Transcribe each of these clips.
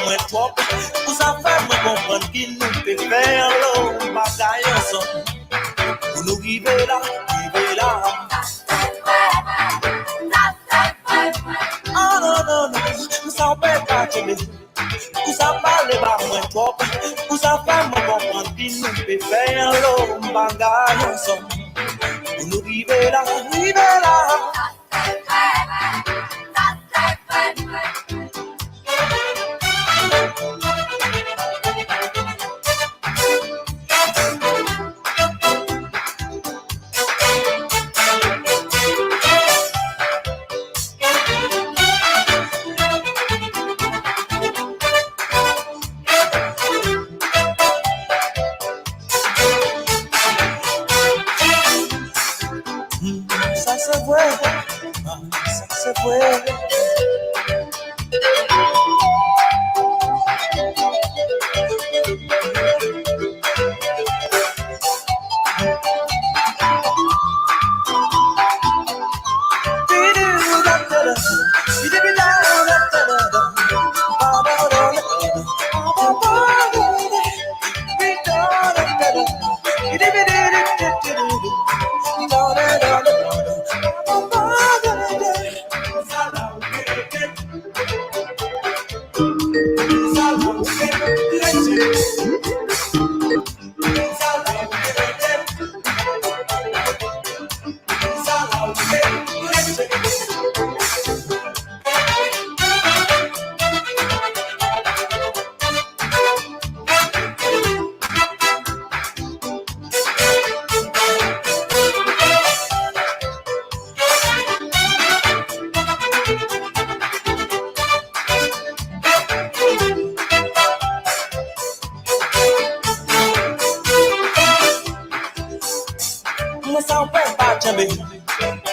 moi trop. Vous en faites me comprendre qu'il nous peut faire l'eau, bagaille ensemble. Vous nous vivez là, vivez là. Oh non, non, non, vous en faites pas tomber. Vous en parlez pas moi trop. Vous en faites me comprendre qu'il nous peut faire l'eau, bagaille ensemble. Vous nous vivez là, vivez là. Ça se voit, ça se voit.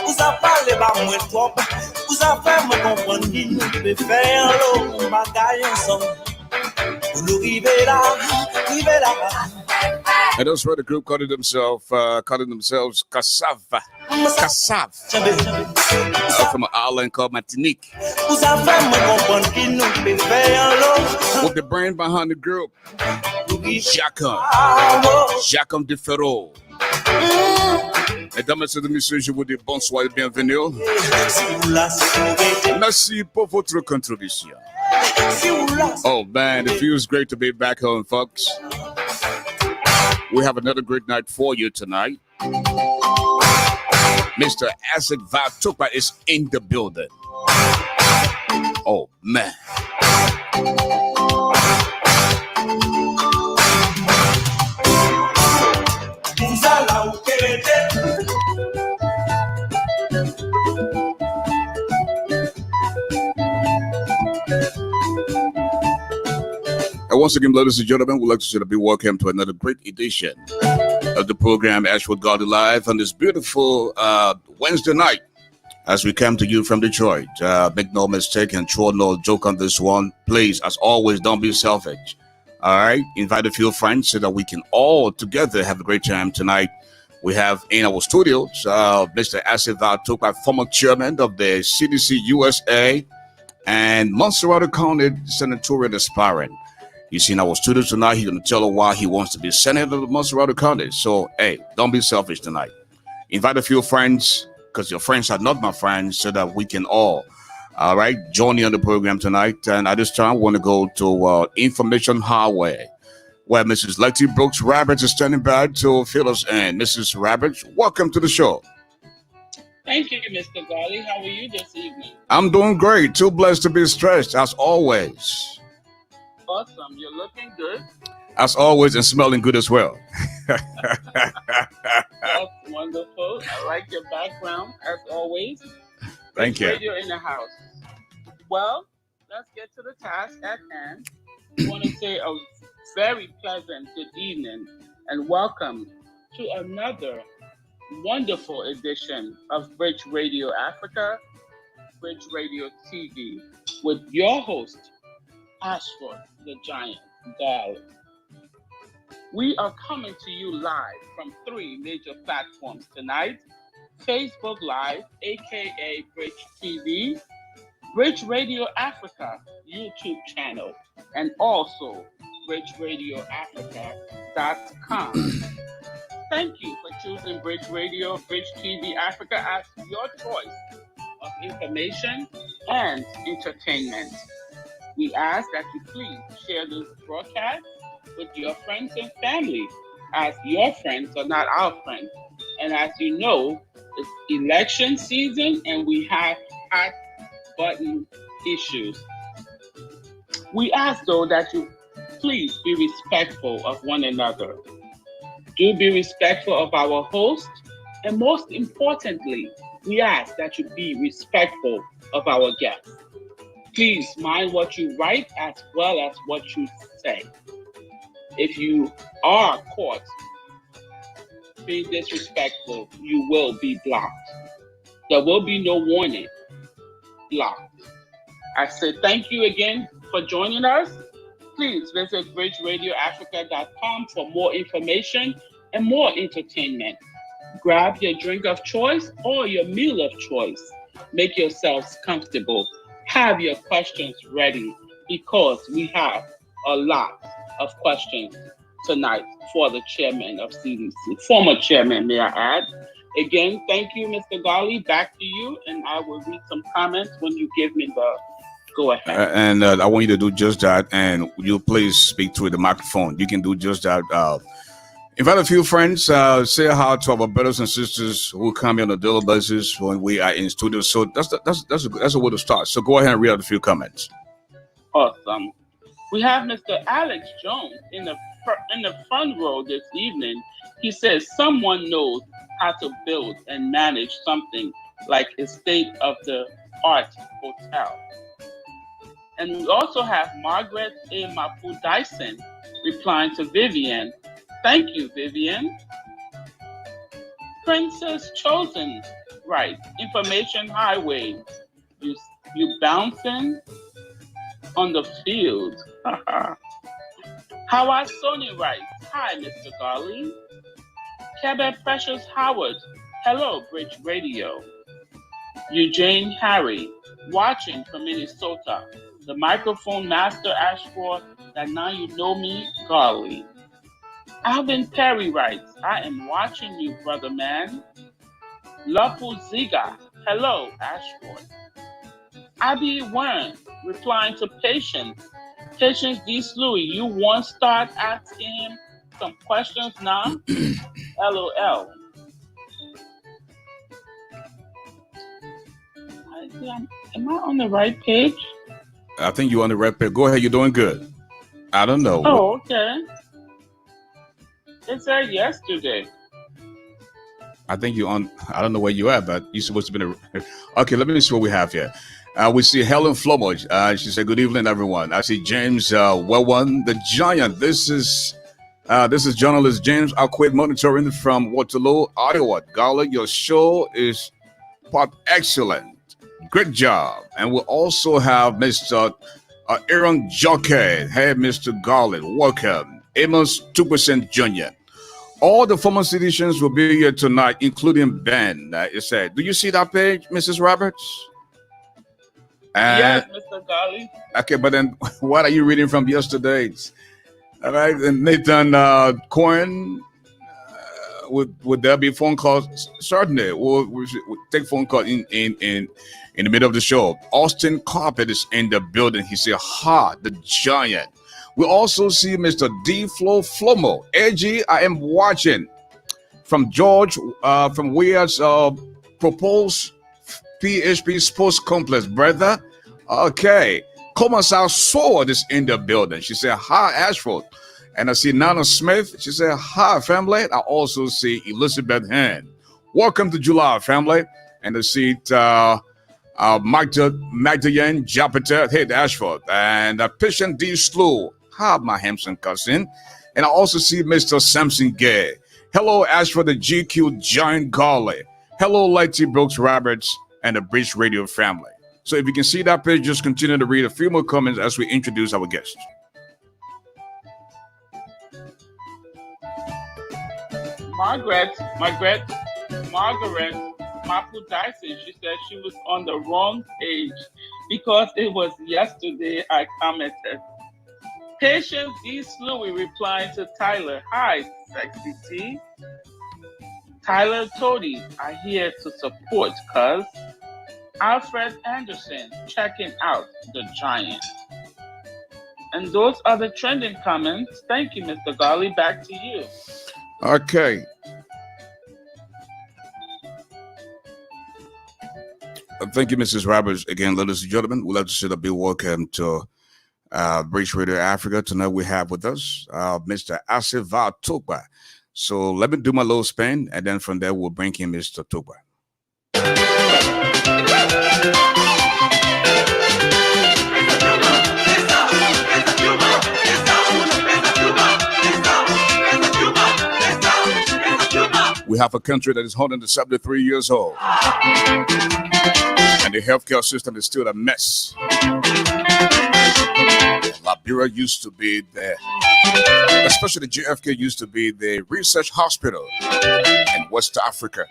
Vous en parlez pas moins trop. Vous en faites me comprendre qu'il nous peut faire l'eau, bagaille ensemble. Vous nous vivez là, vivez là. And those were the group calling themselves Cassava. Cassava. From an island called Martinique. Vous en faites me comprendre qu'il nous peut faire l'eau. With the brain behind the group, Jacques de Ferro. Mesdames et messieurs, je vous dis bonsoir et bienvenue. Merci pour votre contribution. Oh man, it feels great to be back home, folks. We have another great night for you tonight. Mr. Asik Vatupa is in the building. Oh man. And once again, ladies and gentlemen, we'd like to say a big welcome to another great edition of the program Ashwood God Live on this beautiful Wednesday night as we come to you from Detroit. Make no mistake and throw no joke on this one. Please, as always, don't be selfish. All right? Invite a few friends so that we can all together have a great time tonight. We have in our studios Mr. Asif Vatupa, former chairman of the CDC USA and Montserrat County senatorial aspirant. He's in our studio tonight. He's going to tell us why he wants to be senator of Montserrat County. So, hey, don't be selfish tonight. Invite a few friends, because your friends are not my friends, so that we can all right, join you on the program tonight. And at this time, I want to go to Information Highway, where Mrs. Letty Brooks Roberts is standing by to fill us in. Mrs. Roberts, welcome to the show. Thank you, Mr. Garley. How are you this evening? I'm doing great. Too blessed to be stressed, as always. Awesome. You're looking good. As always, and smelling good as well. That's wonderful. I like your background, as always. Thank you. Radio in the house. Well, let's get to the task at hand. I want to say a very pleasant good evening and welcome to another wonderful edition of Bridge Radio Africa, Bridge Radio TV, with your host, Ashford the Giant Garley. We are coming to you live from 3 major platforms tonight: Facebook Live, aka Bridge TV, Bridge Radio Africa YouTube channel, and also bridgeradioafrica.com. Thank you for choosing Bridge Radio, Bridge TV Africa as your choice of information and entertainment. We ask that you please share this broadcast with your friends and family, as your friends are not our friends. And as you know, it's election season and we have hot button issues. We ask, though, that you please be respectful of one another. Do be respectful of our host. And most importantly, we ask that you be respectful of our guests. Please mind what you write as well as what you say. If you are caught being disrespectful, you will be blocked. There will be no warning. Blocked. I say thank you again for joining us. Please visit bridgeradioafrica.com for more information and more entertainment. Grab your drink of choice or your meal of choice. Make yourselves comfortable. Have your questions ready because we have a lot of questions tonight for the chairman of CDC, former chairman, may I add. Again, thank you, Mr. Ghali. Back to you, and I will read some comments when you give me the go ahead. And I want you to do just that, and you please speak through the microphone. You can do just that. Invite a few friends. Say hi to our brothers and sisters who come here on a daily basis when we are in studio. So that's a way to start. So go ahead and read out a few comments. Awesome. We have Mr. Alex Jones in the front row this evening. He says someone knows how to build and manage something like a state-of-the-art hotel. And we also have Margaret A. Mapu Dyson replying to Vivian. Thank you, Vivian. Princess Chosen writes, Information Highway. You bouncing on the field. Howard Sony writes, Hi, Mr. Ghali. Kebe Precious Howard, hello, Bridge Radio. Eugene Harry, watching from Minnesota. The microphone master Ashford, that now you know me, Ghali. Alvin Perry writes, I am watching you, brother man. Lapu Ziga, hello, Ashford. Abby Wern, replying to Patience. Patience D. Sluey, you want to start asking him some questions now? LOL. Am I on the right page? I think you're on the right page. Go ahead, you're doing good. I don't know. Oh, okay. It said yesterday. I think you're on, I don't know where you're at, but you're supposed to be in okay, let me see what we have here. We see Helen Flomo. She said, good evening, everyone. I see James Wewan, the Giant. This is journalist James Aquid monitoring from Waterloo, Iowa. Gala, your show is part excellent. Great job. And we'll also have Mr. Aaron Jockey. Hey, Mr. Garland, welcome. Amos 2% Jr. All the former citizens will be here tonight, including Ben. It said, do you see that page, Mrs. Roberts? Yes, Mr. Ghali. Okay, but then what are you reading from yesterday's? All right, and Nathan Cohen, would there be phone calls? Certainly, we'll take phone call in the middle of the show. Austin Carpet is in the building. He said, ha, the Giant. We also see Mr. D. Flomo. AG, I am watching. From George, from Weir's proposed PHP Sports Complex, brother. Okay. Komasal Sword is in the building. She said, hi, Ashford. And I see Nana Smith. She said, hi, family. I also see Elizabeth Hand. Welcome to July, family. And I see Magdalene Japita. Hey, Ashford. And Patient D. Slew. Hi, my handsome cousin. And I also see Mr. Samson Gay. Hello, Ashford, the GQ Giant Garley. Hello, Lighty Brooks Roberts and the Bridge Radio family. So if you can see that page, just continue to read a few more comments as we introduce our guests. Margaret Mapu Dyson, she said she was on the wrong page because it was yesterday I commented. Patience D. Slewy replied to Tyler, "Hi, Sexy T. Tyler Toady, I here to support, cuz." Alfred Anderson checking out the Giant. And those are the trending comments. Thank you, Mr. Garley. Back to you. Okay. Thank you, Mrs. Roberts. Again, ladies and gentlemen, we'd like to say a big welcome to British Radio Africa. Tonight we have with us Mr. Asiva Tugba. So let me do my little spin, and then from there we'll bring in Mr. Tugba. We have a country that is 173 years old, and the healthcare system is still a mess. Liberia used to be there, especially the JFK used to be the research hospital in West Africa.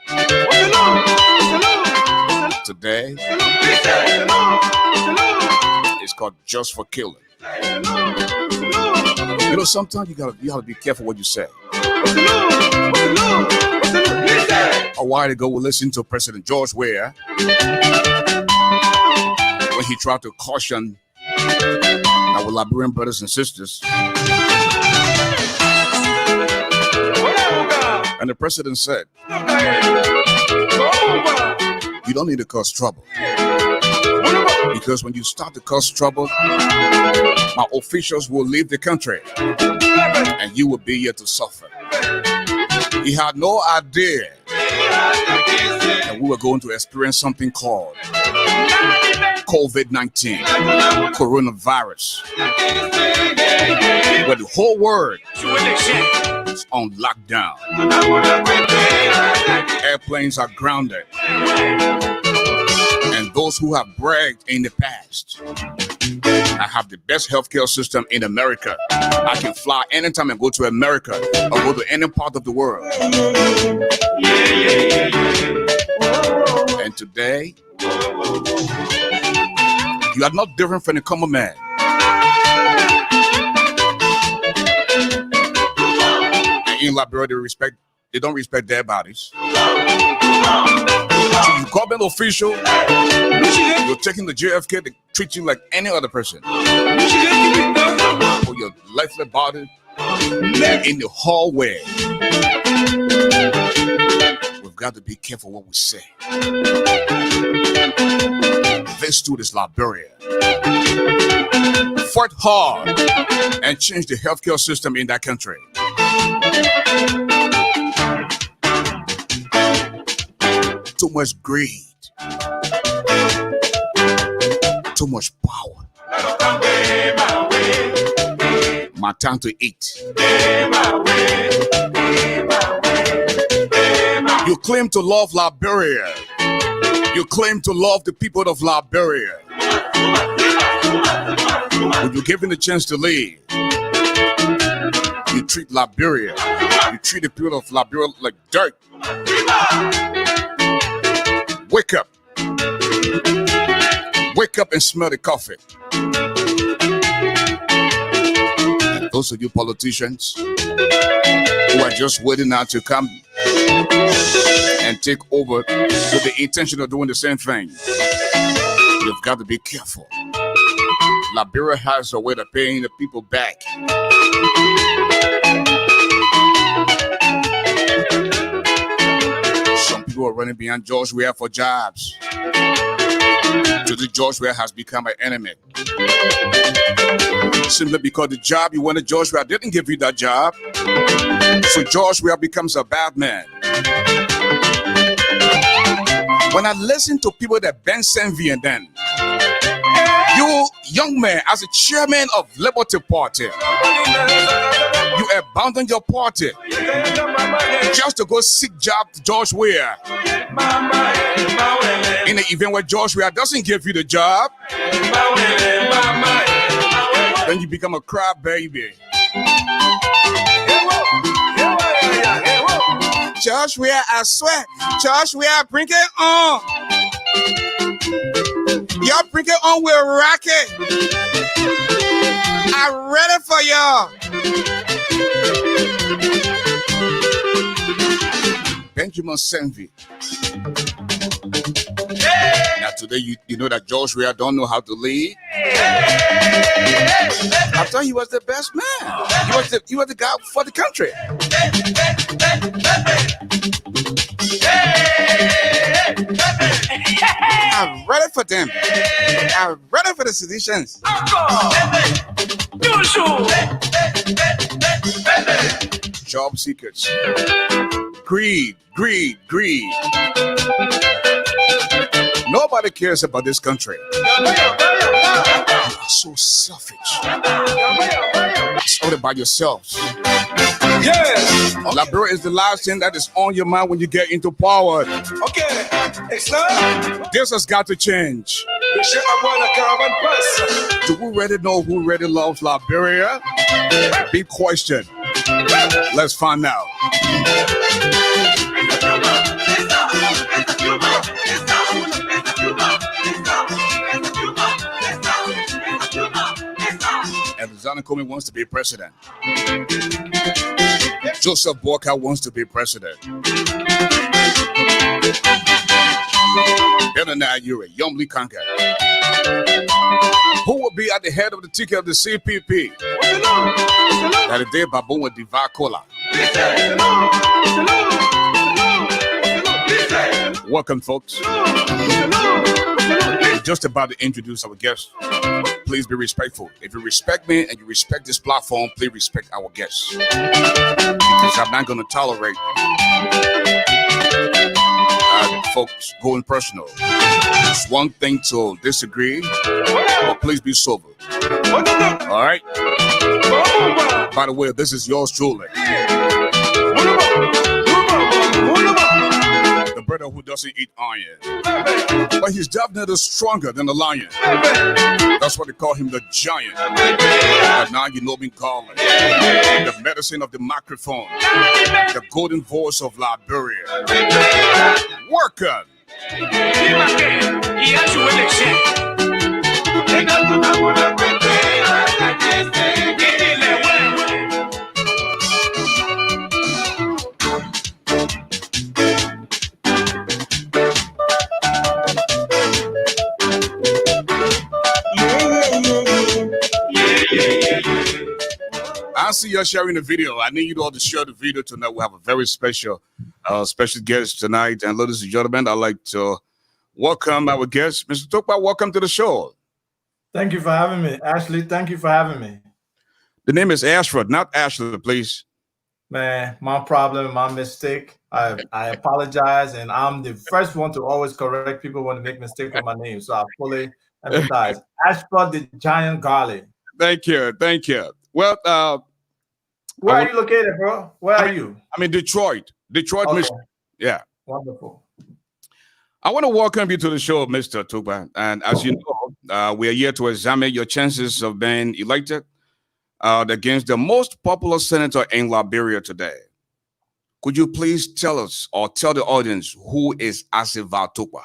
Today, it's called Just for Killing. You know, sometimes you gotta be careful what you say. A while ago, we listened to President George Weah when he tried to caution our Liberian brothers and sisters. And the president said, "You don't need to cause trouble. Because when you start to cause trouble, my officials will leave the country and you will be here to suffer." He had no idea that we were going to experience something called COVID-19, coronavirus, where the whole world is on lockdown. Airplanes are grounded. And those who have bragged in the past, "I have the best healthcare system in America. I can fly anytime and go to America or go to any part of the world." And today, you are not different from the common man. And in Liberia, they don't respect their bodies. So you government official, you're taking the JFK to treat you like any other person. For your lifeless body in the hallway. We've got to be careful what we say. This too is Liberia. Fight hard and change the healthcare system in that country. Too much greed, too much power. My time to eat. You claim to love Liberia. You claim to love the people of Liberia. When you're given the chance to leave, you treat Liberia, you treat the people of Liberia like dirt. Wake up. Wake up and smell the coffee. And those of you politicians who are just waiting now to come and take over with the intention of doing the same thing, you've got to be careful. Liberia has a way of paying the people back. Some people are running behind George Weah for jobs. Today, George Weah has become an enemy. Simply because the job you wanted, George Weah didn't give you that job. So George Weah becomes a bad man. When I listen to people that Ben Senvi and then, you young man, as a chairman of Liberty Party, you abandon your party just to go seek job to George Weah. In the event where George Weah doesn't give you the job, then you become a crybaby. George Weah, I swear, George Weah, bring it on. Y'all bring it on with Rocket. I'm ready for fire. Benjamin Senvi. Now today you know that George Weah don't know how to lead. I thought he was the best man. He was the guy for the country. I'm ready for them. I'm ready for the seditions. Job seekers. Greed. Nobody cares about this country. You are so selfish. It's all about yourselves. Yes. Liberia is the last thing that is on your mind when you get into power. Okay. Excellent. This has got to change. Do we really know who really loves Liberia? Big question. Let's find out. Alexander Comey wants to be president. Joseph Boakai wants to be president. Benani Yure, Yomli Kanka. Who will be at the head of the ticket of the CPP? That is day Babon with Diva Kola. Welcome, folks. We're just about to introduce our guest. Please be respectful. If you respect me and you respect this platform, please respect our guests. Because I'm not going to tolerate folks going personal. It's one thing to disagree, but please be sober. All right? By the way, this is yours truly. The brother who doesn't eat iron. But he's definitely stronger than the lion. That's why they call him the giant. And now you know me calling the medicine of the microphone, the golden voice of Liberia. Worker. I see you're sharing the video. I need you all to share the video tonight. We have a very special guest tonight. And ladies and gentlemen, I'd like to welcome our guest, Mr. Tokpa. Welcome to the show. Thank you for having me. Ashley, thank you for having me. The name is Ashford, not Ashley, please. Man, my problem, my mistake. I apologize, and I'm the first one to always correct people when they make mistakes with my name. So I fully empathize. Ashford the Giant Garley. Thank you. Well, where are you located, bro? Where are you? I'm in Detroit, Okay. Michigan. Yeah. Wonderful. I want to welcome you to the show, Mr. Tokpa. And as you know, we are here to examine your chances of being elected against the most popular senator in Liberia today. Could you please tell us or tell the audience who is Asivah Tokpa?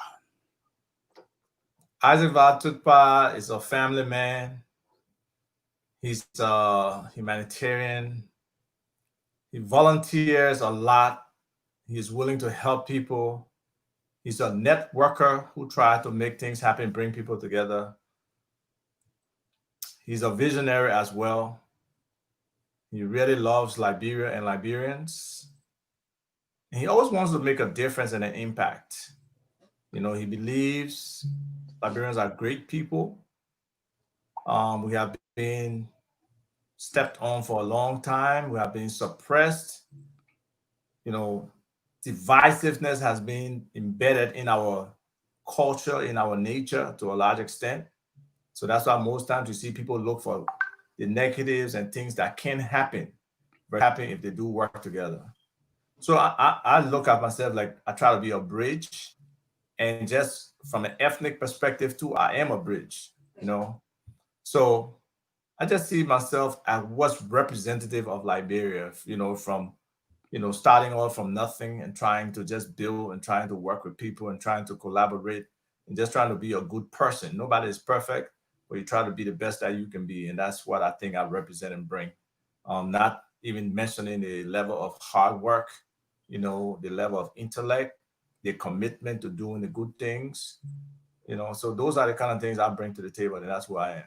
Asivah Tokpa is a family man. He's a humanitarian. He volunteers a lot. He's willing to help people. He's a networker who tries to make things happen, bring people together. He's a visionary as well. He really loves Liberia and Liberians. And he always wants to make a difference and an impact. You know, he believes Liberians are great people. We have been stepped on for a long time. We have been suppressed. You know, divisiveness has been embedded in our culture, in our nature to a large extent. So that's why most times you see people look for the negatives and things that can happen if they do work together. So I look at myself like I try to be a bridge, and just from an ethnic perspective too, I am a bridge, you know. So I just see myself as what's representative of Liberia, you know, from, you know, starting off from nothing and trying to just build and trying to work with people and trying to collaborate and just trying to be a good person. Nobody is perfect, but you try to be the best that you can be. And that's what I think I represent and bring. Not even mentioning the level of hard work, the level of intellect, the commitment to doing the good things, so those are the kind of things I bring to the table, and that's who I am.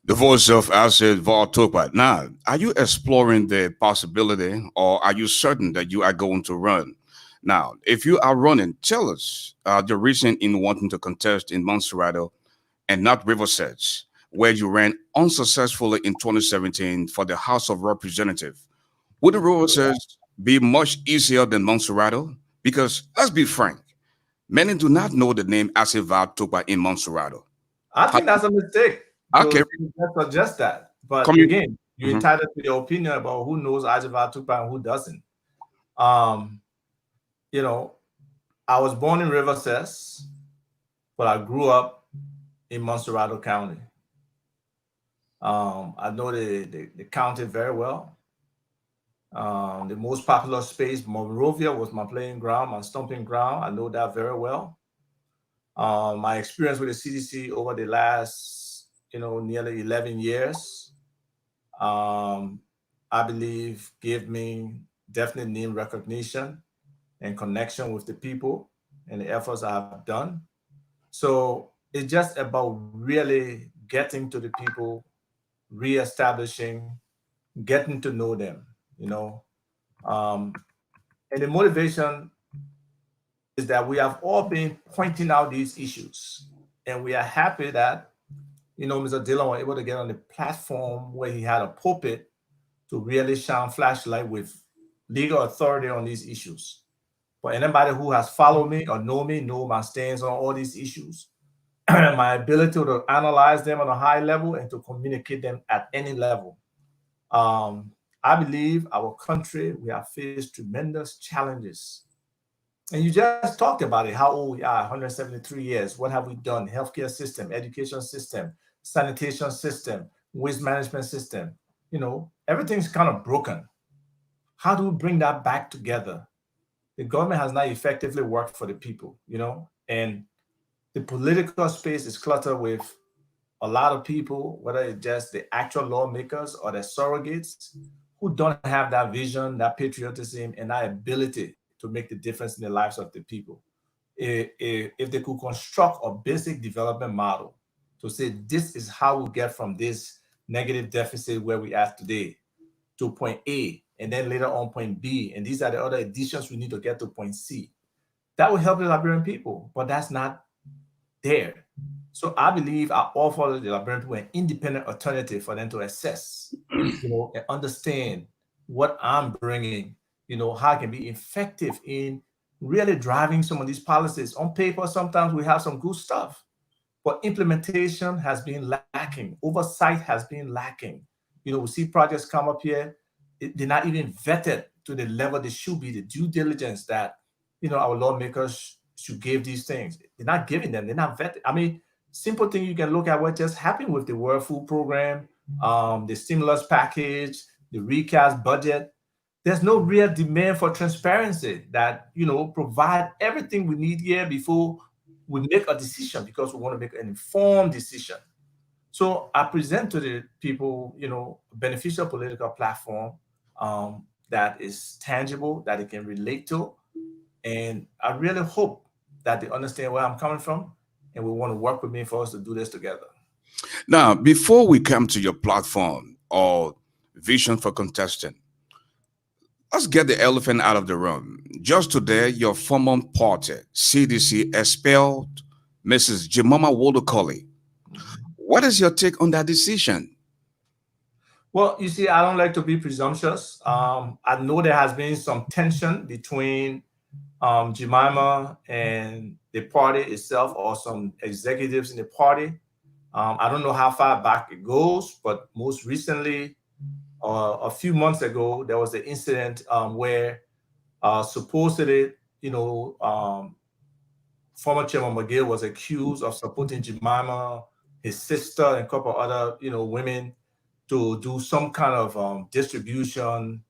The voice of Asset Var Tokpa. Now, are you exploring the possibility, or are you certain that you are going to run? Now, if you are running, tell us the reason in wanting to contest in Montserrado and not Riverset, where you ran unsuccessfully in 2017 for the House of Representatives. Would the Riverset be much easier than Montserrado? Because let's be frank, many do not know the name Asset Var Tokpa in Montserrado. I think that's a mistake. Okay. Let's suggest that. But again, you're entitled to your opinion about who knows Asset Var Tokpa and who doesn't. I was born in Riverset, but I grew up in Montserrado County. I know the county very well. The most popular space, Monrovia, was my playing ground, my stomping ground. I know that very well. My experience with the CDC over the last, nearly 11 years, I believe gave me definite name recognition and connection with the people and the efforts I have done. So it's just about really getting to the people, reestablishing, getting to know them, and the motivation is that we have all been pointing out these issues, and we are happy that, Mr. Dillon was able to get on the platform where he had a pulpit to really shine flashlight with legal authority on these issues. But anybody who has followed me or know my stance on all these issues, my ability to analyze them on a high level and to communicate them at any level. I believe our country, we have faced tremendous challenges. And you just talked about it, how old we are, 173 years. What have we done? Healthcare system, education system, sanitation system, waste management system. Everything's kind of broken. How do we bring that back together? The government has not effectively worked for the people, and the political space is cluttered with a lot of people, whether it's just the actual lawmakers or the surrogates, who don't have that vision, that patriotism, and that ability to make the difference in the lives of the people. If they could construct a basic development model to say, this is how we get from this negative deficit where we are today to point A, and then later on point B, and these are the other additions we need to get to point C, that will help the Liberian people, but that's not there. So I believe I offer the Liberian people an independent alternative for them to assess, and understand what I'm bringing, how I can be effective in really driving some of these policies. On paper, sometimes we have some good stuff, but implementation has been lacking. Oversight has been lacking. We see projects come up here, they're not even vetted to the level they should be, the due diligence that, our lawmakers should give these things. They're not giving them, they're not vetted. I mean, simple thing you can look at what just happened with the World Food Program, the stimulus package, the recast budget. There's no real demand for transparency that, provide everything we need here before we make a decision, because we want to make an informed decision. So I present to the people, a beneficial political platform that is tangible, that they can relate to. And I really hope that they understand where I'm coming from and will want to work with me for us to do this together. Now, before we come to your platform or vision for contesting, let's get the elephant out of the room. Just today, your former party, CDC, expelled Mrs. Jemima Wolo-Colley. What is your take on that decision? Well, you see, I don't like to be presumptuous. I know there has been some tension between Jemima and the party itself, or some executives in the party. I don't know how far back it goes, but most recently, a few months ago, there was an incident where supposedly, former Chairman McGill was accused of supporting Jemima, his sister, and a couple other, women to do some kind of distribution,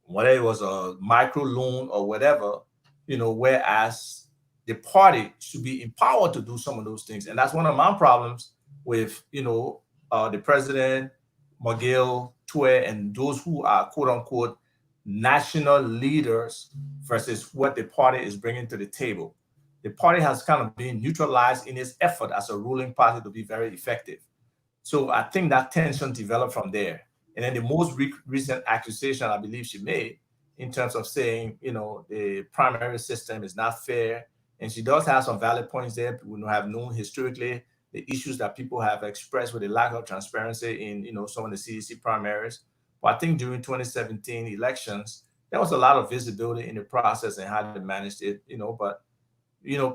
whether it was a micro loan or whatever, whereas the party should be empowered to do some of those things. And that's one of my problems with, the president, McGill, Tue, and those who are quote unquote national leaders versus what the party is bringing to the table. The party has kind of been neutralized in its effort as a ruling party to be very effective. So I think that tension developed from there. And then the most recent accusation I believe she made in terms of saying, the primary system is not fair. And she does have some valid points there. We have known historically the issues that people have expressed with the lack of transparency in, some of the CDC primaries. But I think during 2017 elections, there was a lot of visibility in the process and how they managed it, but,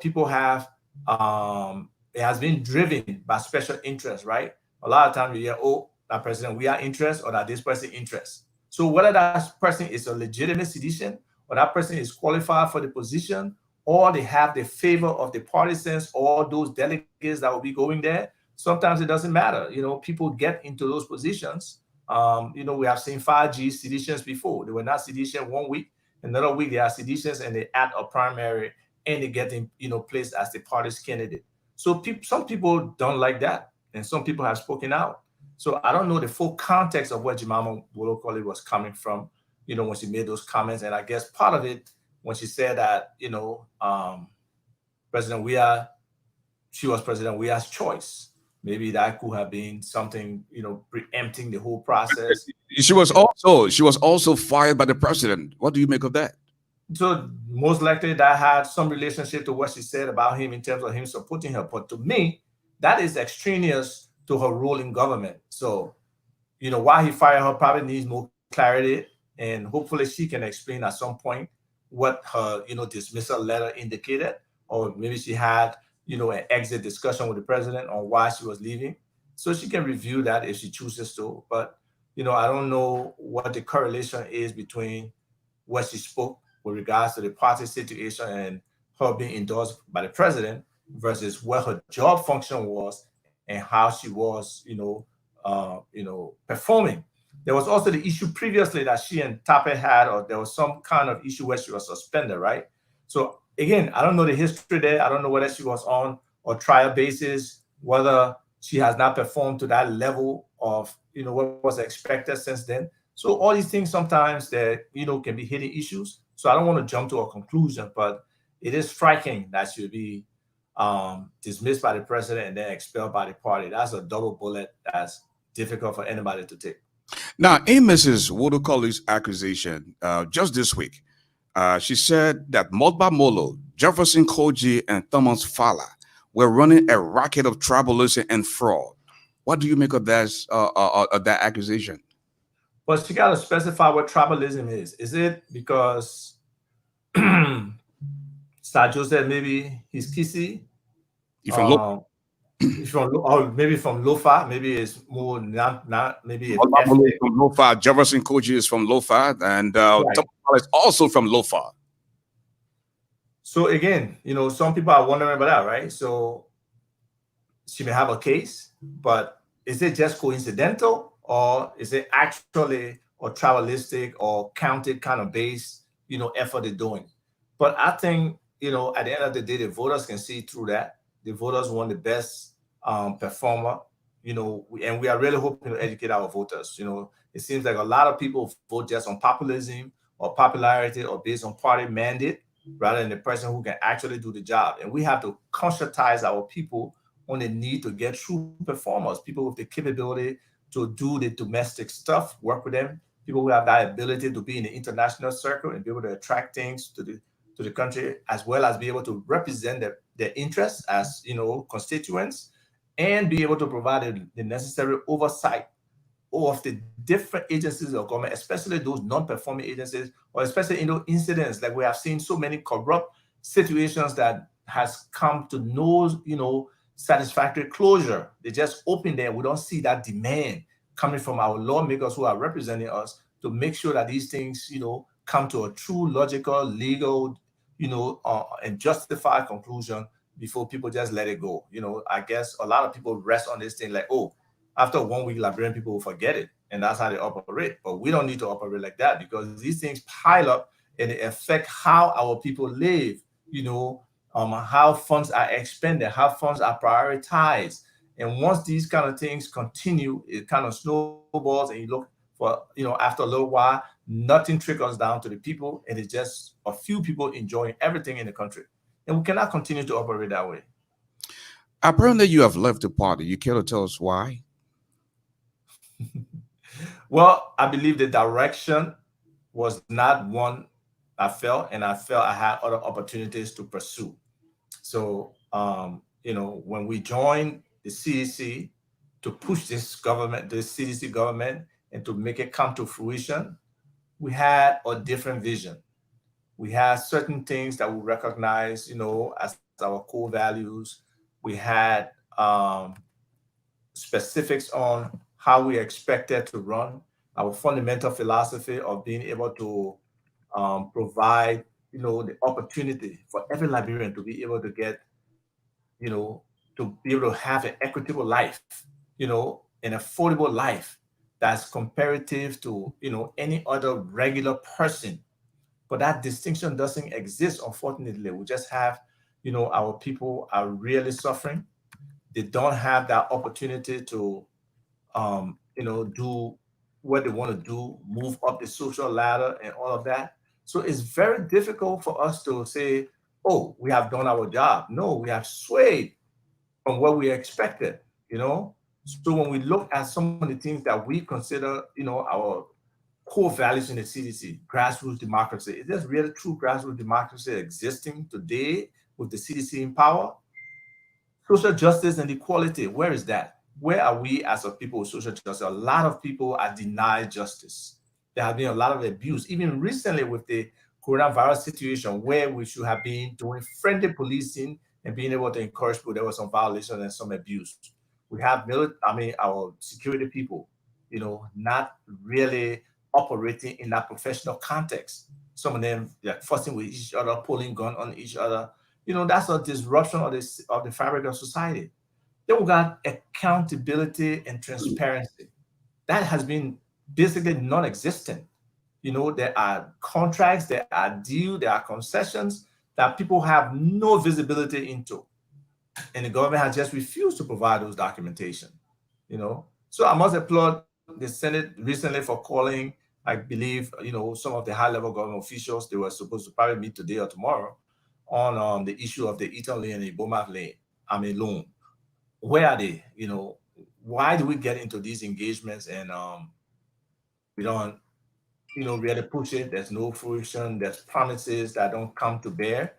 people have, it has been driven by special interest, right? A lot of times you hear, oh, that president, we are interest, or that this person interest. So whether that person is a legitimate citizen, or that person is qualified for the position, or they have the favor of the partisans or those delegates that will be going there, sometimes it doesn't matter. People get into those positions. We have seen 5G citizens before. They were not citizens 1 week, another week they are citizens, and they add a primary and they get placed as the party's candidate. So some people don't like that, and some people have spoken out. So I don't know the full context of where Jemima Wolokoli was coming from, when she made those comments. And I guess part of it, when she said that, President Weah, she was President Weah's choice. Maybe that could have been something, preempting the whole process. She was also fired by the president. What do you make of that? So most likely that had some relationship to what she said about him in terms of him supporting her. But to me, that is extraneous to her role in government. So, why he fired her probably needs more clarity, and hopefully she can explain at some point what her, dismissal letter indicated, or maybe she had, an exit discussion with the president on why she was leaving. So she can review that if she chooses to. But, I don't know what the correlation is between what she spoke with regards to the party situation and her being endorsed by the president versus what her job function was and how she was, performing. There was also the issue previously that she and Tape had, or there was some kind of issue where she was suspended, right? So again, I don't know the history there. I don't know whether she was on a trial basis, whether she has not performed to that level of, what was expected since then. So all these things sometimes that, can be hidden issues. So I don't want to jump to a conclusion, but it is striking that she'll be dismissed by the president and then expelled by the party. That's a double bullet that's difficult for anybody to take. Now, in Mrs. Wolokoli's accusation, just this week, she said that Modba Molo, Jefferson Koji, and Thomas Fala were running a racket of tribalism and fraud. What do you make of that accusation? Well, she got to specify what tribalism is. Is it because Sajo said maybe he's Kisi? Maybe from Lofa, maybe it's more not maybe it's from Lofa. Jefferson Koji is from Lofa, and right. Is also from Lofa. So again, some people are wondering about that, right? So she may have a case, but is it just coincidental, or is it actually a tribalistic or counted kind of base, effort they're doing? But I think, at the end of the day, the voters can see through that. The voters want the best performer, and we are really hoping to educate our voters. It seems like a lot of people vote just on populism or popularity or based on party mandate rather than the person who can actually do the job. And we have to conscientize our people on the need to get true performers, people with the capability to do the domestic stuff, work with them, people who have that ability to be in the international circle and be able to attract things to the country, as well as be able to represent their interests as constituents, and be able to provide the necessary oversight of the different agencies of government, especially those non-performing agencies, or especially in those incidents like we have seen so many corrupt situations that has come to no satisfactory closure. They just open there. We don't see that demand coming from our lawmakers who are representing us to make sure that these things come to a true logical, legal, and justified conclusion before people just let it go. I guess a lot of people rest on this thing like, oh, after 1 week, Liberian people will forget it. And that's how they operate. But we don't need to operate like that, because these things pile up and they affect how our people live, how funds are expended, how funds are prioritized. And once these kind of things continue, it kind of snowballs, and you look for, after a little while, nothing trickles down to the people, and it's just a few people enjoying everything in the country. And we cannot continue to operate that way. Apparently, you have left the party. You care to tell us why? Well, I believe the direction was not one I felt, and I felt I had other opportunities to pursue. So, when we joined the CDC to push this government, the CDC government, and to make it come to fruition, we had a different vision. We had certain things that we recognize, as our core values. We had specifics on how we expected to run, our fundamental philosophy of being able to provide, the opportunity for every Liberian to be able to get, to be able to have an equitable life, an affordable life that's comparative to, any other regular person. But that distinction doesn't exist, unfortunately. We just have, our people are really suffering. They don't have that opportunity to, do what they want to do, move up the social ladder and all of that. So it's very difficult for us to say, oh, we have done our job. No, we have swayed from what we expected, So when we look at some of the things that we consider, our core values in the CDC, grassroots democracy, is there really true grassroots democracy existing today with the CDC in power? Social justice and equality, where is that? Where are we as a people with social justice? A lot of people are denied justice. There have been a lot of abuse, even recently with the coronavirus situation, where we should have been doing friendly policing and being able to encourage people. There was some violation and some abuse. We have our security people, not really operating in that professional context. Some of them, they're fussing with each other, pulling gun on each other. That's a disruption of the fabric of society. Then we got accountability and transparency. That has been basically non-existent. There are contracts, there are deals, there are concessions that people have no visibility into. And the government has just refused to provide those documentation. So I must applaud the Senate recently for calling, I believe, some of the high-level government officials. They were supposed to probably meet today or tomorrow on the issue of the Eaton Lane and Iboma Lane, loan. Where are they? Why do we get into these engagements and we don't, really push it? There's no fruition. There's promises that don't come to bear.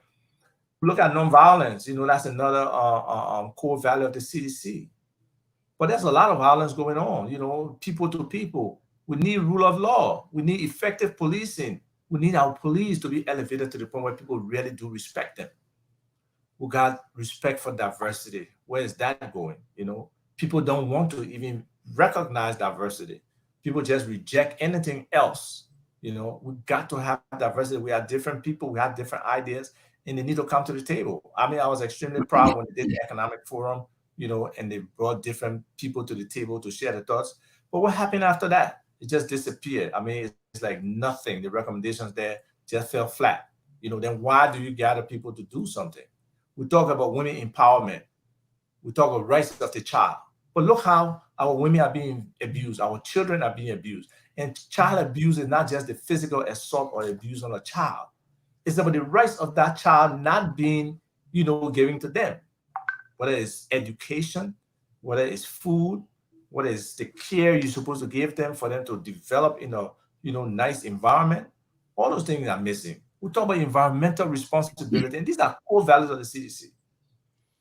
Look at nonviolence. That's another core value of the CDC. But there's a lot of violence going on, people to people. We need rule of law. We need effective policing. We need our police to be elevated to the point where people really do respect them. We got respect for diversity. Where is that going? People don't want to even recognize diversity. People just reject anything else. We got to have diversity. We are different people. We have different ideas, and they need to come to the table. I was extremely proud when they did the economic forum, and they brought different people to the table to share their thoughts. But what happened after that? It just disappeared. It's like nothing. The recommendations there just fell flat. Then why do you gather people to do something? We talk about women empowerment. We talk about rights of the child. But look how our women are being abused. Our children are being abused. And child abuse is not just the physical assault or abuse on a child. It's about the rights of that child not being, given to them. Whether it's education, whether it's food, whether it's the care you're supposed to give them for them to develop in a, nice environment. All those things are missing. We talk about environmental responsibility, and these are core values of the CDC.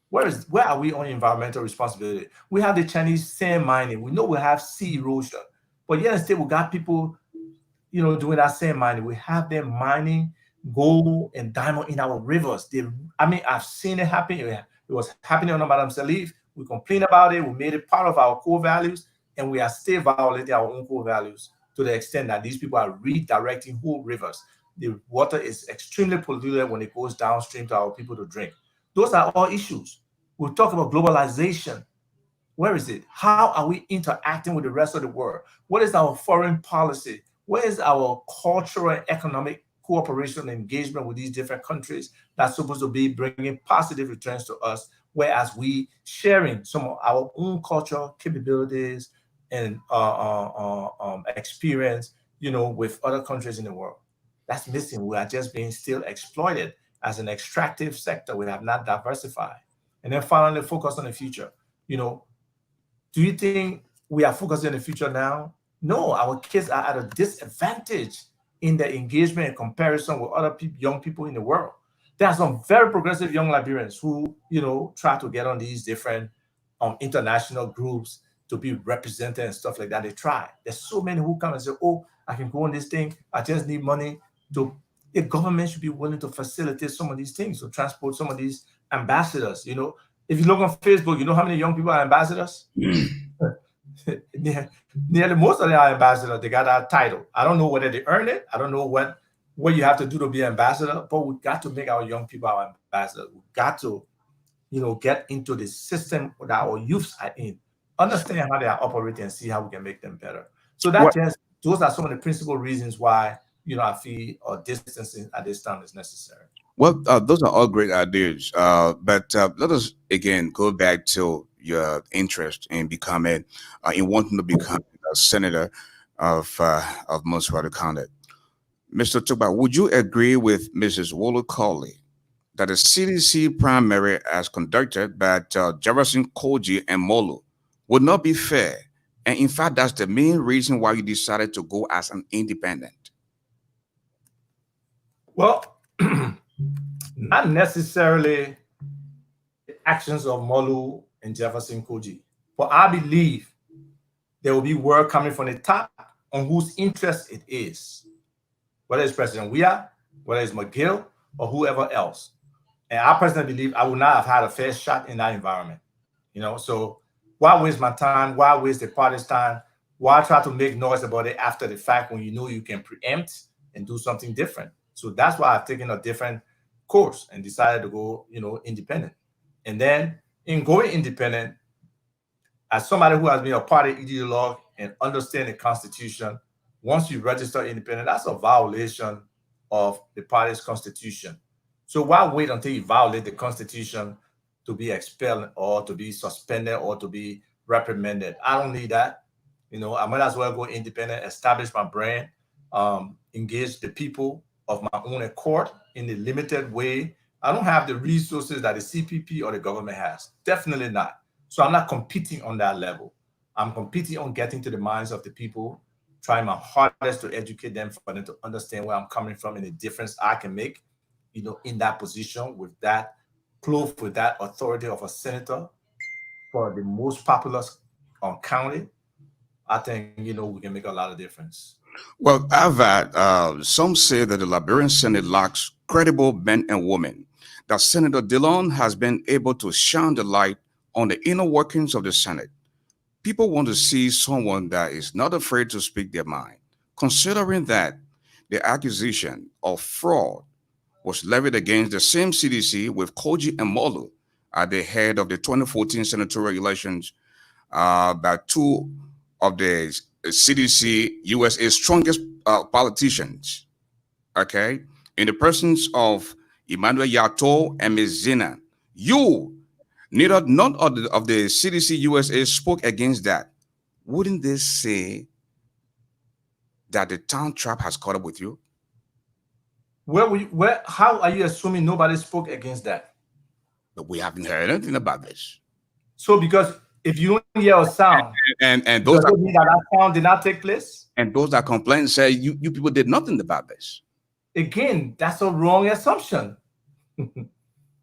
Where are we on environmental responsibility? We have the Chinese sand mining. We know we have sea erosion, but yet still we got people, doing that sand mining. We have them mining gold and diamond in our rivers. I've seen it happen. It was happening on Madame Salif. We complained about it. We made it part of our core values, and we are still violating our own core values to the extent that these people are redirecting whole rivers. The water is extremely polluted when it goes downstream to our people to drink. Those are all issues. We'll talk about globalization. Where is it? How are we interacting with the rest of the world? What is our foreign policy? Where is our cultural and economic cooperation and engagement with these different countries that's supposed to be bringing positive returns to us whereas we sharing some of our own cultural capabilities and experience, with other countries in the world. That's missing. We are just being still exploited as an extractive sector. We have not diversified. And then finally, focus on the future. Do you think we are focusing on the future now? No, our kids are at a disadvantage in their engagement in comparison with other young people in the world. There are some very progressive young Liberians who, try to get on these different international groups to be represented and stuff like that. They try. There's so many who come and say, oh, I can go on this thing. I just need money. The government should be willing to facilitate some of these things, to transport some of these ambassadors. If you look on Facebook, you know how many young people are ambassadors? Nearly most of them are ambassadors. They got that title. I don't know whether they earn it. I don't know what you have to do to be ambassador, but we got to make our young people our ambassadors. We got to, get into the system that our youths are in, understand how they are operating, and see how we can make them better. So those are some of the principal reasons why, I feel distancing at this time is necessary. Well, those are all great ideas. But let us again go back to your interest in wanting to become a senator of Monsarrat County. Mr. Tugba, would you agree with Mrs. Wolo Colley that the CDC primary as conducted by Jefferson Koji and Molu would not be fair? And in fact, that's the main reason why you decided to go as an independent. Well, not necessarily the actions of Molu and Jefferson Koji, but I believe there will be word coming from the top on whose interest it is, whether it's President Weah, whether it's McGill, or whoever else. And I personally believe I would not have had a fair shot in that environment. So why waste my time? Why waste the party's time? Why try to make noise about it after the fact when you can preempt and do something different? So that's why I've taken a different course and decided to go, independent. And then in going independent, as somebody who has been a party ideologue and understand the Constitution, once you register independent, that's a violation of the party's Constitution. So why wait until you violate the Constitution to be expelled or to be suspended or to be reprimanded? I don't need that. I might as well go independent, establish my brand, engage the people of my own accord in a limited way. I don't have the resources that the CPP or the government has. Definitely not. So I'm not competing on that level. I'm competing on getting to the minds of the people, trying my hardest to educate them, for them to understand where I'm coming from and the difference I can make, in that position with that cloth, with that authority of a senator for the most populous county. I think, we can make a lot of difference. Well, I've had some say that the Liberian Senate lacks credible men and women, that Senator Dillon has been able to shine the light on the inner workings of the Senate. People want to see someone that is not afraid to speak their mind, considering that the accusation of fraud was levied against the same CDC with Koji and Molu at the head of the 2014 senatorial elections by two of the CDC USA's strongest politicians, okay, in the presence of Emmanuel Yato and Ms. Zina. None of the CDC USA spoke against that. Wouldn't this say that the town trap has caught up with you? How are you assuming nobody spoke against that? But we haven't heard anything about this. So because if you don't hear a sound, and those does it mean that sound did not take place? And those that complain say you people did nothing about this. Again, that's a wrong assumption.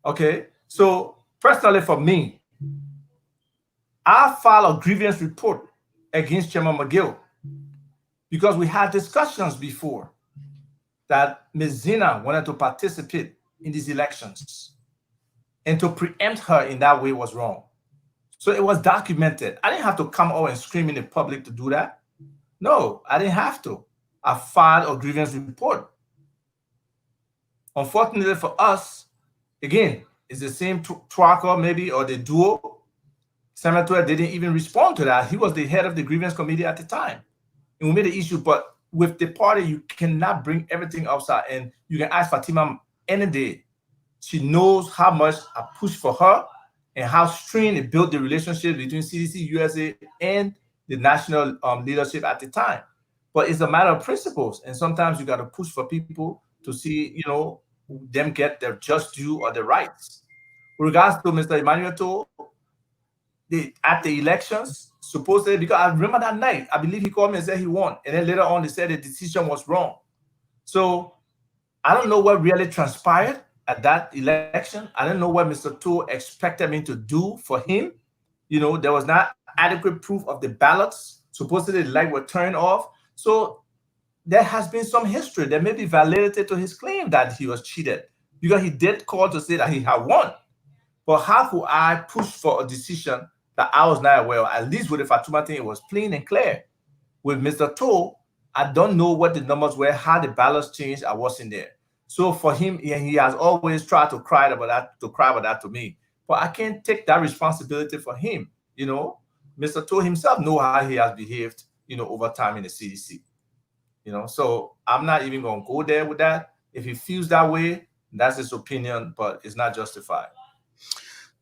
Okay, so personally for me, I filed a grievance report against Chairman McGill because we had discussions before that Ms. Zina wanted to participate in these elections, and to preempt her in that way was wrong. So it was documented. I didn't have to come out and scream in the public to do that. No, I didn't have to. I filed a grievance report. Unfortunately for us, again, it's the same tracker maybe, or the duo. Senator didn't even respond to that. He was the head of the grievance committee at the time. And we made the issue, but with the party, you cannot bring everything outside. And you can ask Fatima any day. She knows how much I push for her and how strained it built the relationship between CDC USA and the national leadership at the time. But it's a matter of principles, and sometimes you got to push for people to see, them get their just due or their rights. With regards to Mr. Emmanuel Toh, at the elections, supposedly, because I remember that night, I believe he called me and said he won, and then later on they said the decision was wrong. So I don't know what really transpired at that election. I don't know what Mr. Toh expected me to do for him. There was not adequate proof of the ballots. Supposedly the light were turned off. So there has been some history. There may be validity to his claim that he was cheated, because he did call to say that he had won. But how could I push for a decision that I was not aware of? At least with the Fatuma thing, it was plain and clear. With Mr. Toh, I don't know what the numbers were, how the ballots changed. I wasn't there. So for him, he has always tried to cry about that to me. But I can't take that responsibility for him. Mr. Toh himself knows how he has behaved, over time in the CDC. So I'm not even going to go there with that. If he feels that way, that's his opinion, but it's not justified.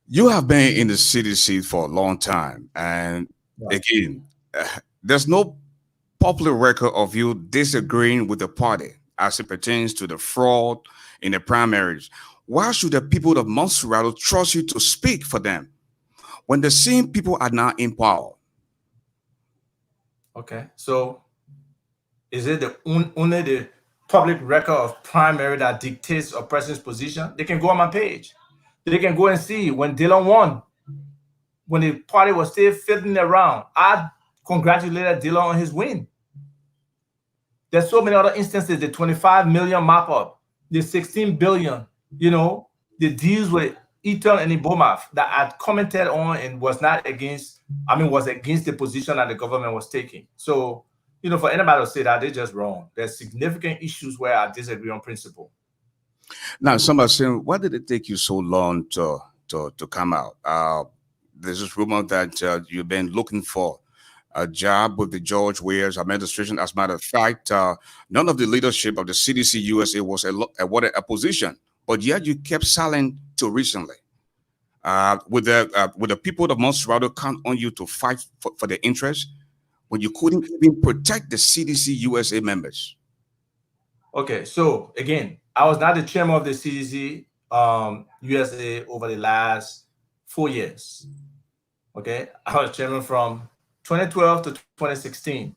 You have been in the CDC for a long time, and again, there's no public record of you disagreeing with the party as it pertains to the fraud in the primaries. Why should the people of Montserrat trust you to speak for them when the same people are not in power? Okay, so is it only the public record of primary that dictates a person's position? They can go on my page. They can go and see when Dillon won, when the party was still fiddling around. I congratulated Dillon on his win. There's so many other instances, the 25 million mop-up, the 16 billion, the deals with Eaton and Ibomaf that I commented on and was against the position that the government was taking. So, for anybody to say that, they're just wrong. There's significant issues where I disagree on principle. Now, somebody saying, why did it take you so long to come out? There's this rumor that you've been looking for a job with the George Weahs administration. As a matter of fact, none of the leadership of the CDC USA was awarded a position, but yet you kept silent till recently. With the people of Montserrat count on you to fight for their interests when you couldn't even protect the CDC USA members. Okay, so again, I was not the chairman of the CDC USA over the last 4 years. Okay, I was chairman from 2012 to 2016.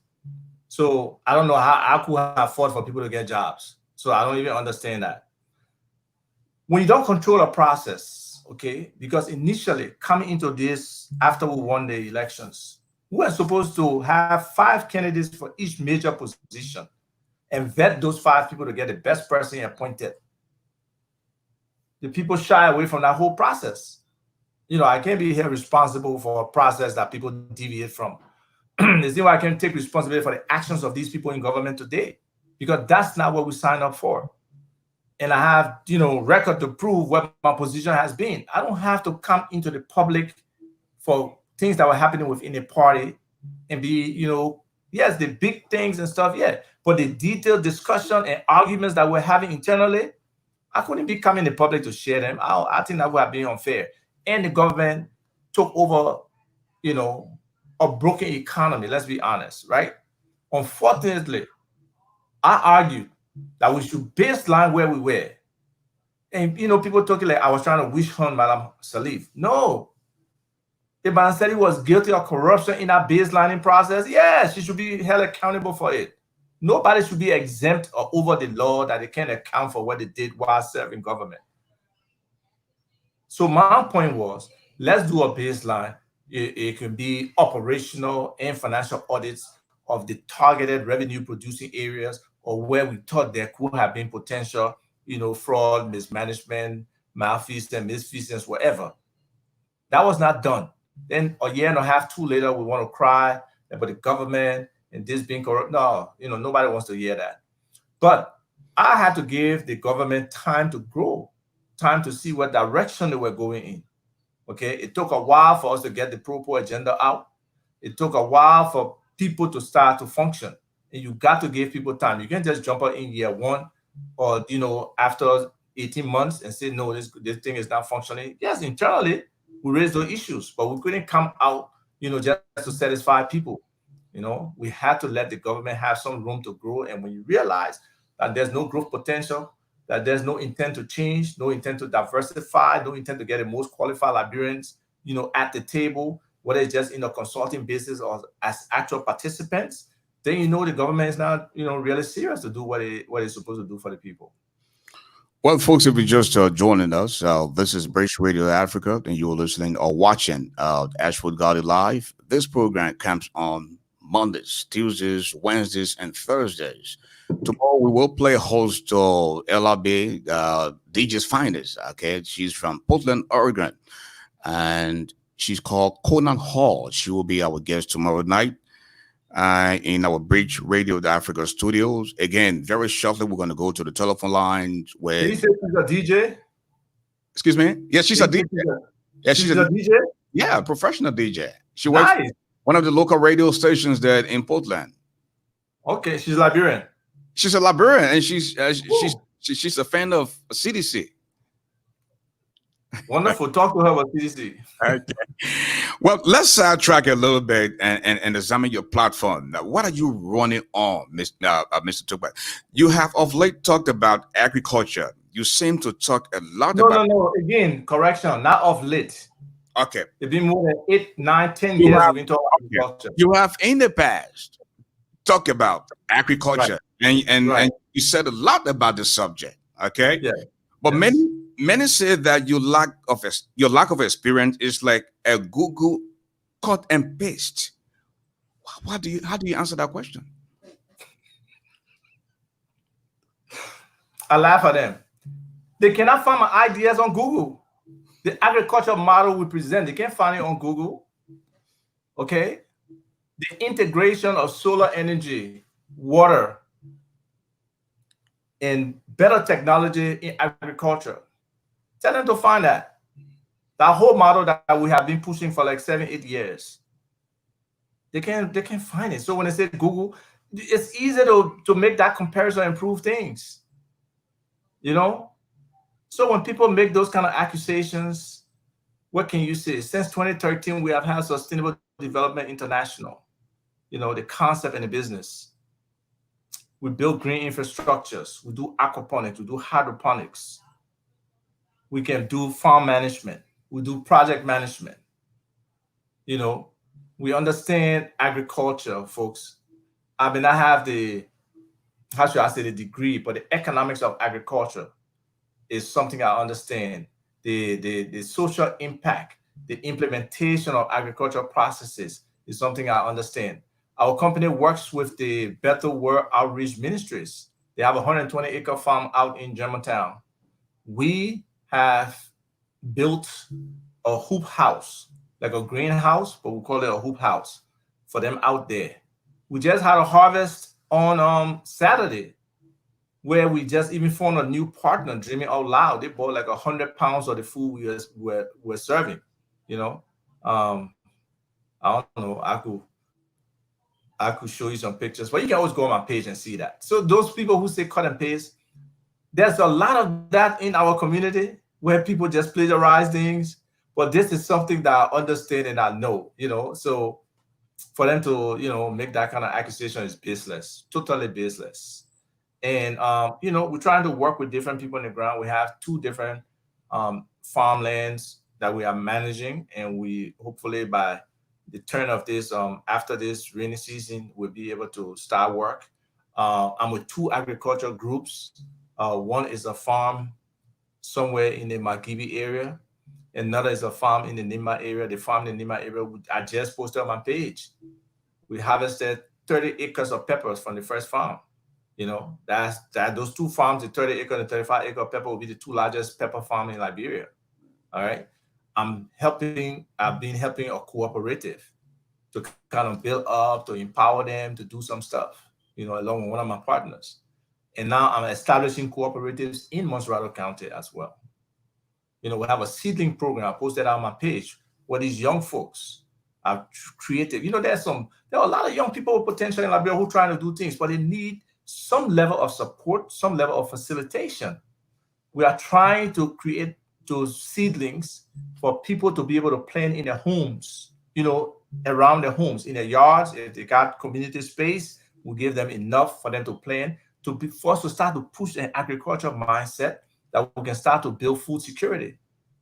So I don't know how I could have fought for people to get jobs. So I don't even understand that. When you don't control a process, okay, because initially coming into this after we won the elections, we were supposed to have 5 candidates for each major position and vet those 5 people to get the best person appointed. The people shy away from that whole process. I can't be here responsible for a process that people deviate from. There's no way I can take responsibility for the actions of these people in government today, because that's not what we signed up for. And I have, record to prove what my position has been. I don't have to come into the public for things that were happening within the party and be, yes, the big things and stuff, yeah. But the detailed discussion and arguments that we're having internally, I couldn't be coming to the public to share them. I think that would have been unfair. And the government took over, a broken economy, let's be honest, right? Unfortunately, I argued that we should baseline where we were. And, people talking like I was trying to wish hunt Madame Salif. No. If Madame Salif was guilty of corruption in that baselining process, yes, she should be held accountable for it. Nobody should be exempt or over the law that they can't account for what they did while serving government. So my point was, let's do a baseline. It can be operational and financial audits of the targeted revenue producing areas or where we thought there could have been potential, fraud, mismanagement, malfeasance, misfeasance, whatever. That was not done. Then a year and a half, 2 later, we want to cry about the government and this being corrupt. No, nobody wants to hear that. But I had to give the government time to grow, time to see what direction they were going in. Okay, it took a while for us to get the Pro-Poor agenda out. It took a while for people to start to function. And you got to give people time. You can't just jump out in year 1 or, after 18 months and say, no, this thing is not functioning. Yes, internally, We raised those issues, but we couldn't come out, just to satisfy people. We had to let the government have some room to grow. And when you realize that there's no growth potential, that there's no intent to change, no intent to diversify, no intent to get the most qualified Liberians, at the table, whether it's just in a consulting business or as actual participants, then the government is not, really serious to do what it's supposed to do for the people. Well, folks, if you're just joining us, this is Bridge Radio Africa, and you're listening or watching Ashford Garden Live. This program comes on Mondays, Tuesdays, Wednesdays, and Thursdays. Tomorrow we will play host to LRB, DJ's Finest. Okay, she's from Portland, Oregon, and she's called Conan Hall. She will be our guest tomorrow night in our Bridge Radio Africa studios. Again, very shortly we're going to go to the telephone lines where. Did you say she's a DJ? Excuse me? Yeah, she's a DJ. Yeah, she's a DJ. Yeah, professional DJ. She works for one of the local radio stations there in Portland. Okay, she's Liberian. She's a Liberian, and she's a fan of CDC. Wonderful. Talk to her about CDC. Okay. Well, let's sidetrack a little bit and examine your platform. Now, what are you running on, Mr. Tukpa? You have of late talked about agriculture. You seem to talk a lot about. No. Again, correction. Not of late. Okay. It's been more than 8, 9, 10 years we've been talking about agriculture. You have in the past talked about agriculture, right. and you said a lot about the subject. Okay. Yeah. But many say that your lack of experience is like a Google cut and paste. How do you answer that question? I laugh at them. They cannot find my ideas on Google. The agriculture model we present, they can't find it on Google. Okay? The integration of solar energy, water, and better technology in agriculture. Tell them to find that. That whole model that we have been pushing for like 7, 8 years. They can't find it. So when they say Google, it's easy to make that comparison and prove things. So when people make those kind of accusations, what can you say? Since 2013, we have had Sustainable Development International, the concept and the business. We build green infrastructures. We do aquaponics. We do hydroponics. We can do farm management. We do project management. We understand agriculture, folks. I mean, I have the degree, but the economics of agriculture is something I understand. The social impact, the implementation of agricultural processes is something I understand. Our company works with the Bethel World Outreach Ministries. They have a 120-acre farm out in Germantown. We have built a hoop house, like a greenhouse, but we call it a hoop house for them out there. We just had a harvest on Saturday, where we just even found a new partner, Dreaming Out Loud. They bought like 100 pounds of the food we're serving. I don't know. I could show you some pictures, but you can always go on my page and see that. So those people who say cut and paste, there's a lot of that in our community where people just plagiarize things. But this is something that I understand and I know, So for them to, make that kind of accusation is baseless, totally baseless. And, we're trying to work with different people on the ground. We have 2 different farmlands that we are managing. And we hopefully by the turn of this, after this rainy season, we'll be able to start work. I'm with 2 agricultural groups. One is a farm somewhere in the Magibi area. Another is a farm in the Nima area. The farm in the Nima area, I just posted on my page. We harvested 30 acres of peppers from the first farm. Those 2 farms, the 30-acre and the 35-acre pepper, will be the 2 largest pepper farms in Liberia. All right. I've been helping a cooperative to kind of build up, to empower them to do some stuff, along with one of my partners. And now I'm establishing cooperatives in Montserrat County as well. We have a seedling program I posted on my page where these young folks are creative. There are a lot of young people with potential in Liberia who are trying to do things, but they need some level of support, some level of facilitation. We are trying to create seedlings for people to be able to plant in their homes, around their homes, in their yards. If they got community space, we'll give them enough for them to plant, to be forced to start to push an agriculture mindset that we can start to build food security.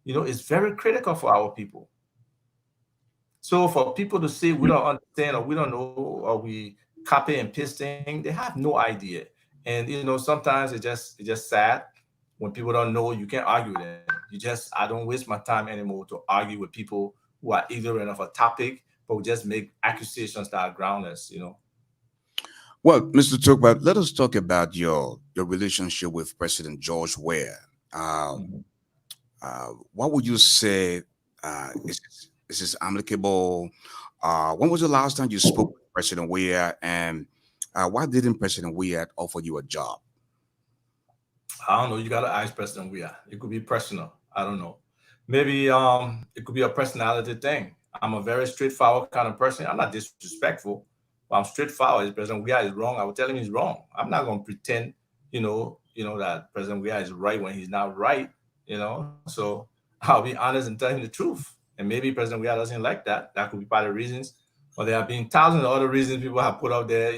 It's very critical for our people. So for people to say we don't understand or we don't know or we copy and pasting, they have no idea. And sometimes it's just sad when people don't know. You can't argue with them. I don't waste my time anymore to argue with people who are ignorant of a topic, but just make accusations that are groundless. Well, Mr. Tokpa, let us talk about your relationship with President George Weah. What would you say is this amicable? When was the last time you spoke with President Weah, and why didn't President Weah offer you a job? I don't know. You got to ask President Weah. It could be personal. I don't know. Maybe it could be a personality thing. I'm a very straightforward kind of person. I'm not disrespectful, but I'm straightforward. If President Weah is wrong, I will tell him he's wrong. I'm not going to pretend, that President Weah is right when he's not right. So I'll be honest and tell him the truth. And maybe President Weah doesn't like that. That could be part of the reasons. But there have been thousands of other reasons people have put out there,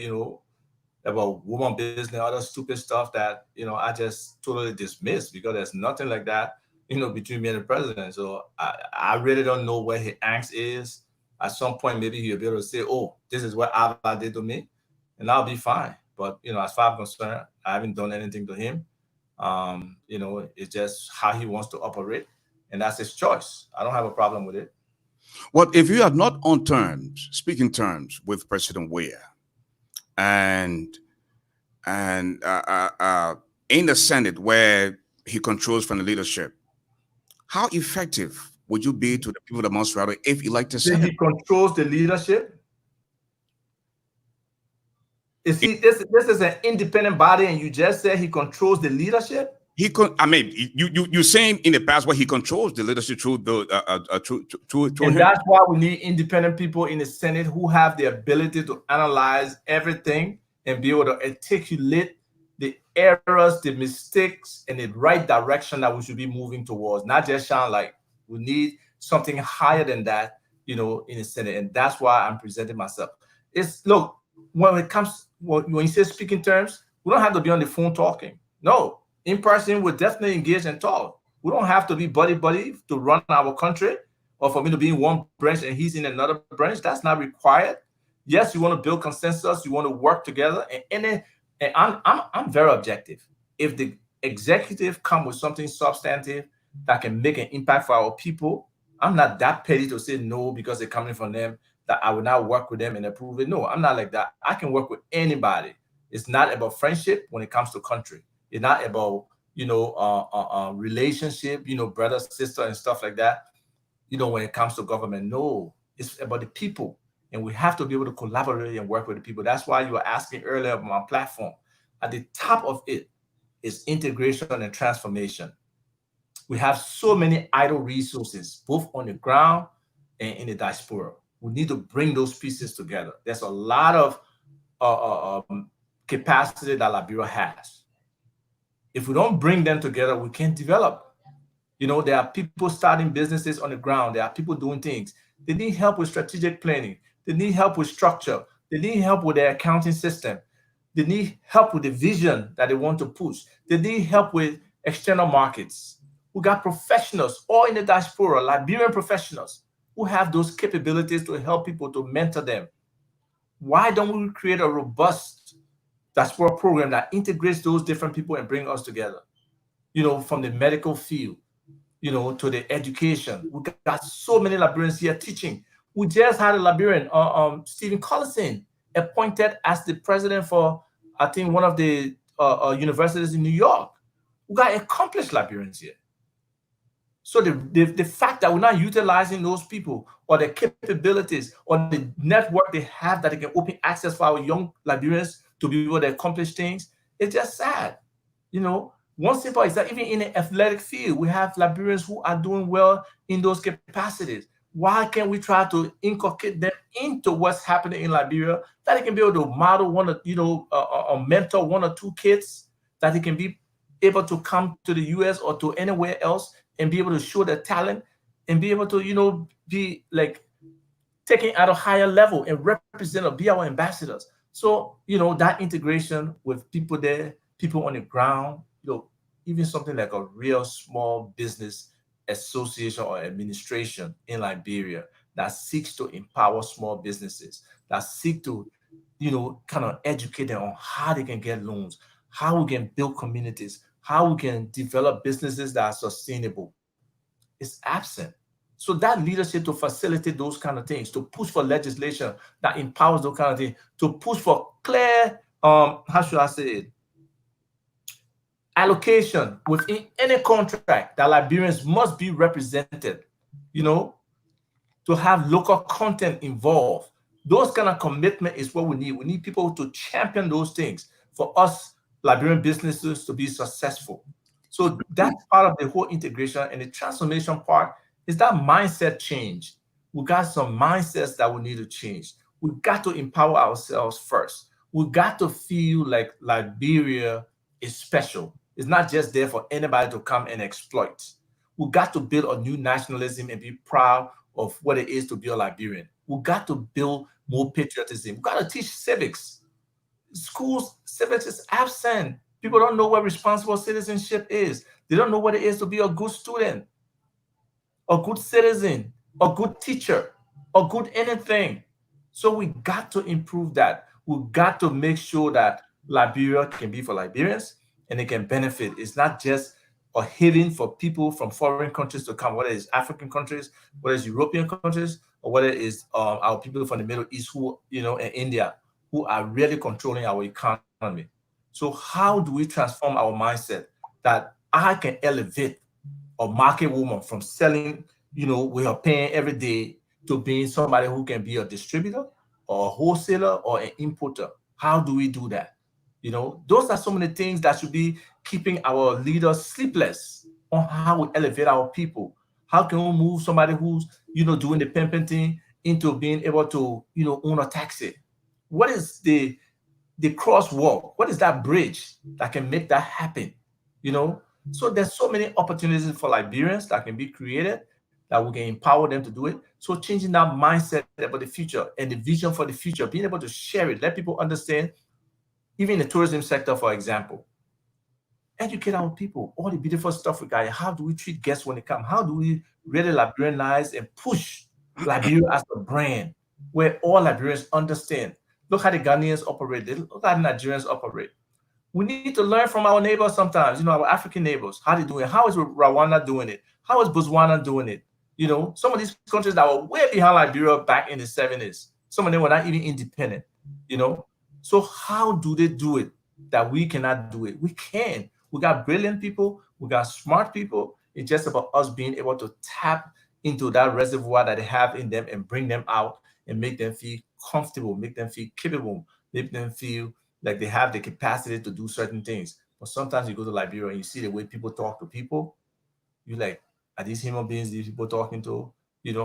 about woman business, other stupid stuff that, I just totally dismiss, because there's nothing like that, between me and the president. So I really don't know where his angst is. At some point, maybe he'll be able to say, oh, this is what Ava did to me, and I'll be fine. But, as far as I'm concerned, I haven't done anything to him. It's just how he wants to operate, and that's his choice. I don't have a problem with it. Well, if you are not on speaking terms with President Weah, and in the Senate where he controls from the leadership, how effective would you be to the people of Montserrat if elected Senate? He controls the leadership. This is an independent body, and you just said he controls the leadership. You're saying in the past where he controls the leadership through and that's why we need independent people in the Senate who have the ability to analyze everything and be able to articulate the errors, the mistakes, and the right direction that we should be moving towards. Not just sound like we need something higher than that, in the Senate, and that's why I'm presenting myself. Look, when you say speaking terms, we don't have to be on the phone talking. No. In person, we're definitely engaged and talk. We don't have to be buddy to run our country, or for me to be in one branch and he's in another branch. That's not required. Yes, you want to build consensus. You want to work together. And I'm very objective. If the executive come with something substantive that can make an impact for our people, I'm not that petty to say no because they're coming from them, that I will not work with them and approve it. No, I'm not like that. I can work with anybody. It's not about friendship when it comes to country. It's not about, relationship, brother, sister, and stuff like that, when it comes to government. No, it's about the people. And we have to be able to collaborate and work with the people. That's why you were asking earlier about my platform. At the top of it is integration and transformation. We have so many idle resources, both on the ground and in the diaspora. We need to bring those pieces together. There's a lot of capacity that Liberia has. If we don't bring them together, we can't develop. There are people starting businesses on the ground. There are people doing things. They need help with strategic planning. They need help with structure. They need help with their accounting system. They need help with the vision that they want to push. They need help with external markets. We got professionals all in the diaspora, Liberian professionals, who have those capabilities to help people, to mentor them. Why don't we create a robust diaspora program that integrates those different people and bring us together? From the medical field, to the education. We got so many Liberians here teaching. We just had a Liberian, Stephen Collison, appointed as the president for, I think, one of the universities in New York. We got accomplished Liberians here. So the fact that we're not utilizing those people or their capabilities or the network they have that they can open access for our young Liberians to be able to accomplish things, it's just sad. One simple is that even in the athletic field, we have Liberians who are doing well in those capacities. Why can't we try to inculcate them into what's happening in Liberia, that they can be able to model mentor one or two kids, that they can be able to come to the US or to anywhere else and be able to show their talent and be able to, be like taken at a higher level and represent or be our ambassadors. So, that integration with people there, people on the ground, even something like a real small business association or administration in Liberia that seeks to empower small businesses, that seek to, kind of educate them on how they can get loans, how we can build communities, how we can develop businesses that are sustainable, is absent. So that leadership to facilitate those kind of things, to push for legislation that empowers those kind of things, to push for clear, how should I say it, allocation within any contract that Liberians must be represented, to have local content involved. Those kind of commitment is what we need. We need people to champion those things for us Liberian businesses to be successful. So that's part of the whole integration, and the transformation part is that mindset change. We got some mindsets that we need to change. We got to empower ourselves first. We got to feel like Liberia is special. It's not just there for anybody to come and exploit. We got to build a new nationalism and be proud of what it is to be a Liberian. We got to build more patriotism. We got to teach civics. Schools, civics is absent. People don't know what responsible citizenship is. They don't know what it is to be a good student, a good citizen, a good teacher, a good anything. So we got to improve that. We got to make sure that Liberia can be for Liberians and they can benefit. It's not just a haven for people from foreign countries to come, whether it's African countries, whether it's European countries, or whether it's our people from the Middle East who, and India, who are really controlling our economy. So how do we transform our mindset that I can elevate a market woman from selling, we are paying every day, to being somebody who can be a distributor or a wholesaler or an importer? How do we do that? Those are some of the things that should be keeping our leaders sleepless on how we elevate our people. How can we move somebody who's, doing the pimping thing into being able to, own a taxi? What is the crosswalk? What is that bridge that can make that happen? So there's so many opportunities for Liberians that can be created, that we can empower them to do it. So changing that mindset about the future and the vision for the future, being able to share it, let people understand, even in the tourism sector, for example, educate our people, all the beautiful stuff we got. How do we treat guests when they come? How do we really Liberianize and push Liberia as a brand where all Liberians understand? Look how the Ghanaians operate. Look how the Nigerians operate. We need to learn from our neighbors sometimes, our African neighbors, how they do it. How is Rwanda doing it? How is Botswana doing it? Some of these countries that were way behind Liberia back in the 70s, some of them were not even independent, So how do they do it that we cannot do it? We can. We got brilliant people. We got smart people. It's just about us being able to tap into that reservoir that they have in them and bring them out and make them feel comfortable, make them feel capable, make them feel like they have the capacity to do certain things. But sometimes you go to Liberia and you see the way people talk to people. You're like, are these human beings these people talking to?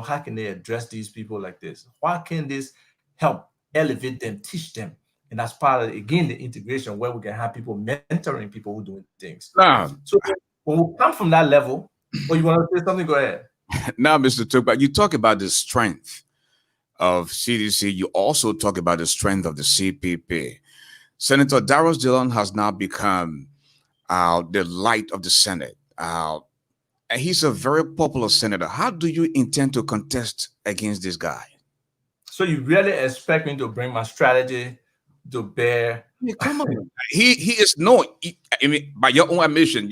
How can they address these people like this? Why can this help elevate them, teach them? And that's part of, again, the integration where we can have people mentoring people who are doing things. So when we come from that level, or you want to say something, go ahead. Now, Mr. Tukpa, you talk about the strength of CDC. You also talk about the strength of the CPP. Senator Darius Dillon has now become the light of the Senate. And he's a very popular senator. How do you intend to contest against this guy? So you really expect me to bring my strategy to bear? I mean, come on. He is known. By your own admission,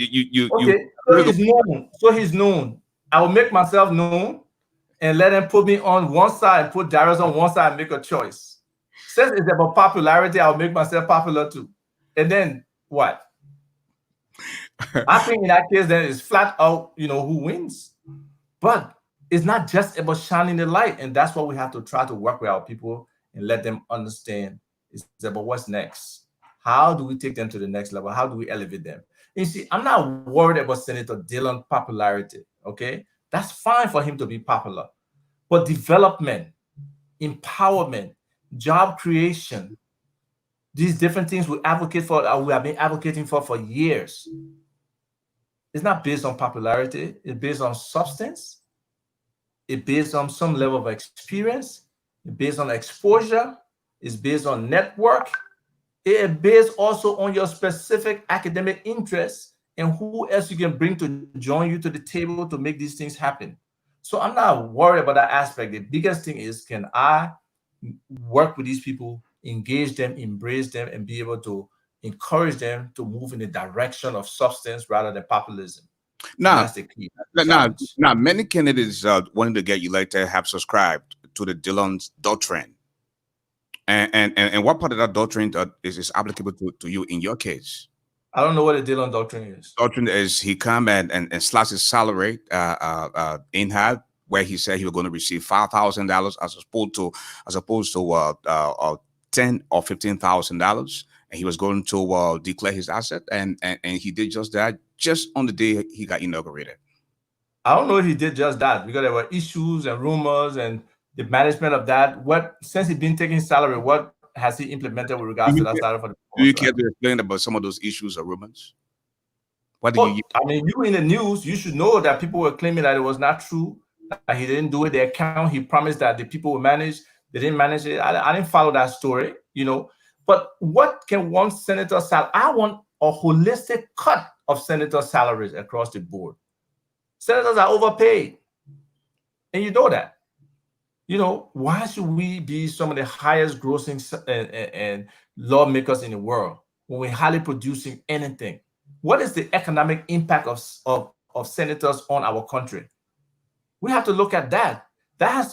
So he's known. I will make myself known and let them put me on one side and put Darius on one side and make a choice. Since it's about popularity, I'll make myself popular too. And then what? I think in that case, then it's flat out, who wins. But it's not just about shining the light. And that's what we have to try to work with our people and let them understand. It's about what's next. How do we take them to the next level? How do we elevate them? And you see, I'm not worried about Senator Dillon's popularity, okay? That's fine for him to be popular. But development, empowerment, job creation, these different things we advocate for, we have been advocating for years. It's not based on popularity. It's based on substance. It's based on some level of experience. It's based on exposure. It's based on network. It's based also on your specific academic interests and who else you can bring to join you to the table to make these things happen. So I'm not worried about that aspect. The biggest thing is, can I work with these people, engage them, embrace them, and be able to encourage them to move in the direction of substance rather than populism? And Now, that's the key. That's the now, challenge. now, many candidates wanting to get elected have subscribed to the Dillon's doctrine. And what part of that doctrine is applicable to you in your case? I don't know what the Dillon doctrine is. Doctrine is he come and slash his salary in half, where he said he was going to receive $5,000 as opposed to $10,000 or $15,000, and he was going to declare his asset, and he did just that just on the day he got inaugurated. I don't know if he did just that, because there were issues and rumors and the management of that. What, since he's been taking salary, what has he implemented with regards to that salary for the Do you care to explain about some of those issues or rumors? What do you? I mean, you in the news, you should know that people were claiming that it was not true, that he didn't do it. The account he promised that the people would manage, they didn't manage it. I didn't follow that story, you know. But what can one senator's salary? I want a holistic cut of senator salaries across the board. Senators are overpaid, and you know that. You know, why should we be some of the highest grossing and lawmakers in the world when we're hardly producing anything? What is the economic impact of senators on our country? We have to look at that. That has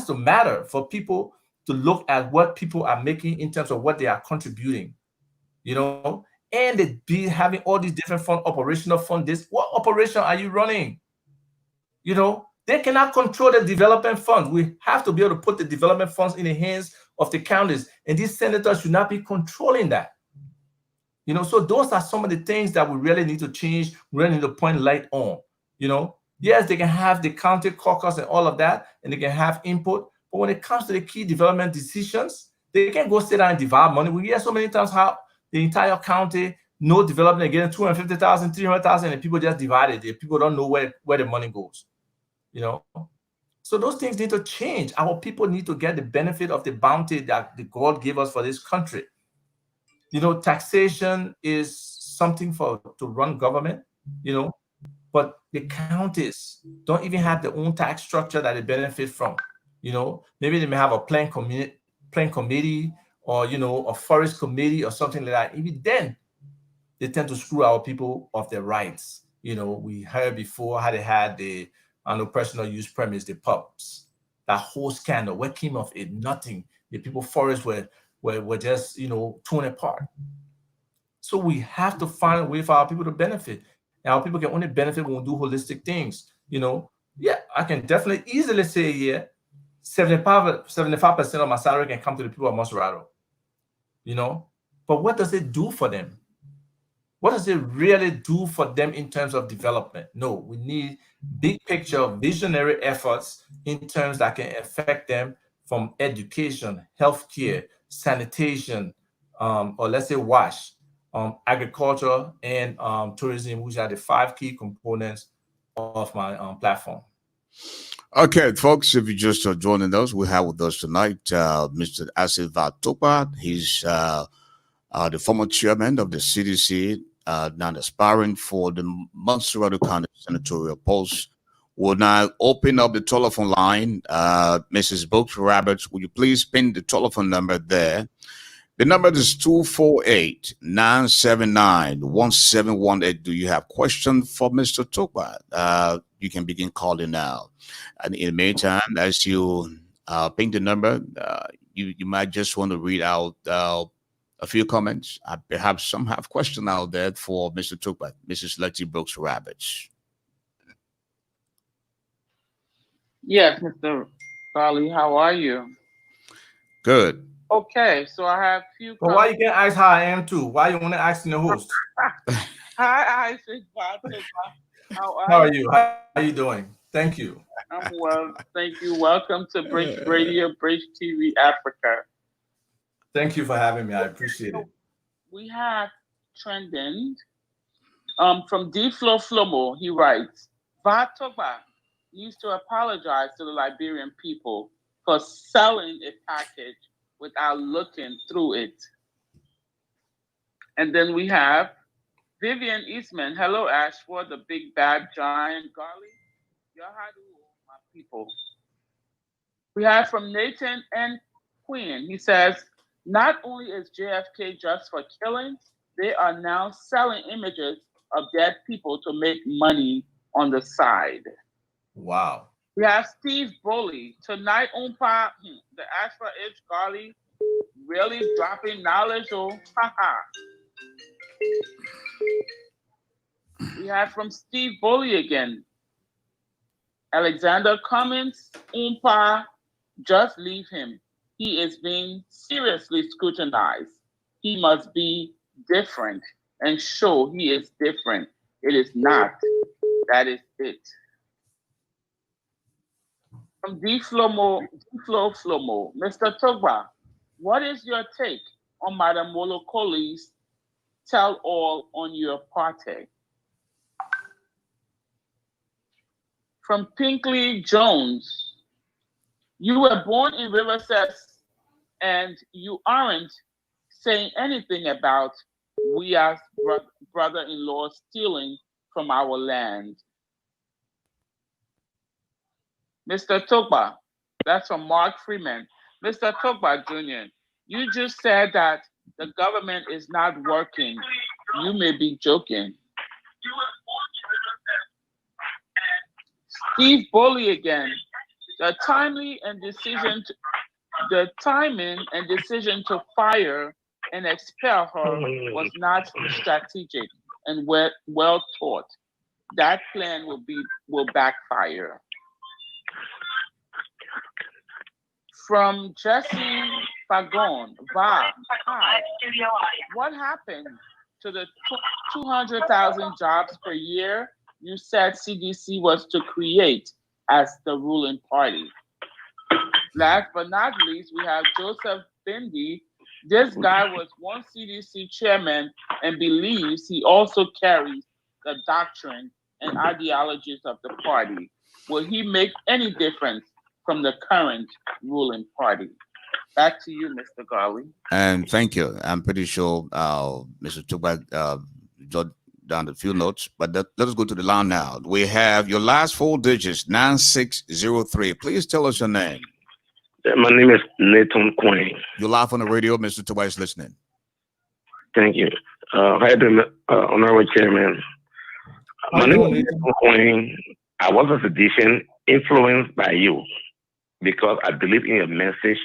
to matter for people to look at what people are making in terms of what they are contributing, you know, and they be having all these different fund, operational fund. What operation are you running? You know, they cannot control the development funds. We have to be able to put the development funds in the hands of the counties, and these senators should not be controlling that. You know, so those are some of the things that we really need to change, really need to point light on. You know, yes, they can have the county caucus and all of that, and they can have input, but when it comes to the key development decisions, they can't go sit down and divide money. We hear so many times how the entire county, no development, getting 250,000, 300,000, and people just divide it. The people don't know where the money goes. You know, so those things need to change. Our people need to get the benefit of the bounty that the God gave us for this country. You know, taxation is something to run government, you know, but the counties don't even have their own tax structure that they benefit from. You know, maybe they may have a plan committee or, you know, a forest committee or something like that. Even then, they tend to screw our people of their rights. You know, we heard before how they had the personal use premise, the pubs, that whole scandal. What came of it? Nothing. The people forests were just, you know, torn apart. So we have to find a way for our people to benefit. And our people can only benefit when we do holistic things. You know, yeah, I can definitely easily say here, 75% of my salary can come to the people of Monserrato. You know, but what does it do for them? What does it really do for them in terms of development? No, we need big picture, visionary efforts in terms that can affect them from education, healthcare, sanitation, or let's say WASH, agriculture, and tourism, which are the 5 key components of my platform. Okay, folks, if you just are joining us, we have with us tonight Mr. Asif Tokpa. He's the former chairman of the CDC, now aspiring for the Monserrato County senatorial post. We'll now open up the telephone line. Mrs. Brooks Roberts, will you please pin the telephone number there? The number is 248-979-1718. Do you have questions for Mr. Tokpa? You can begin calling now. And in the meantime, as you ping the number, you might just want to read out a few comments. Perhaps some have questions out there for Mr. Tokpa, Mrs. Letty Brooks Roberts. Yes, Mr. Raleigh, how are you? Good. Okay, so I have a few. But why you can't ask how I am too? Why you want to ask the host? Hi, Isaac. How are you? How are you doing? Thank you. I'm well. Thank you. Welcome to Bridge Radio, Bridge TV Africa. Thank you for having me. I appreciate it. We have trending From D. Flo Flomo, he writes, Va Togba needs to apologize to the Liberian people for selling a package without looking through it. And then we have Vivian Eastman. Hello, Ashford, the big bad giant Garley. Yahadu, my people. We have from Nathan N. Queen. He says, not only is JFK just for killing, they are now selling images of dead people to make money on the side. Wow. We have Steve Boley. Tonight, Umpa, the Ashford H. Garley, really dropping knowledge. Oh, haha. We have from Steve Boley again. Alexander Cummins, Umpa, just leave him. He is being seriously scrutinized. He must be different and show he is different. It is not. That is it. From D. Flomo, Mr. Togba, what is your take on Madam Molokoli's tell all on your party? From Pinkley Jones, you were born in Riverside and you aren't saying anything about we as brother-in-law stealing from our land. Mr. Togba, that's from Mark Freeman. Mr. Togba Jr., you just said that the government is not working. You may be joking. Steve Boley again. The timing and decision to fire and expel her was not strategic and well thought. That plan will backfire. From Jesse Fagon, hi. What happened to the 200,000 jobs per year you said CDC was to create as the ruling party? Last but not least, we have Joseph Bindi. This guy was one CDC chairman and believes he also carries the doctrine and ideologies of the party. Will he make any difference from the current ruling party? Back to you, Mr. Garley. And thank you. I'm pretty sure Mr. Togba jotted down a few notes, but let us go to the line now. We have your last four digits, 9603. Please tell us your name. My name is Nathan Quinn. You're live on the radio. Mr. Togba is listening. Thank you. Hi, Honorable Chairman. My name is Nathan Quinn. I was a physician influenced by you because I believe in your message,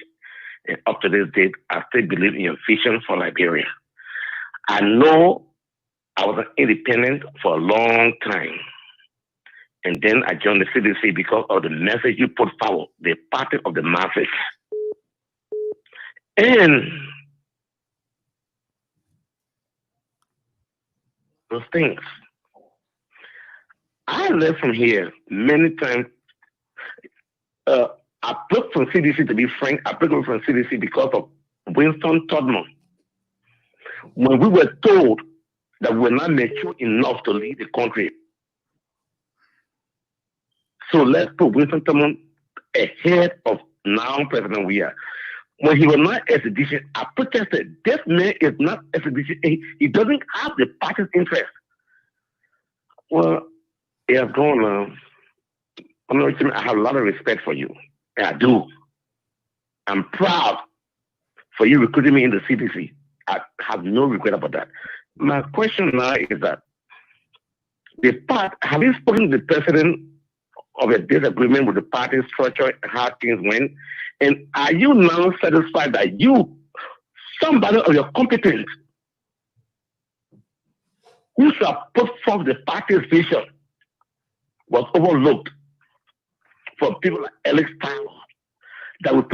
and up to this date, I still believe in your vision for Liberia. I know I was an independent for a long time. And then I joined the CDC because of the message you put forward, the party of the masses. And those things. I left from here many times. I broke from CDC, to be frank, I broke from CDC because of Winston Tubman. When we were told that we were not mature enough to lead the country, so let's put Winston Tubman ahead of now President we are. When he was not extradition, I protested. This man is not extradition. He doesn't have the party's interest. Well, he has gone now. I have a lot of respect for you. And I do. I'm proud for you recruiting me in the CDC. I have no regret about that. My question now is that have you spoken to the president of a disagreement with the party structure and how things went? And are you now satisfied that you, somebody of your competence, who should put forth the party's vision, was overlooked for people like Alex Tyler that would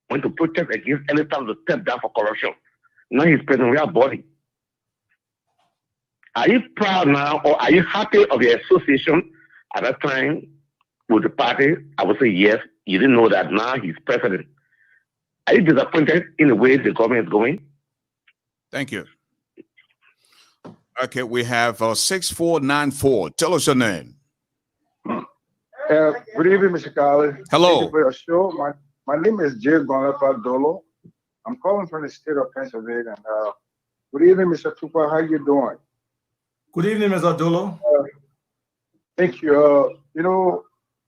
went to protest against Alex Tyler to step down for corruption? Now he's president. We are body. Are you proud now, or are you happy of your association at that time with the party? I would say yes. You didn't know that. Now he's president. Are you disappointed in the way the government is going? Thank you. Okay, we have 6494. Tell us your name. Good evening, Mr. Collins. Hello. Thank you for your show. My name is Jay Gonapa Dolo. I'm calling from the state of Pennsylvania. Good evening, Mr. Tupa. How you doing? Good evening, Mr. Dolo. Thank you.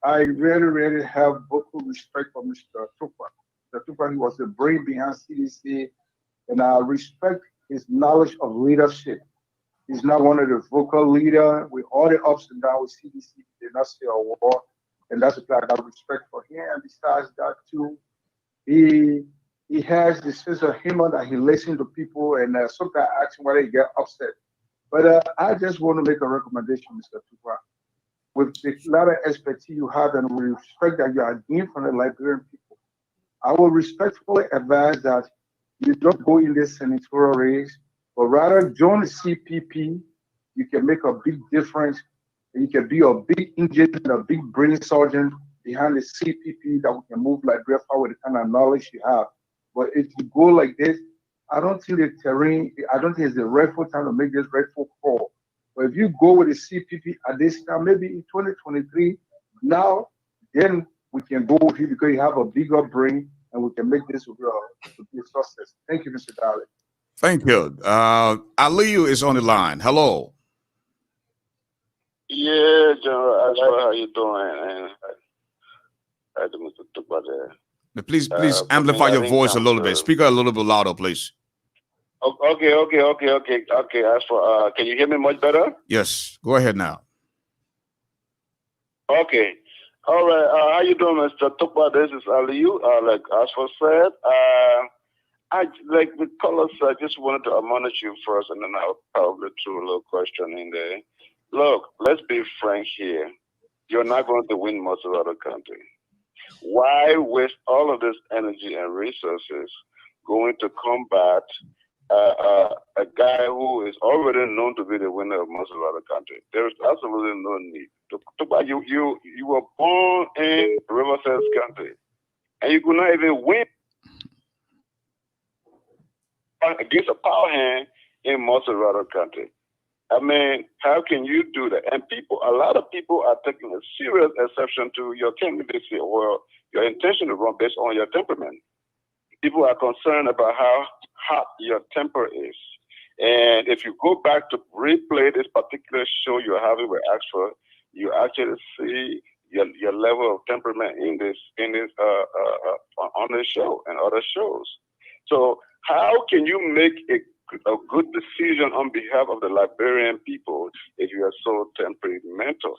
I really have vocal respect for Mr. Tupa. Mr. Tupa, he was the brain behind CDC, and I respect his knowledge of leadership. He's not one of the vocal leader with all the ups and downs with CDC. He did not say a word, and that's why I got respect for him. And besides that, too, he has this sense of humor that he listens to people, and sometimes I ask him why they get upset. But I just want to make a recommendation, Mr. Tupa. With the lot of expertise you have and with respect that you are gained from the Liberian people, I will respectfully advise that you don't go in this senatorial race, but rather join the CPP. You can make a big difference. You can be a big engine and a big brain surgeon behind the CPP that we can move Liberia forward with the kind of knowledge you have. But if you go like this, I don't think it's the rightful time to make this rightful call. But if you go with the CPP at this time, maybe in 2023, now, then we can go with you because you have a bigger brain and we can make this a success. Thank you, Mr. Dali. Thank you. Aliyu is on the line. Hello. Yeah, General, how you doing? I don't want to talk about that. Please amplify your voice a little bit. Speak a little bit louder, please. Okay. As for, can you hear me much better? Yes. Go ahead now. Okay. All right. How you doing, Mr. Tukpa? This is Aliyu. Like Asfa said, I like the colors. I just wanted to admonish you first, and then I'll probably throw a little question in there. Look, let's be frank here. You're not going to win most of the country. Why waste all of this energy and resources going to combat a guy who is already known to be the winner of most of the country? There is absolutely no need. You were born in Riverside country, and you could not even win against a power hand in most of the country. I mean, how can you do that? And a lot of people are taking a serious exception to your candidacy or your intention to run based on your temperament. People are concerned about how hot your temper is. And if you go back to replay this particular show you're having with Axford, you actually see your level of temperament in this on this show and other shows. So how can you make a good decision on behalf of the Liberian people if you are so temperamental?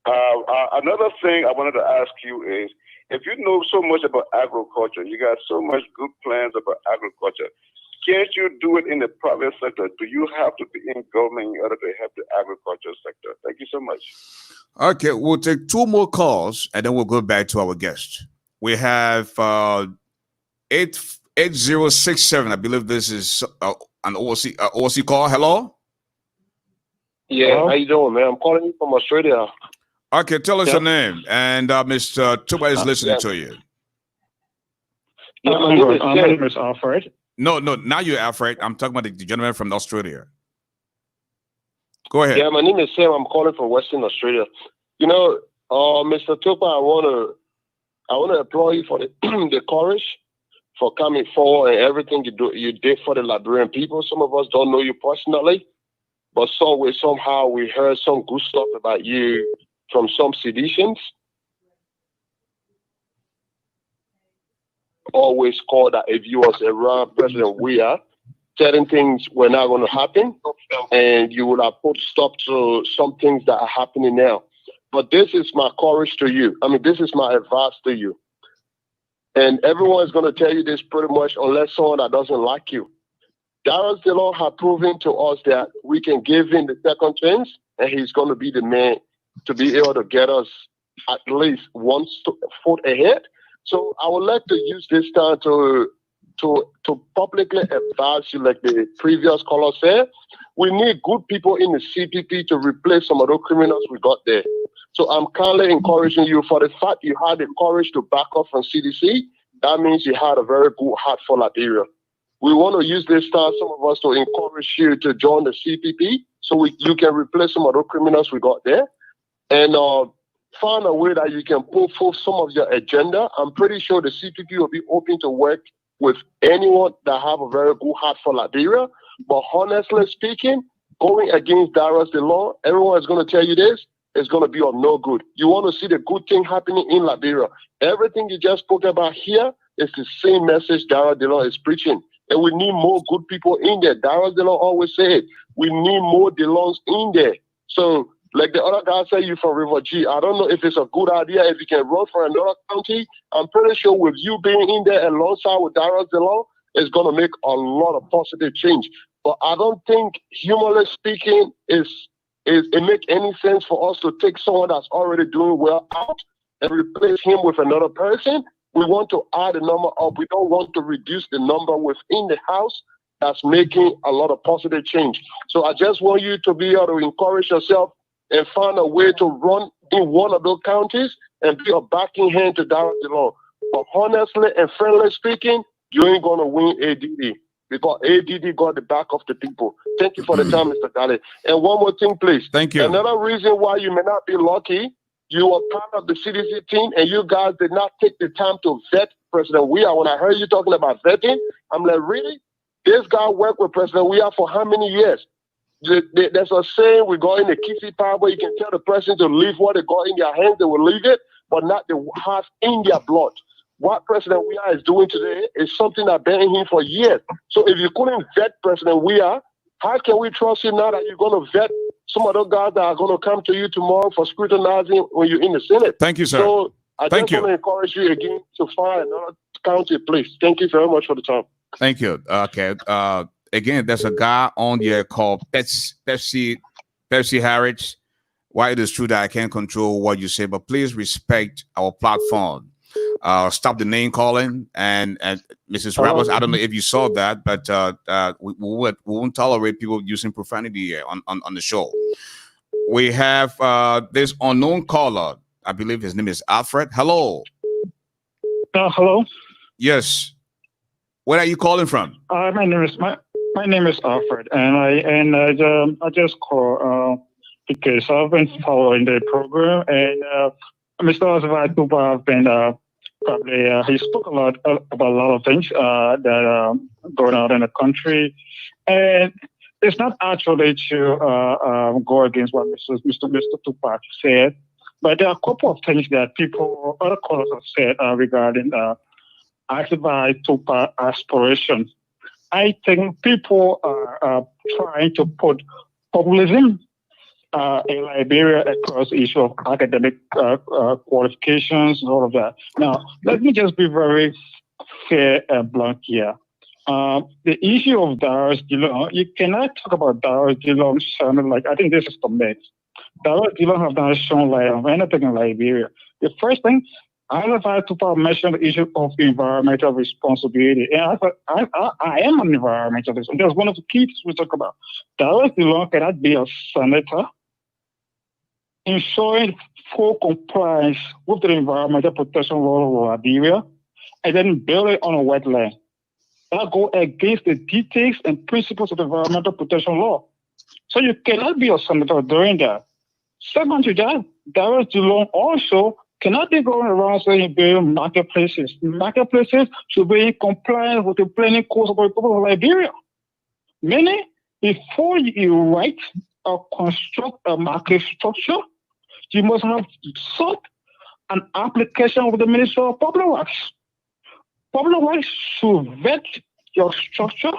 Another thing I wanted to ask you is, if you know so much about agriculture, you got so much good plans about agriculture, can't you do it in the private sector? Do you have to be in government in order to help the agriculture sector? Thank you so much. Okay, we'll take two more calls and then we'll go back to our guest. We have 8067. I believe this is an OC call. Hello? Yeah, how you doing, man? I'm calling you from Australia. Okay, tell us your name. And Mr. Tuba is listening to you. Yeah, my name is Alfred. No, now you're Alfred. I'm talking about the gentleman from Australia. Go ahead. Yeah, my name is Sam. I'm calling from Western Australia. You know, Mr. Tupa, I want to applaud you for the courage for coming forward and everything you did for the Liberian people. Some of us don't know you personally, but somehow we heard some good stuff about you from some citizens. Always called that if you was around President Weah, certain things were not going to happen, and you would have put stop to some things that are happening now. But this is my courage to you. I mean, this is my advice to you. And everyone is going to tell you this pretty much, unless someone that doesn't like you. Darius Dillon has proven to us that we can give him the second chance, and he's going to be the man to be able to get us at least one foot ahead. So I would like to use this time to publicly advise you, like the previous caller said. We need good people in the CPP to replace some of those criminals we got there. So I'm kindly encouraging you, for the fact you had the courage to back up from CDC, that means you had a very good heart for Liberia. We want to use this time, some of us, to encourage you to join the CPP so you can replace some of those criminals we got there, and find a way that you can pull forth some of your agenda. I'm pretty sure the CPP will be open to work with anyone that have a very good heart for Liberia. But honestly speaking, going against Darius DeLong, everyone is going to tell you this, is going to be of no good. You want to see the good thing happening in Liberia. Everything you just spoke about here is the same message Darius DeLong is preaching. And we need more good people in there. Darius DeLong always said, we need more DeLongs in there. So, like the other guy said, you from River G, I don't know if it's a good idea if you can run for another county. I'm pretty sure with you being in there alongside with Darius DeLong, it's going to make a lot of positive change. But I don't think, humanly speaking, it make any sense for us to take someone that's already doing well out and replace him with another person. We want to add a number up. We don't want to reduce the number within the house that's making a lot of positive change. So I just want you to be able to encourage yourself and find a way to run in one of those counties and be a backing hand to Darius DeLong. But honestly and friendly speaking, you ain't going to win ADD because ADD got the back of the people. Thank you for the time, Mr. Dale. And one more thing, please. Thank you. Another reason why you may not be lucky, you were part of the CDC team and you guys did not take the time to vet President Weah. When I heard you talking about vetting, I'm like, really? This guy worked with President Weah for how many years? There's a saying we go in the kissy power where you can tell the person to leave what they got in their hands, they will leave it, but not the heart in their blood. What President Weah is doing today is something that been in him for years. So if you couldn't vet President Weah, how can we trust you now that you're going to vet some of those guys that are going to come to you tomorrow for scrutinizing when you're in the Senate? Thank you, sir. So I Thank just you. want to encourage you again to find another county, please. Thank you very much for the time. Thank you. Okay. Again, there's a guy on there called Pepsi Harris. Why it is true that I can't control what you say, but please respect our platform. Stop the name calling and Mrs. Roberts. I don't know if you saw that, but we won't tolerate people using profanity here on the show. We have this unknown caller. I believe his name is Alfred. Hello. Hello. Yes. Where are you calling from? My name is Alfred, and I just call because I've been following the program, and Mr. Oswald Tupa have been probably he spoke a lot about a lot of things that are going on in the country, and it's not actually to go against what Mr. Tupac said, but there are a couple of things that other callers have said regarding Activate Tupac aspiration. I think people are trying to put populism in Liberia across the issue of academic qualifications and all of that. Now, let me just be very fair and blunt here. The issue of Darius DeLong, you cannot talk about Darius DeLong sounding like, I think this is the myth. Darius DeLong have not shown like anything in Liberia. The first thing, I have to mention the issue of environmental responsibility. And I am an environmentalist. And that's one of the key things we talk about. Darius DeLong cannot be a senator ensuring full compliance with the environmental protection law of Liberia and then build it on a wetland. That go against the details and principles of the environmental protection law. So you cannot be a senator doing that. Second to that, Darius DeLong also cannot be going around saying build marketplaces. Marketplaces should be in compliance with the planning codes of the Republic of Liberia. Meaning, before you write or construct a market structure, you must have sought an application with the Ministry of Public Works. Public Works should vet your structure,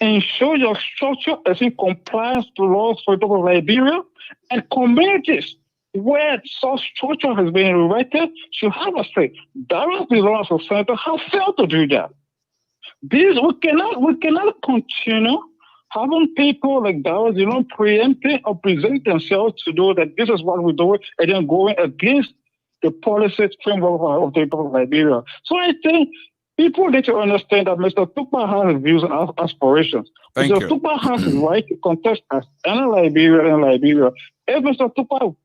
ensure your structure is in compliance to laws for the Republic of Liberia, and communities where such structure has been erected should have a say. Darius DeLong as a senator have failed to do that. We cannot continue having people like Darius DeLong preempting or present themselves to do that this is what we're doing and then going against the policy framework of the Republic of Liberia. So I think people need to understand that Mr. Tupac has views and aspirations. Mr. Tupac has the right to contest as any Liberian in Liberia. If Mr. Tupac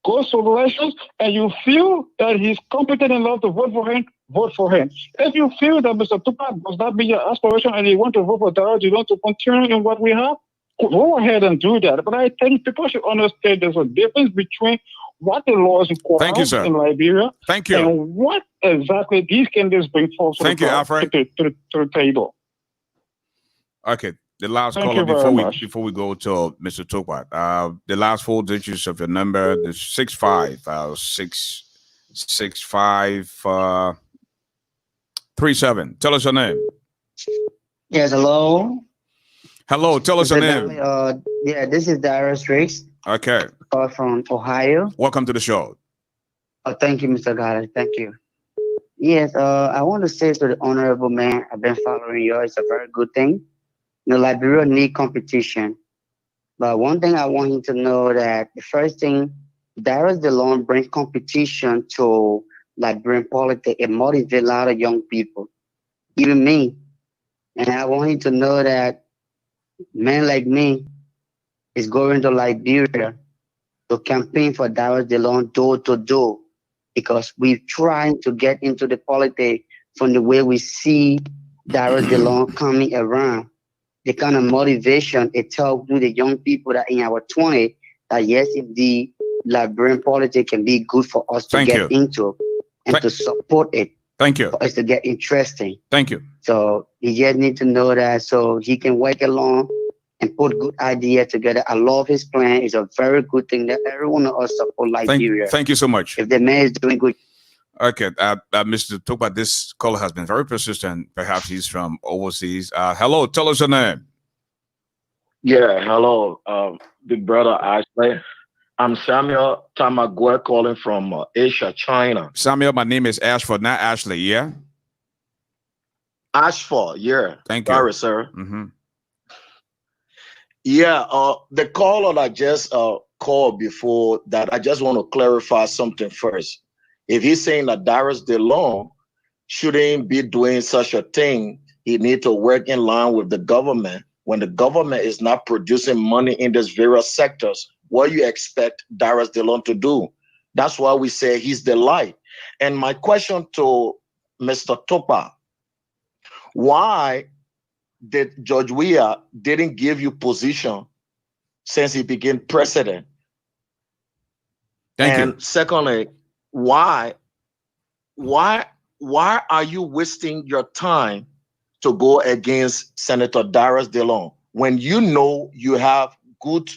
goes to elections and you feel that he's competent enough to vote for him, vote for him. If you feel that Mr. Tupac does not be your aspiration and you want to vote for Darius, you want to continue in what we have, go ahead and do that. But I think people should understand there's a difference between what the laws Thank you, require sir. in Liberia Thank you. and what exactly these candidates bring forth to Thank you, Alfred. to the table. Okay, the last Thank caller you very much. before we go to Mr. Tokpat. The last 4 digits of your number, the 66537. Tell us your name. Yes, hello. Hello, tell us your name. Yeah, this is Darius Riggs, Okay, from Ohio. welcome to the show. Oh, thank you, Mr. Goddard. Thank you. Yes, I want to say to the honorable man, I've been following you. It's a very good thing. You know, Liberia need competition. But one thing I want him to know that the first thing, Darius DeLong brings competition to Liberian politics. It motivates a lot of young people, even me. And I want him to know that men like me is going to Liberia to campaign for Darius DeLong door to door, because we're trying to get into the politics from the way we see Darius DeLong coming around. The kind of motivation it tells to the young people that in our 20s that yes, indeed, Liberian politics can be good for us to get into and to support it. Thank you. For us to get interesting. Thank you. So he just need to know that so he can work along and put good idea together. I love his plan. It's a very good thing that everyone of us support Liberia. Thank you so much. If the man is doing good. Okay, Mr. Tokpat, this caller has been very persistent. Perhaps he's from overseas. Hello, tell us your name. Yeah, hello, big brother Ashley. I'm Samuel Tamagwe calling from Asia, China. Samuel, my name is Ashford, not Ashley, yeah? Ashford, yeah. Thank you. Sorry, sir. Mm-hmm. Yeah, the caller that just called before that, I just want to clarify something first. If he's saying that Darius DeLong shouldn't be doing such a thing, he need to work in line with the government. When the government is not producing money in these various sectors, what do you expect Darius DeLong to do? That's why we say he's the light. And my question to Mr. Topa, why did George Weah didn't give you position since he became president? Thank you. Secondly, why are you wasting your time to go against Senator Darius DeLong when you know you have good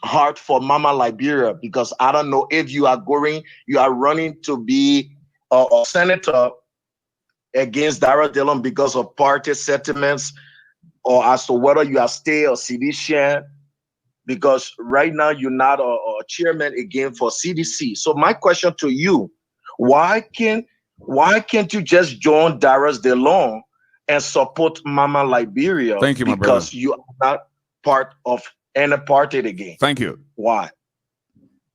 heart for Mama Liberia? Because I don't know if you are running to be a senator against Darius DeLong because of party sentiments, or as to whether you are still a CDC, because right now you're not a chairman again for CDC. So my question to you, why can't you just join Darius DeLong and support Mama Liberia? Thank you, my brother. Because you are not part of any party again. Thank you. Why?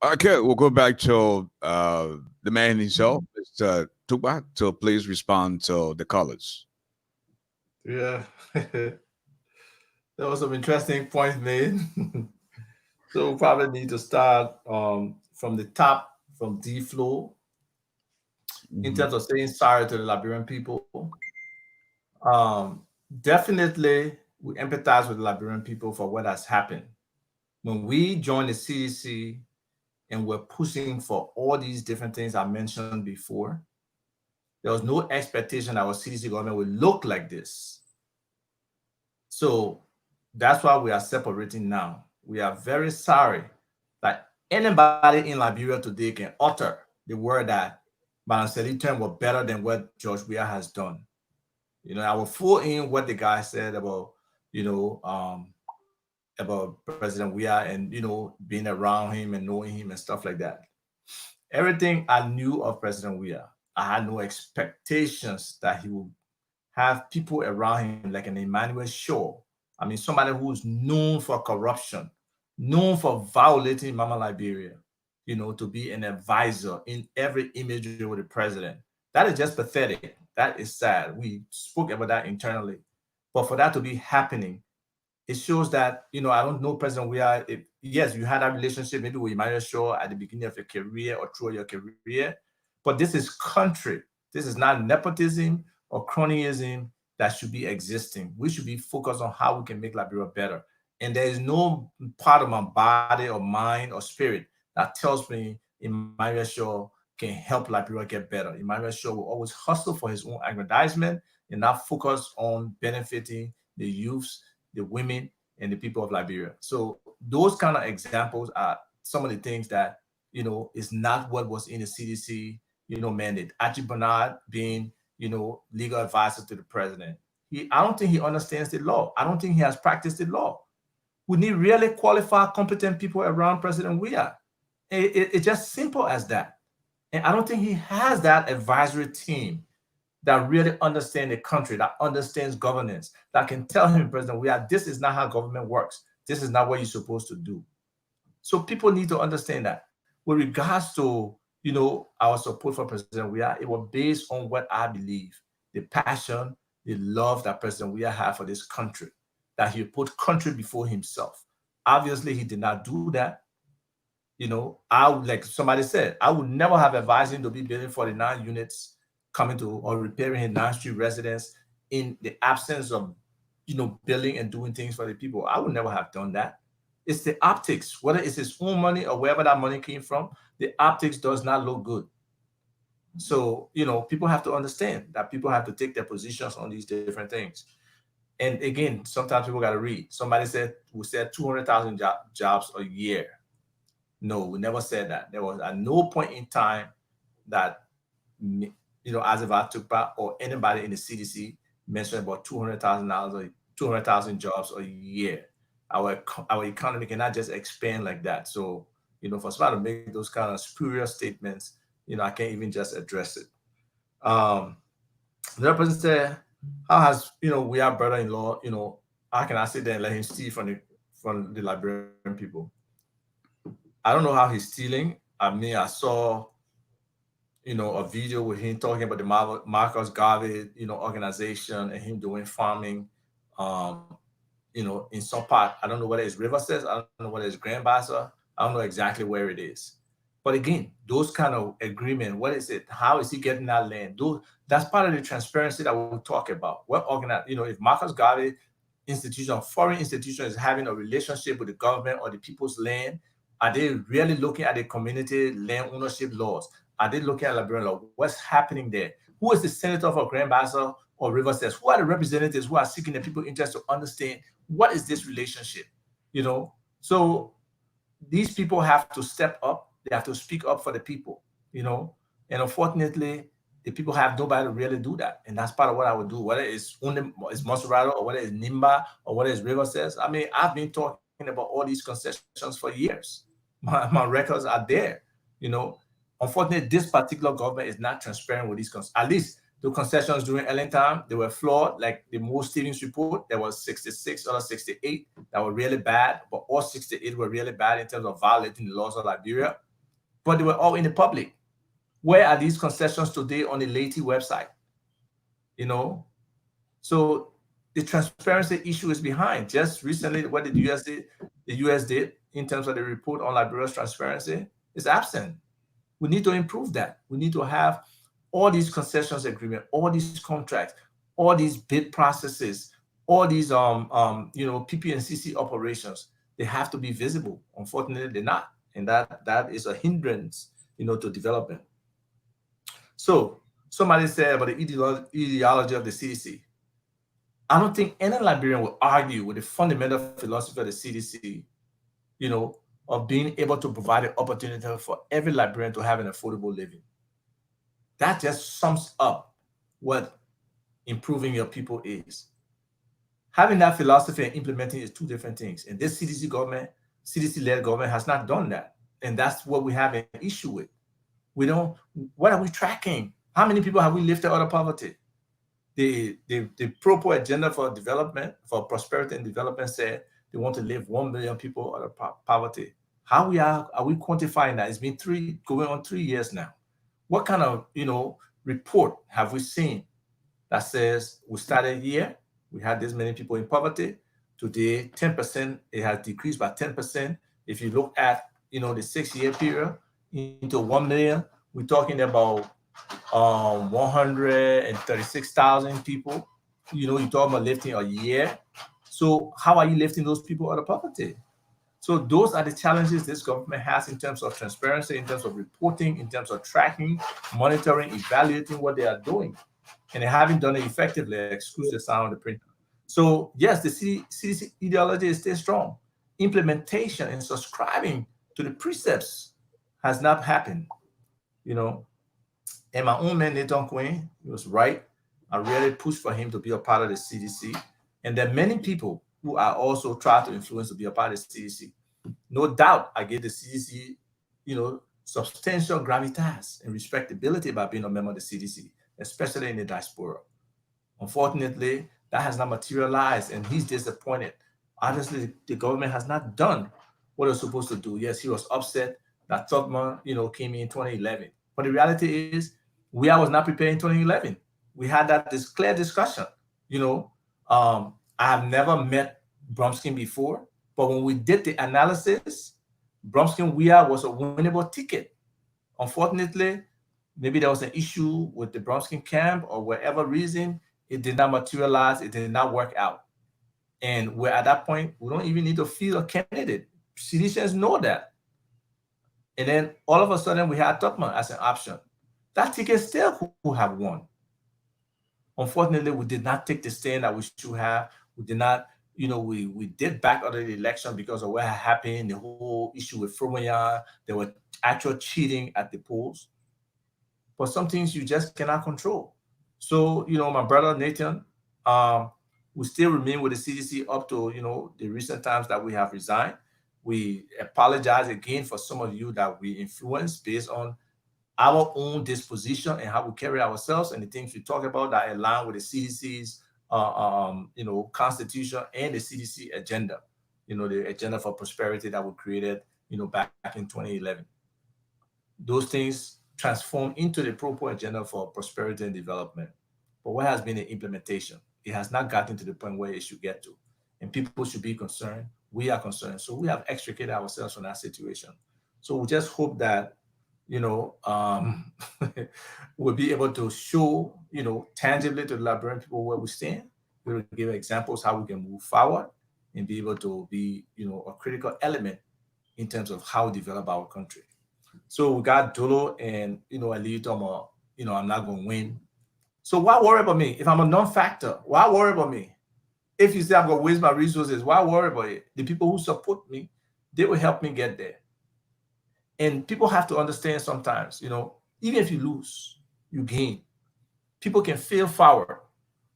Okay, we'll go back to the man himself, Mr. Tokpat, to please respond to the callers. Yeah. There was some interesting points made. So we probably need to start from the top, from D floor, in terms of saying sorry to the Liberian people. Definitely, we empathize with the Liberian people for what has happened. When we joined the CDC and we're pushing for all these different things I mentioned before, there was no expectation our CDC government would look like this. So that's why we are separating now. We are very sorry that anybody in Liberia today can utter the word that Balanced term were better than what George Weah has done. You know, I will full in what the guy said about, about President Weah and, being around him and knowing him and stuff like that. Everything I knew of President Weah, I had no expectations that he would have people around him like an Emmanuel Shaw. I mean, somebody who's known for corruption, known for violating Mama Liberia, to be an advisor in every imagery with the president. That is just pathetic. That is sad. We spoke about that internally. But for that to be happening, it shows that, I don't know President Weah. Yes, you had a relationship maybe with Emmanuel Shaw at the beginning of your career or throughout your career, but this is country. This is not nepotism or cronyism. that should be existing. We should be focused on how we can make Liberia better. And there is no part of my body or mind or spirit that tells me Emmanuel Shaw can help Liberia get better. Emmanuel Shaw will always hustle for his own aggrandizement and not focus on benefiting the youths, the women, and the people of Liberia. So those kind of examples are some of the things that, is not what was in the CDC, mandate. Archie Bernard being, legal advisor to the president. I don't think he understands the law. I don't think he has practiced the law. We need really qualified, competent people around President Weah. It's just simple as that. And I don't think he has that advisory team that really understands the country, that understands governance, that can tell him, President Weah, this is not how government works. This is not what you're supposed to do. So people need to understand that. With regards to, our support for President Weah, it was based on what I believe, the passion, the love that President Weah had for this country, that he put country before himself. Obviously, he did not do that. Like somebody said, I would never have advised him to be building 49 units coming to or repairing his 9th Street residence in the absence of, building and doing things for the people. I would never have done that. It's the optics, whether it's his own money or wherever that money came from, the optics does not look good. So, people have to understand that people have to take their positions on these different things. And again, sometimes people got to read. Somebody said, we said 200,000 jobs a year. No, we never said that. There was at no point in time that, Asif Atupa or anybody in the CDC mentioned about $200,000 or 200,000 jobs a year. Our economy cannot just expand like that. So, for somebody to make those kind of spurious statements, I can't even just address it. The other person said, how has, we are brother-in-law, how can I sit there and let him steal from the Liberian people? I don't know how he's stealing. I mean, I saw, a video with him talking about the Marcus Garvey, organization and him doing farming, in some part. I don't know whether it's Riverside. I don't know whether it's Grand Bassa. I don't know exactly where it is. But again, those kind of agreement, what is it? How is he getting that land? That's part of the transparency that we'll talk about. What organize, if Marcus Garvey institution, foreign institution is having a relationship with the government or the people's land, are they really looking at the community land ownership laws? Are they looking at Liberian law? What's happening there? Who is the senator for Grand Bassa or Riverside? Who are the representatives who are seeking the people's interest to understand what is this relationship? So these people have to step up. They have to speak up for the people, and unfortunately, the people have nobody to really do that. And that's part of what I would do, whether it's Monserrato or whether it's Nimba or whether it's Riverside. I mean, I've been talking about all these concessions for years. My records are there, Unfortunately, this particular government is not transparent with these concessions. At least the concessions during Ellen time, they were flawed. Like the Mo Stevens report, there was 66 or 68 that were really bad, but all 68 were really bad in terms of violating the laws of Liberia. But they were all in the public. Where are these concessions today on the Laity website? So the transparency issue is behind. Just recently, what the US did in terms of the report on Liberia's transparency is absent. We need to improve that. We need to have all these concessions agreement, all these contracts, all these bid processes, all these PP&CC operations. They have to be visible. Unfortunately, they're not, and that is a hindrance, to development. So somebody said about the ideology of the CDC. I don't think any Liberian will argue with the fundamental philosophy of the CDC, of being able to provide an opportunity for every Liberian to have an affordable living. That just sums up what improving your people is. Having that philosophy and implementing is two different things. And this CDC-led government has not done that. And that's what we have an issue with. What are we tracking? How many people have we lifted out of poverty? The Pro-Po agenda for development, for prosperity and development said they want to live 1 million people out of poverty. How are we quantifying that? It's been going on 3 years now. What kind of report have we seen that says we started here, we had this many people in poverty. Today, 10%, it has decreased by 10%. If you look at the 6-year period into 1 million, we're talking about 136,000 people You talk about lifting a year. So how are you lifting those people out of poverty? So those are the challenges this government has in terms of transparency, in terms of reporting, in terms of tracking, monitoring, evaluating what they are doing. And they haven't done it effectively, excuse the sound of the printer. So yes, the CDC ideology is still strong. Implementation and subscribing to the precepts has not happened. And my own man, Nathan Quinn, he was right. I really pushed for him to be a part of the CDC. And there are many people who are also trying to influence to be a part of the CDC. No doubt, I gave the CDC, substantial gravitas and respectability by being a member of the CDC, especially in the diaspora. Unfortunately, that has not materialized, and he's disappointed. Honestly, the government has not done what it was supposed to do. Yes, he was upset that Tubman, came in 2011. But the reality is, I was not prepared in 2011. We had this clear discussion. I have never met Bromskin before, but when we did the analysis, Bromskin-Weah was a winnable ticket. Unfortunately, maybe there was an issue with the Bromskin camp or whatever reason, it did not materialize, it did not work out. And we're at that point, we don't even need to field a candidate. Citizens know that. And then all of a sudden, we had Tubman as an option. That ticket still could have won. Unfortunately, we did not take the stand that we should have. We did not, we did back out of the election because of what had happened, the whole issue with Fromayan. There were actual cheating at the polls. But some things you just cannot control. So, my brother Nathan, we still remain with the CDC up to, the recent times that we have resigned. We apologize again for some of you that we influenced based on our own disposition and how we carry ourselves and the things we talk about that align with the CDC's, constitution and the CDC agenda, the agenda for prosperity that we created, back in 2011. Those things transform into the proper agenda for prosperity and development. But what has been the implementation? It has not gotten to the point where it should get to. And people should be concerned. We are concerned. So we have extricated ourselves from that situation. So we just hope that, we'll be able to show, tangibly to the Liberian people where we stand. We'll give examples how we can move forward and be able to be, a critical element in terms of how we develop our country. So we got Dolo and, Elito, I'm not going to win. So why worry about me? If I'm a non-factor, why worry about me? If you say I'm going to waste my resources, why worry about it? The people who support me, they will help me get there. And people have to understand sometimes, even if you lose, you gain. People can fail forward.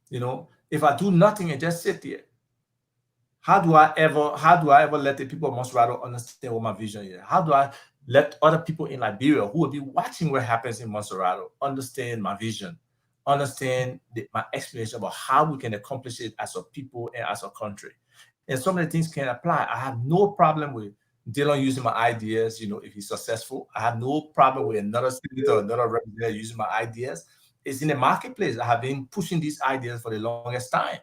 If I do nothing and just sit there, how do I ever let the people of Montserrat understand what my vision is? How do I let other people in Liberia who will be watching what happens in Montserrat understand my vision, understand my explanation about how we can accomplish it as a people and as a country? And some of the things can apply. I have no problem with Dylan using my ideas, if he's successful. I have no problem with another senator or another representative using my ideas. It's in the marketplace. I have been pushing these ideas for the longest time,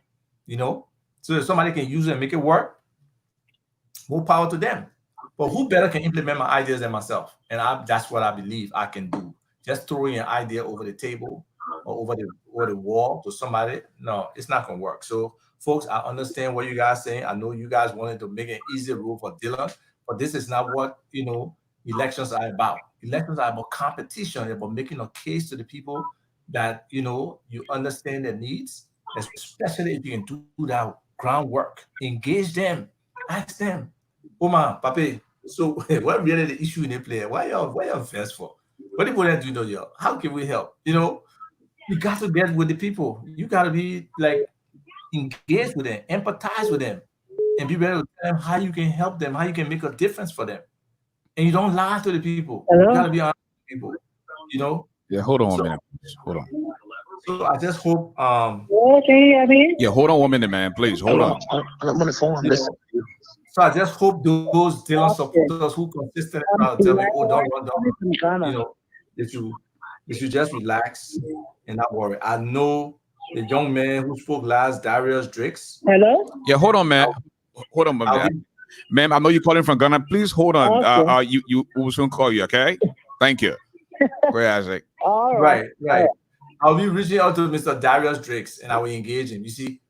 So if somebody can use it and make it work, more power to them. But who better can implement my ideas than myself? And that's what I believe I can do. Just throwing an idea over the table or over the wall to somebody, no, it's not going to work. So, folks, I understand what you guys are saying. I know you guys wanted to make an easy rule for Dylan, but this is not what, elections are about. Elections are about competition, about making a case to the people that, you understand their needs, especially if you can do that groundwork. Engage them. Ask them, Oma, Pape, so what really the issue in the player? Why y'all fast for? What people that do know, y'all? How can we help? You got to get with the people. You got to be engaged with them, empathize with them, and be ready to tell them how you can help them, how you can make a difference for them. And you don't lie to the people. Hello? You got to be honest with people, Yeah, hold on a minute. Hold on. So I just hope. Can you hear me? Yeah, hold on 1 minute, man. Please hold on. I'm on the phone. Listen. So I just hope those Dylan supporters who consistently tell me, "Oh, don't run, that you just relax and not worry." I know the young man who spoke last, Darius Drakes. Hello? Yeah, hold on, man. Hold on, man. Ma'am, I know you're calling from Ghana. Please hold on. Okay. You will soon call you, okay? Thank you. Go ahead, Isaac. All Right. I'll be reaching out to Mr. Darius Drakes and I will engage him. You see,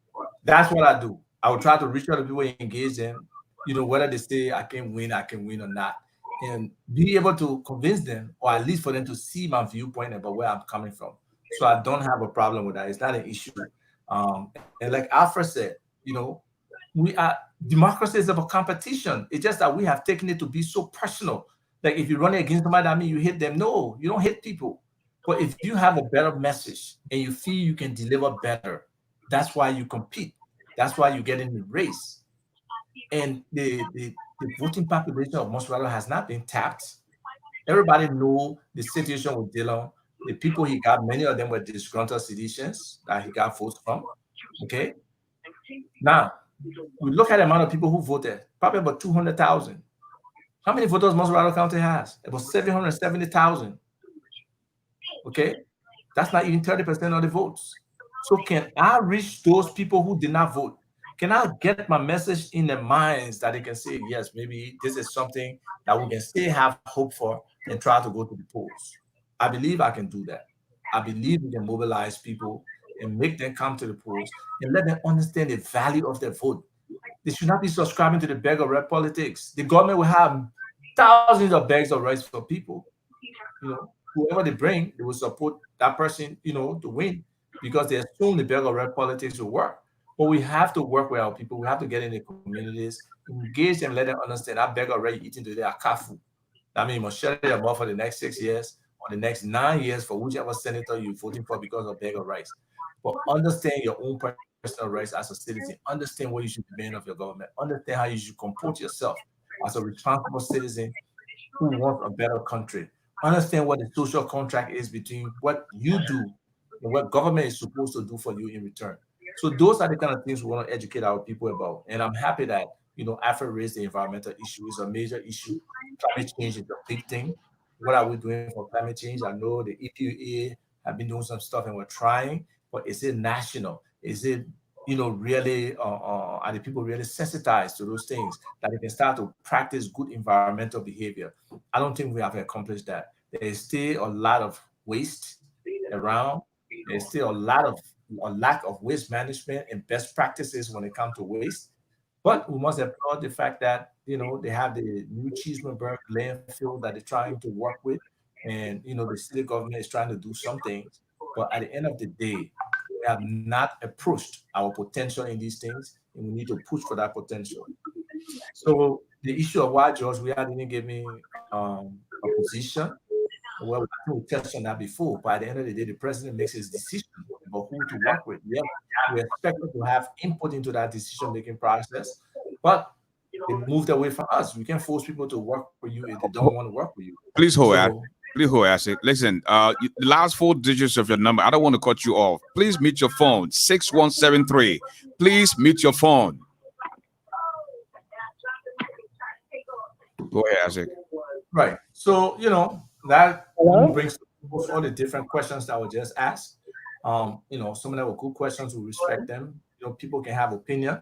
that's what I do. I will try to reach out to people and engage them, whether they say I can win or not, and be able to convince them, or at least for them to see my viewpoint about where I'm coming from. So I don't have a problem with that. It's not an issue. And like Alfred said, democracy is about competition. It's just that we have taken it to be so personal. Like if you're running against somebody, that means you hit them. No, you don't hit people. But if you have a better message and you feel you can deliver better, that's why you compete. That's why you get in the race. And the voting population of Monserrato has not been tapped. Everybody know the situation with Dillon. The people he got, many of them were disgruntled citizens that he got votes from. Okay. Now, we look at the amount of people who voted, probably about 200,000. How many voters Monserrato County has? About 770,000. Okay, that's not even 30% of the votes. So can I reach those people who did not vote? Can I get my message in their minds that they can say, yes, maybe this is something that we can still have hope for and try to go to the polls? I believe I can do that. I believe we can mobilize people and make them come to the polls and let them understand the value of their vote. They should not be subscribing to the beg of right politics. The government will have thousands of bags of rice for people. Whoever they bring, they will support that person, to win, because they assume the beg of right politics will work. But we have to work with our people. We have to get in the communities, engage them, let them understand that beg of right eating today are kafu. That means you must shut them off for the next 6 years or the next 9 years for whichever senator you're voting for because of beg of rights. But understand your own personal rights as a citizen. Understand what you should demand of your government. Understand how you should comport yourself as a responsible citizen who wants a better country. Understand what the social contract is between what you do and what government is supposed to do for you in return. So those are the kind of things we want to educate our people about. And I'm happy that, Alfred raised the environmental issue. It's a major issue. Climate change is a big thing. What are we doing for climate change? I know the EPA have been doing some stuff and we're trying, but is it national? Is it, really, are the people really sensitized to those things that they can start to practice good environmental behavior? I don't think we have accomplished that. There is still a lot of waste around. There's still a lack of waste management and best practices when it comes to waste. But we must applaud the fact that, they have the new Cheesemanburg landfill that they're trying to work with. And, the city government is trying to do some things. But at the end of the day, we have not approached our potential in these things, and we need to push for that potential. So the issue of why George Weah didn't give me a position, well, we touched on that before, but at the end of the day, the president makes his decision about who to work with. Yeah, we expect to have input into that decision-making process, but they moved away from us. We can't force people to work for you if they don't want to work with you. Please hold on. Please hold on. Listen, the last 4 digits of your number, I don't want to cut you off. Please mute your phone, 6173. Please mute your phone. Go ahead, Isaac. Right. So, that brings all the different questions that were just asked. Some of them were good questions. We respect them. People can have opinion,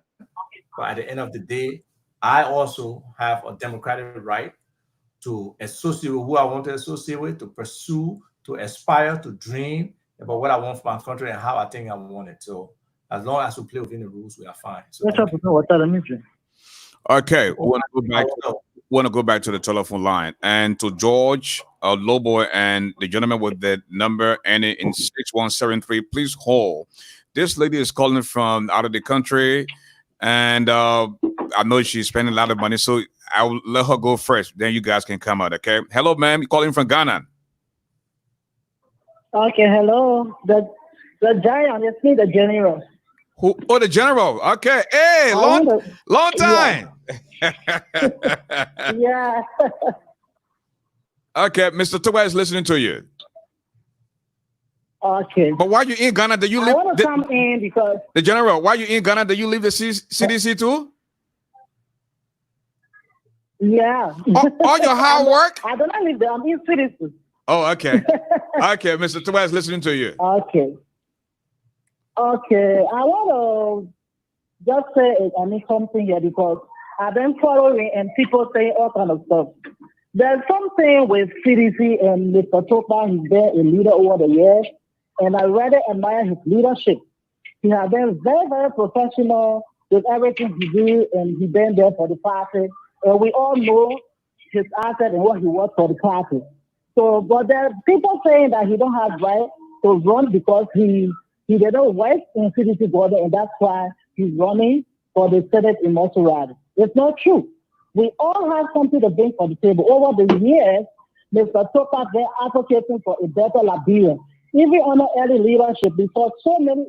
but at the end of the day, I also have a democratic right to associate with who I want to associate with, to pursue, to aspire, to dream about what I want for my country and how I think I want it. So as long as we play within the rules, we are fine. So okay, we want to go back to the telephone line and to George Lobo and the gentleman with the number ending in 6173. Please hold. This lady is calling from out of the country, and I know she's spending a lot of money, so I'll let her go first. Then you guys can come out. Okay. Hello, ma'am. You're calling from Ghana. Okay. Hello. The giant. It's me, the general. Who? Oh, the general. Okay. Hey, long time. Yeah. Okay, Mr. Towa is listening to you. Okay. But why you in Ghana? Do you live? I want to come in because the general. Why you in Ghana? Do you leave the CDC too? Yeah. All your hard work? I don't live there. I'm in CDC. Oh, okay. Okay, Mr. Towa is listening to you. Okay. Okay. I want to just say something here because I've been following and people say all kind of stuff. There's something with CDC and Mr. Topa. He's been a leader over the years. and I really admire his leadership. He has been very, very professional with everything he do, and he been there for the party. And we all know his asset and what he was for the party. So, but there are people saying that he don't have right to run because he didn't work in CDC border, and that's why he's running for the Senate in Montserrat. It's not true. We all have something to bring for the table. Over the years, Mr. Topa been advocating for a better Liberia. Even under early leadership, because so many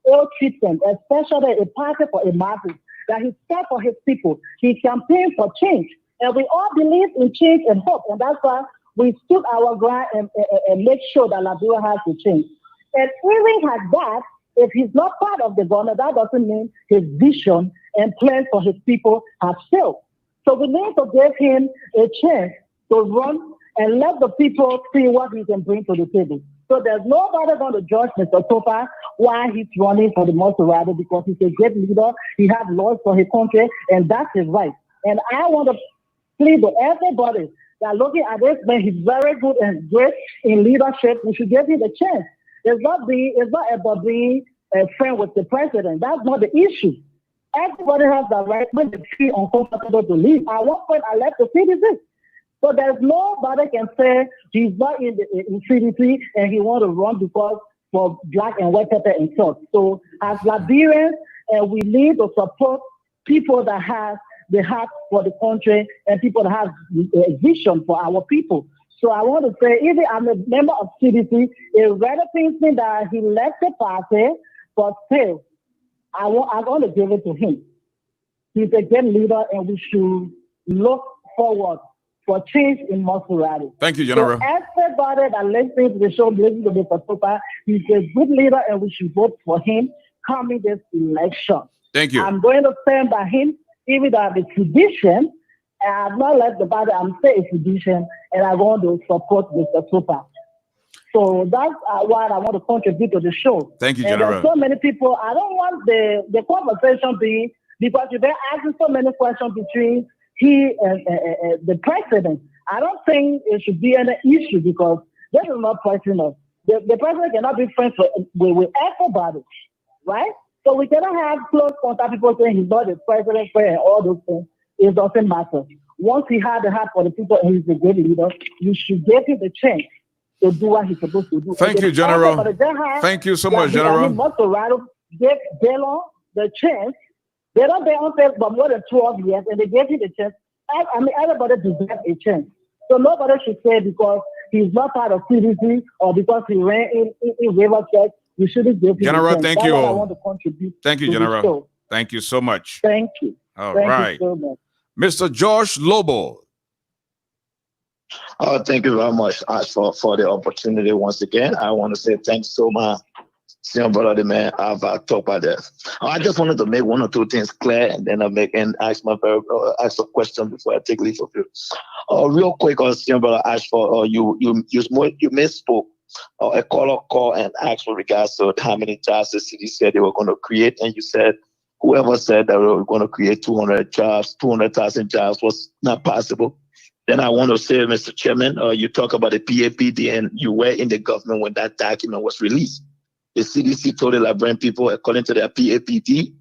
ill treatment, especially a party for a masses, that he fought for his people. He campaigned for change. And we all believe in change and hope. And that's why we stood our ground and make sure that Liberia has to change. And even at that, if he's not part of the government, that doesn't mean his vision and plan for his people has failed. So we need to give him a chance to run and let the people see what he can bring to the table. So there's nobody going to judge Mr. Topa why he's running for the Montserrat, because he's a great leader. He has laws for his country, and that's his right. And I want to plead to everybody that looking at this man, he's very good and great in leadership. We should give him a chance. It's not about being a friend with the president. That's not the issue. Everybody has the right when they feel uncomfortable to leave. At one point, I left the CDC. So there's nobody can say he's not in CDC and he want to run because for black and white pepper and salt. So as Liberians, we need to support people that have the heart for the country and people that have a vision for our people. So I want to say, even I'm a member of CDC, it rather pains me that he left the party, but still, I'm going to give it to him. He's a great leader, and we should look forward for change in Montserrat. Thank you, General. So everybody that listens to the show, listen to Mr. Topa, he's a good leader, and we should vote for him coming this election. Thank you. I'm going to stand by him, even though I'm a tradition. I've not left the party. I'm still a tradition, and I want to support Mr. Topa. So that's why I want to contribute to the show. Thank you, and General. there's so many people. I don't want the conversation being, because you've been asking so many questions between he and the president. I don't think it should be an issue because this is not personal. The president cannot be friends with everybody, right? So we cannot have close contact people saying he's not the president and all those things. It doesn't matter. Once he had the heart for the people and he's a great leader, you should give him the chance to do what he's supposed to do. Thank you, General. Thank you so much, General. Give Delon the chance. They don't been on Facebook for more than 12 years, and they gave him the chance. I mean, everybody deserves a chance. So nobody should say because he's not part of CDC or because he ran in Riverside, we shouldn't give him General, a chance. thank That's you. what I want to contribute. Thank you, to the General. show. Thank you so much. Thank you. All Thank right. you so much. Mr. George Lobo. Thank you very much for the opportunity once again. I want to say thanks to my senior brother, the man I've talked about that. I just wanted to make one or two things clear, and then ask a question before I take leave of you. Real quick, senior brother asked for you misspoke. A caller called and asked with regards to how many jobs the city said they were going to create, and you said whoever said that we were going to create 200,000 jobs was not possible. Then I want to say, Mr. Chairman, you talk about the PAPD, and you were in the government when that document was released. The CDC told the Liberian people, according to their PAPD,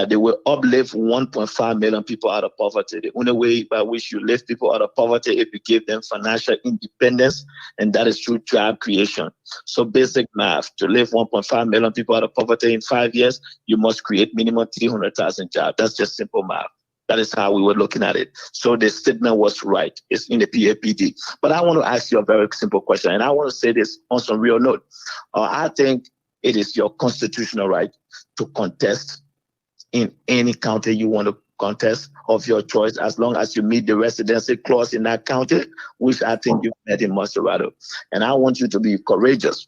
they will uplift 1.5 million people out of poverty. The only way by which you lift people out of poverty is if you give them financial independence, and that is through job creation. So basic math, to lift 1.5 million people out of poverty in 5 years, you must create minimum 300,000 jobs. That's just simple math. That is how we were looking at it. So the statement was right. It's in the PAPD. But I want to ask you a very simple question, and I want to say this on some real note. I think it is your constitutional right to contest in any county you want to contest of your choice, as long as you meet the residency clause in that county, which I think you've met in Montserrat. And I want you to be courageous.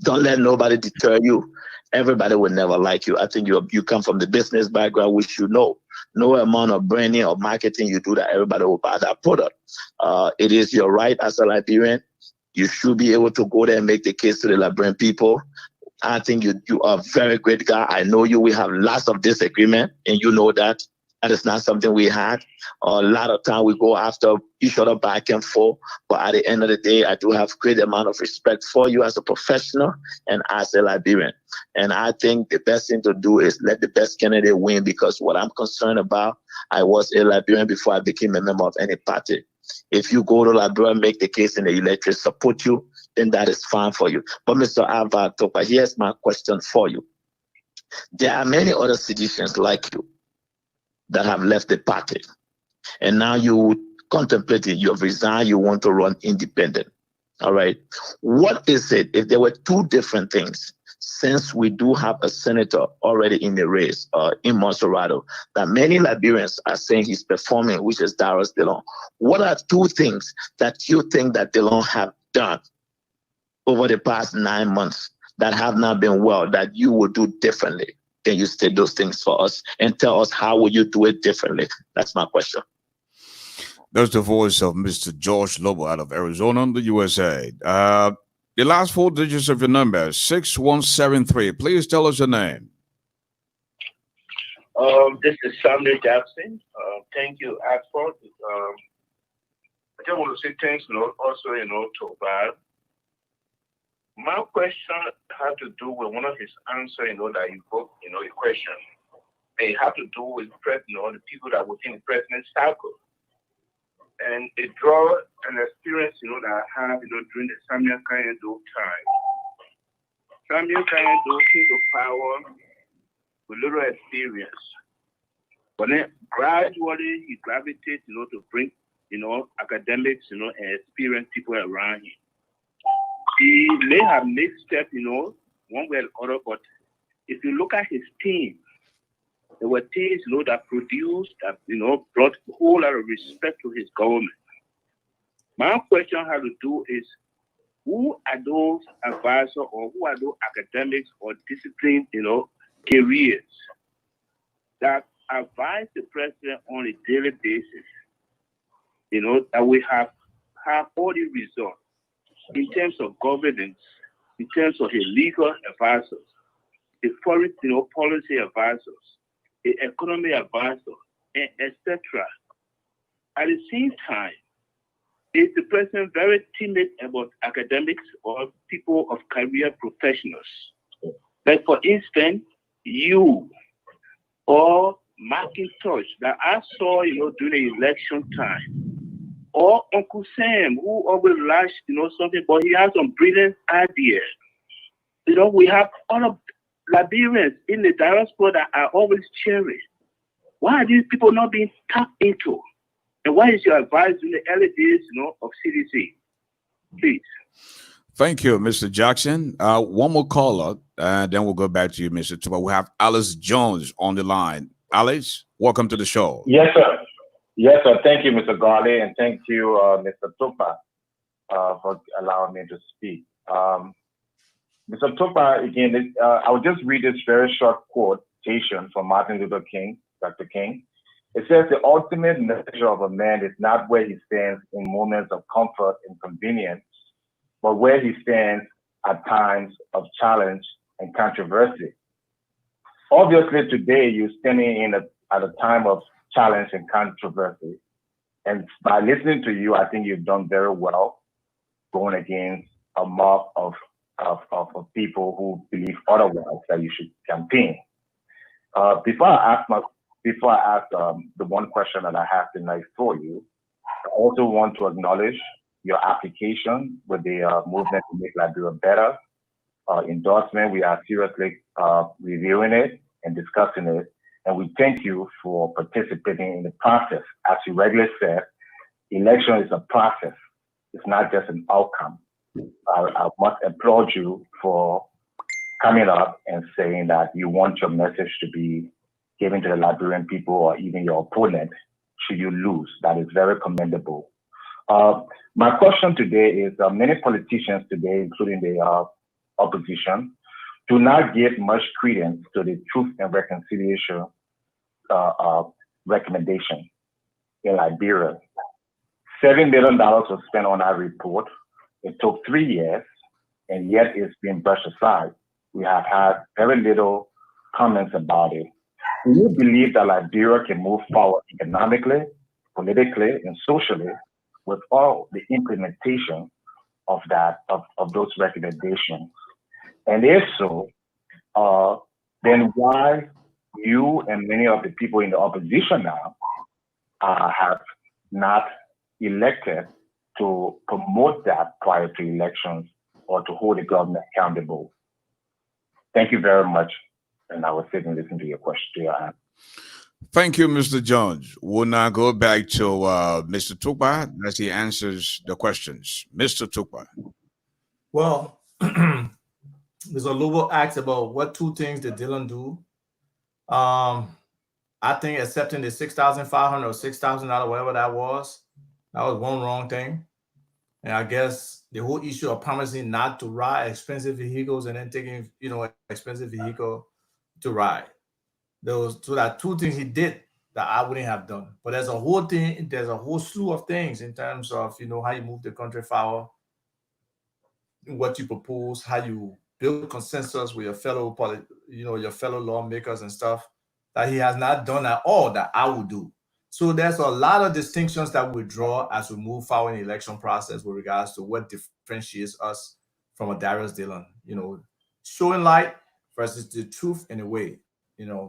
Don't let nobody deter you. Everybody will never like you. I think you come from the business background, which you know. No amount of branding or marketing you do that, everybody will buy that product. It is your right as a Liberian. You should be able to go there and make the case to the Liberian people. I think you are a very great guy. I know you. We have lots of disagreement, and you know that. That is not something we had. A lot of time we go after each other back and forth. But at the end of the day, I do have great amount of respect for you as a professional and as a Liberian. And I think the best thing to do is let the best candidate win, because what I'm concerned about, I was a Liberian before I became a member of any party. If you go to Liberia, make the case in the electorate support you, then that is fine for you. But Mr. Alva Topa, here's my question for you. There are many other citizens like you that have left the party, and now you contemplating, you have resigned, you want to run independent. All right. What is it, if there were two different things, since we do have a senator already in the race in Montserrado, that many Liberians are saying he's performing, which is Darius DeLong. What are two things that you think that DeLong have done over the past 9 months that have not been well, that you would do differently? Can you state those things for us and tell us how will you do it differently? That's my question. That's the voice of Mr. George Lobo out of Arizona, the USA. The last four digits of your number, 6173. Please tell us your name. This is Samuel Jackson. Thank you, Ashford. I just want to say thanks, also, to Val. My question had to do with one of his answers, that you put, your question. It had to do with the people that were in the president's circle. And it draw an experience, that I had, during the Samuel Kayendo time. Samuel Kayendo came to power with little experience. But then gradually he gravitated, to bring, academics, and experienced people around him. He may have made steps, one way or other, but if you look at his team, there were things, that produced, that, brought a whole lot of respect to his government. My question has to do is, who are those advisors or who are those academics or discipline, careers that advise the president on a daily basis, that we have all the results in terms of governance, in terms of his legal advisors, the foreign, policy advisors, the economy advisor, and etc. At the same time, is the president very timid about academics or people of career professionals? Like, for instance, you or McIntosh that I saw, during the election time, or Uncle Sam, who always lashed, something, but he has some brilliant ideas. We have other Liberians in the diaspora that are always cherished. Why are these people not being tapped into? And what is your advice in the early days, of CDC? Please. Thank you, Mr. Jackson. One more caller, and then we'll go back to you, Mr. Tupa. We have Alice Jones on the line. Alice, welcome to the show. Yes, sir. Yes, sir. Thank you, Mr. Garley, and thank you, Mr. Tupa, for allowing me to speak. Mr. Tupa, again, I'll just read this very short quotation from Martin Luther King, Dr. King. It says, the ultimate measure of a man is not where he stands in moments of comfort and convenience, but where he stands at times of challenge and controversy. Obviously, today you're standing at a time of challenge and controversy. And by listening to you, I think you've done very well going against a mob of people who believe otherwise, that you should campaign. Before I ask the one question that I have tonight for you, I also want to acknowledge your application with the movement to make Liberia better. Endorsement, we are seriously reviewing it and discussing it, and we thank you for participating in the process. As you regularly said, election is a process. It's not just an outcome. I must applaud you for coming up and saying that you want your message to be given to the Liberian people or even your opponent should you lose. That is very commendable. My question today is, many politicians today, including the opposition, do not give much credence to the Truth and Reconciliation recommendation in Liberia. $7 million was spent on our report. It took 3 years, and yet it's been brushed aside. We have had very little comments about it. do you believe that Liberia can move forward economically, politically, and socially with all the implementation of those recommendations? And if so, then why you and many of the people in the opposition now have not elected to promote that prior to elections or to hold the government accountable? Thank you very much. And I will sit and listen to your question. Thank you, Mr. Jones. We'll now go back to Mr. Tukpa as he answers the questions. Mr. Tukpa. Well, Mr. Lobo asked about what two things did Dylan do. I think accepting the $6,500 or $6,000, whatever that was one wrong thing. And I guess the whole issue of promising not to ride expensive vehicles and then taking, expensive vehicle to ride. Those are two things he did that I wouldn't have done. But there's a whole slew of things in terms of, how you move the country forward, what you propose, how you build consensus with your fellow lawmakers and stuff that he has not done at all that I would do. So there's a lot of distinctions that we draw as we move forward in the election process with regards to what differentiates us from a Darius Dillon, showing light versus the truth in a way,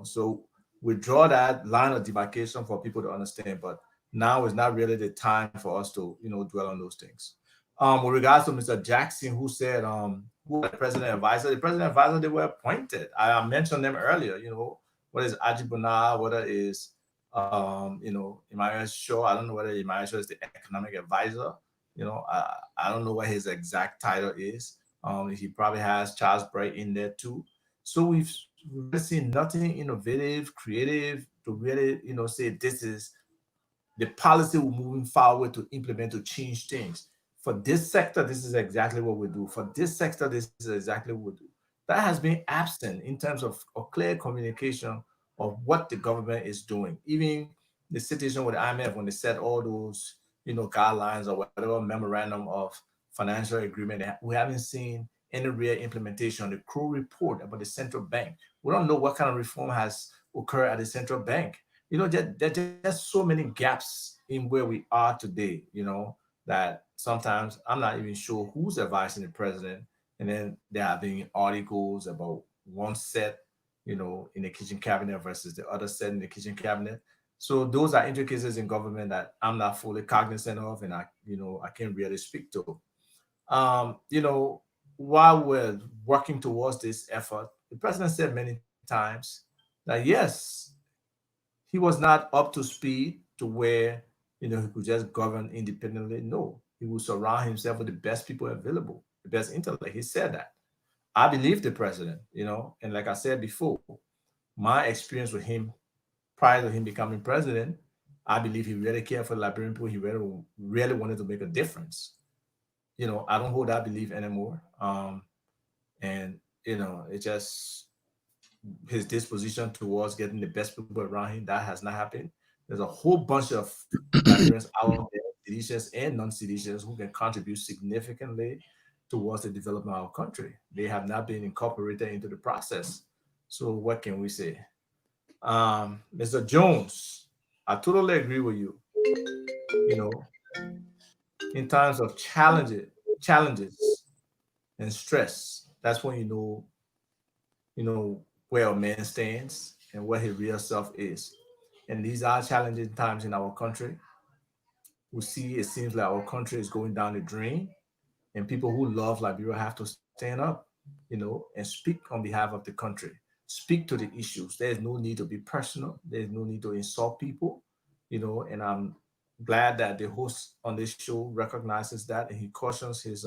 So we draw that line of demarcation for people to understand, but now is not really the time for us to, dwell on those things. With regards to Mr. Jackson, who said, who was the president advisor? The president advisor, they were appointed. I mentioned them earlier, what is Ajibuna, what is Emmanuel Shaw. I don't know whether Emmanuel Shaw is the economic advisor. I don't know what his exact title is. He probably has Charles Bright in there too. So we've seen nothing innovative, creative to really, say this is the policy we're moving forward to implement to change things. For this sector, this is exactly what we do. For this sector, this is exactly what we do. That has been absent in terms of clear communication of what the government is doing. Even the situation with the IMF, when they set all those, guidelines or whatever memorandum of financial agreement, we haven't seen any real implementation. The Crow report about the central bank, we don't know what kind of reform has occurred at the central bank. There's so many gaps in where we are today, that sometimes I'm not even sure who's advising the president. And then there have been articles about one set, in the kitchen cabinet versus the other set in the kitchen cabinet. So those are intricacies in government that I'm not fully cognizant of, and I can't really speak to. While we're working towards this effort, the president said many times that yes, he was not up to speed to where he could just govern independently. No, he would surround himself with the best people available, the best intellect. He said that. I believe the president, and like I said before, my experience with him prior to him becoming president, I believe he really cared for the Liberian people. He really wanted to make a difference. I don't hold that belief anymore. It just his disposition towards getting the best people around him, that has not happened. There's a whole bunch of Liberians out there, seditious and non-seditious, who can contribute significantly towards the development of our country. They have not been incorporated into the process. So what can we say? Mr. Jones, I totally agree with you. In times of challenges and stress, that's when you know where a man stands and what his real self is. And these are challenging times in our country. We see it seems like our country is going down the drain. And people who love Liberia have to stand up, and speak on behalf of the country, speak to the issues. There's no need to be personal. There's no need to insult people, and I'm glad that the host on this show recognizes that, and he cautions his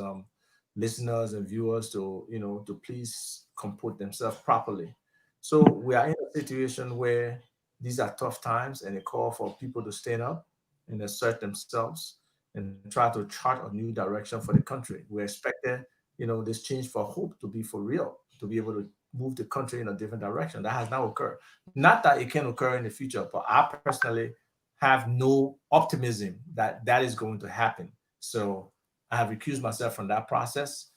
listeners and viewers to, to please comport themselves properly. So we are in a situation where these are tough times, and they call for people to stand up and assert themselves and try to chart a new direction for the country. We expected, this change for hope to be for real, to be able to move the country in a different direction. That has not occurred. Not that it can occur in the future, but I personally have no optimism that that is going to happen. So I have recused myself from that process.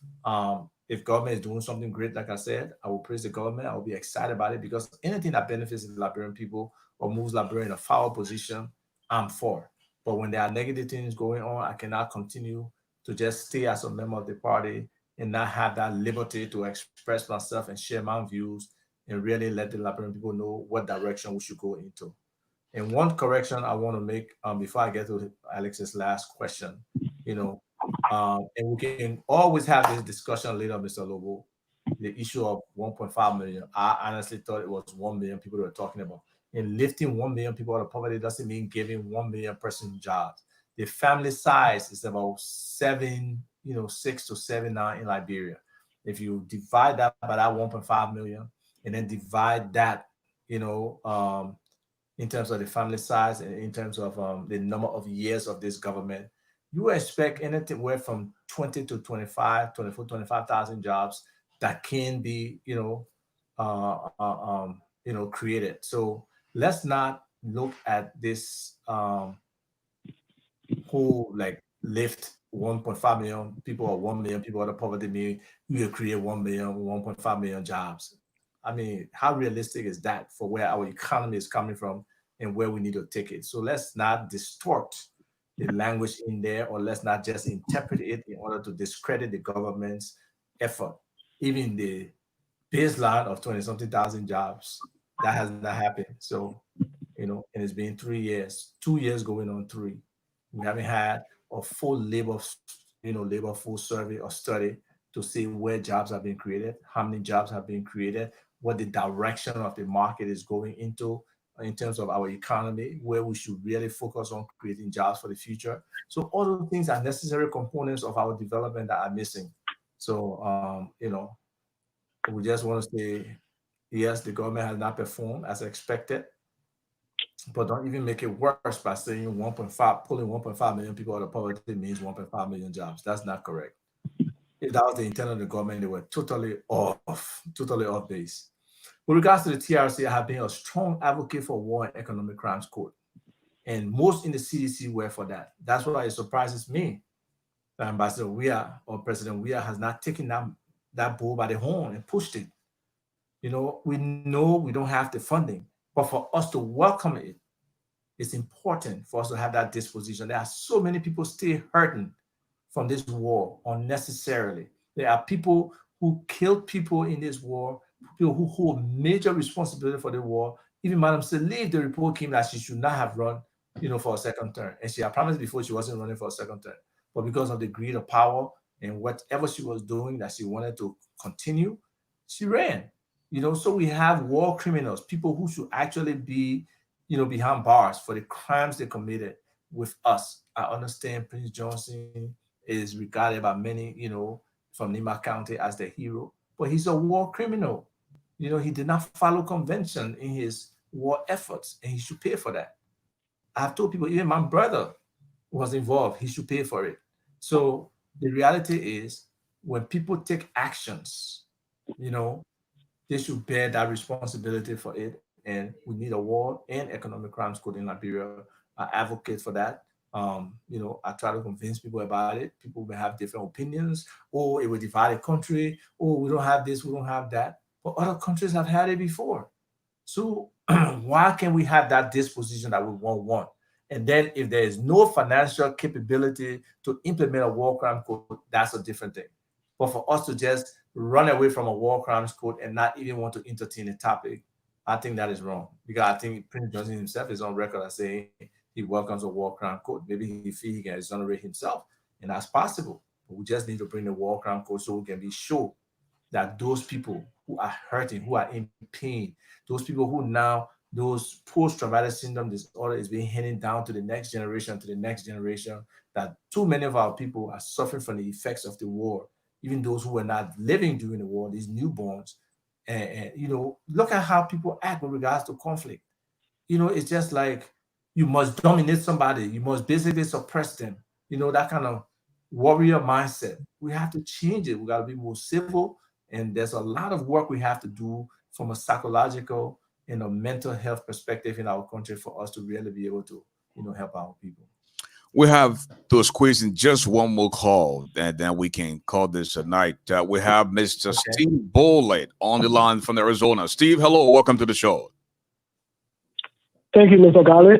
If government is doing something great, like I said, I will praise the government. I will be excited about it, because anything that benefits the Liberian people or moves Liberia in a forward position, I'm for. But when there are negative things going on, I cannot continue to just stay as a member of the party and not have that liberty to express myself and share my views and really let the Liberian people know what direction we should go into. And one correction I want to make before I get to Alex's last question, and we can always have this discussion later, Mr. Lobo, the issue of 1.5 million. I honestly thought it was 1 million people that were talking about. And lifting 1 million people out of poverty doesn't mean giving 1 million person jobs. The family size is about 6 to 7 now in Liberia. If you divide that by that 1.5 million and then divide that, in terms of the family size and in terms of the number of years of this government, you expect anywhere from 20 to 25,000 jobs that can be, created. So let's not look at this whole lift 1.5 million people or 1 million people out of poverty mean you will create 1 million, 1.5 million jobs. I mean, how realistic is that for where our economy is coming from and where we need to take it? So let's not distort the language in there, or let's not just interpret it in order to discredit the government's effort. Even the baseline of 20-something thousand jobs, that has not happened. So, and it's been 3 years, 2 years going on 3. We haven't had a full labor full survey or study to see where jobs have been created, how many jobs have been created, what the direction of the market is going into in terms of our economy, where we should really focus on creating jobs for the future. So all those things are necessary components of our development that are missing. So, we just want to say, yes, the government has not performed as expected, but don't even make it worse by saying pulling 1.5 million people out of poverty means 1.5 million jobs. That's not correct. If that was the intent of the government, they were totally off base. With regards to the TRC, I have been a strong advocate for War and Economic Crimes Court, and most in the CDC were for that. That's why it surprises me that Ambassador Weah or President Weah has not taken that bull by the horn and pushed it. We know we don't have the funding, but for us to welcome it, it's important for us to have that disposition. There are so many people still hurting from this war unnecessarily. There are people who killed people in this war, people who hold major responsibility for the war. Even Madam Salih, the report came that she should not have run, for a second term. And she had promised before she wasn't running for a second term. But because of the greed of power and whatever she was doing that she wanted to continue, she ran. So we have war criminals, people who should actually be, behind bars for the crimes they committed with us. I understand Prince Johnson is regarded by many, from Nima County as the hero, but he's a war criminal. He did not follow convention in his war efforts, and he should pay for that. I've told people, even my brother was involved, he should pay for it. So the reality is, when people take actions, they should bear that responsibility for it. And we need a War and Economic Crimes Code in Liberia. I advocate for that. I try to convince people about it. People may have different opinions. Oh, it will divide a country. Oh, we don't have this, we don't have that. But other countries have had it before. So why can't we have that disposition that we want? And then if there is no financial capability to implement a war crime code, that's a different thing. But for us to just run away from a war crimes code and not even want to entertain the topic, I think that is wrong. Because I think Prince Johnson himself is on record as saying he welcomes a war crime code. Maybe he feels he can exonerate himself, and that's possible. But we just need to bring the war crime code so we can be sure that those people who are hurting, who are in pain, those people who now, those post-traumatic syndrome disorder is being handed down to the next generation, that too many of our people are suffering from the effects of the war, even those who were not living during the war, these newborns. And look at how people act with regards to conflict. It's just like you must dominate somebody, you must basically suppress them, that kind of warrior mindset. We have to change it. We got to be more civil, and there's a lot of work we have to do from a psychological and a mental health perspective in our country for us to really be able to, help our people. We have to squeeze in just one more call, and then we can call this a night. We have Mr. Steve Bollet on the line from Arizona. Steve, hello. Welcome to the show. Thank you, Mr. Gale.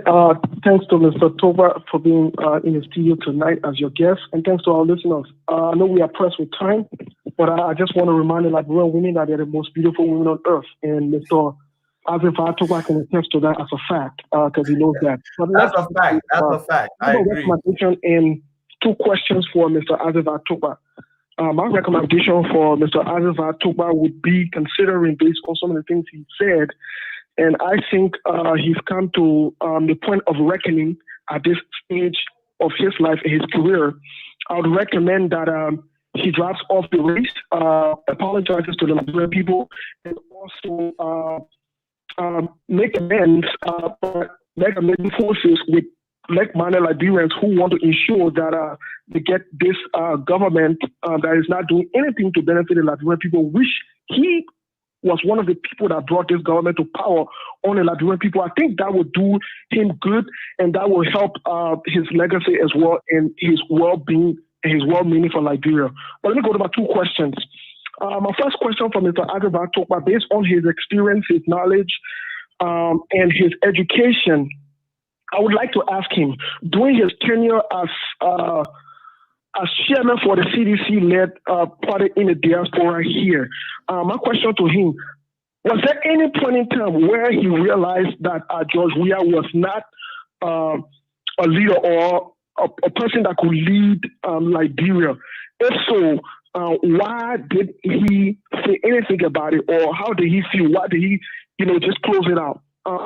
Thanks to Mr. Toba for being in the studio tonight as your guest, and thanks to our listeners. I know we are pressed with time, but I just want to remind the Liberian women that they're the most beautiful women on earth, and Mr. Azif Toba can attest to that as a fact, because he knows that. But That's a fact. That's a fact. I agree. Recommendation and 2 questions for Mr. Azif Toba. My recommendation for Mr. Azif Toba would be considering, based on some of the things he said, and I think he's come to the point of reckoning at this stage of his life and his career. I would recommend that he drops off the race, apologizes to the Liberian people, and also make amends, make amending forces with like-minded Liberians who want to ensure that they get this government that is not doing anything to benefit the Liberian people, which he was one of the people that brought this government to power on the Liberian people. I think that would do him good, and that will help his legacy as well and his well-being and his well-meaning for Liberia. But let me go to my 2 questions. My first question for Mr. Azif Toba, based on his experience, his knowledge, and his education, I would like to ask him, during his tenure as chairman for the CDC-led party in the diaspora here, my question to him, was there any point in time where he realized that George Weah was not a leader or a person that could lead Liberia? If so, why did he say anything about it, or how did he feel? Why did he, just close it out?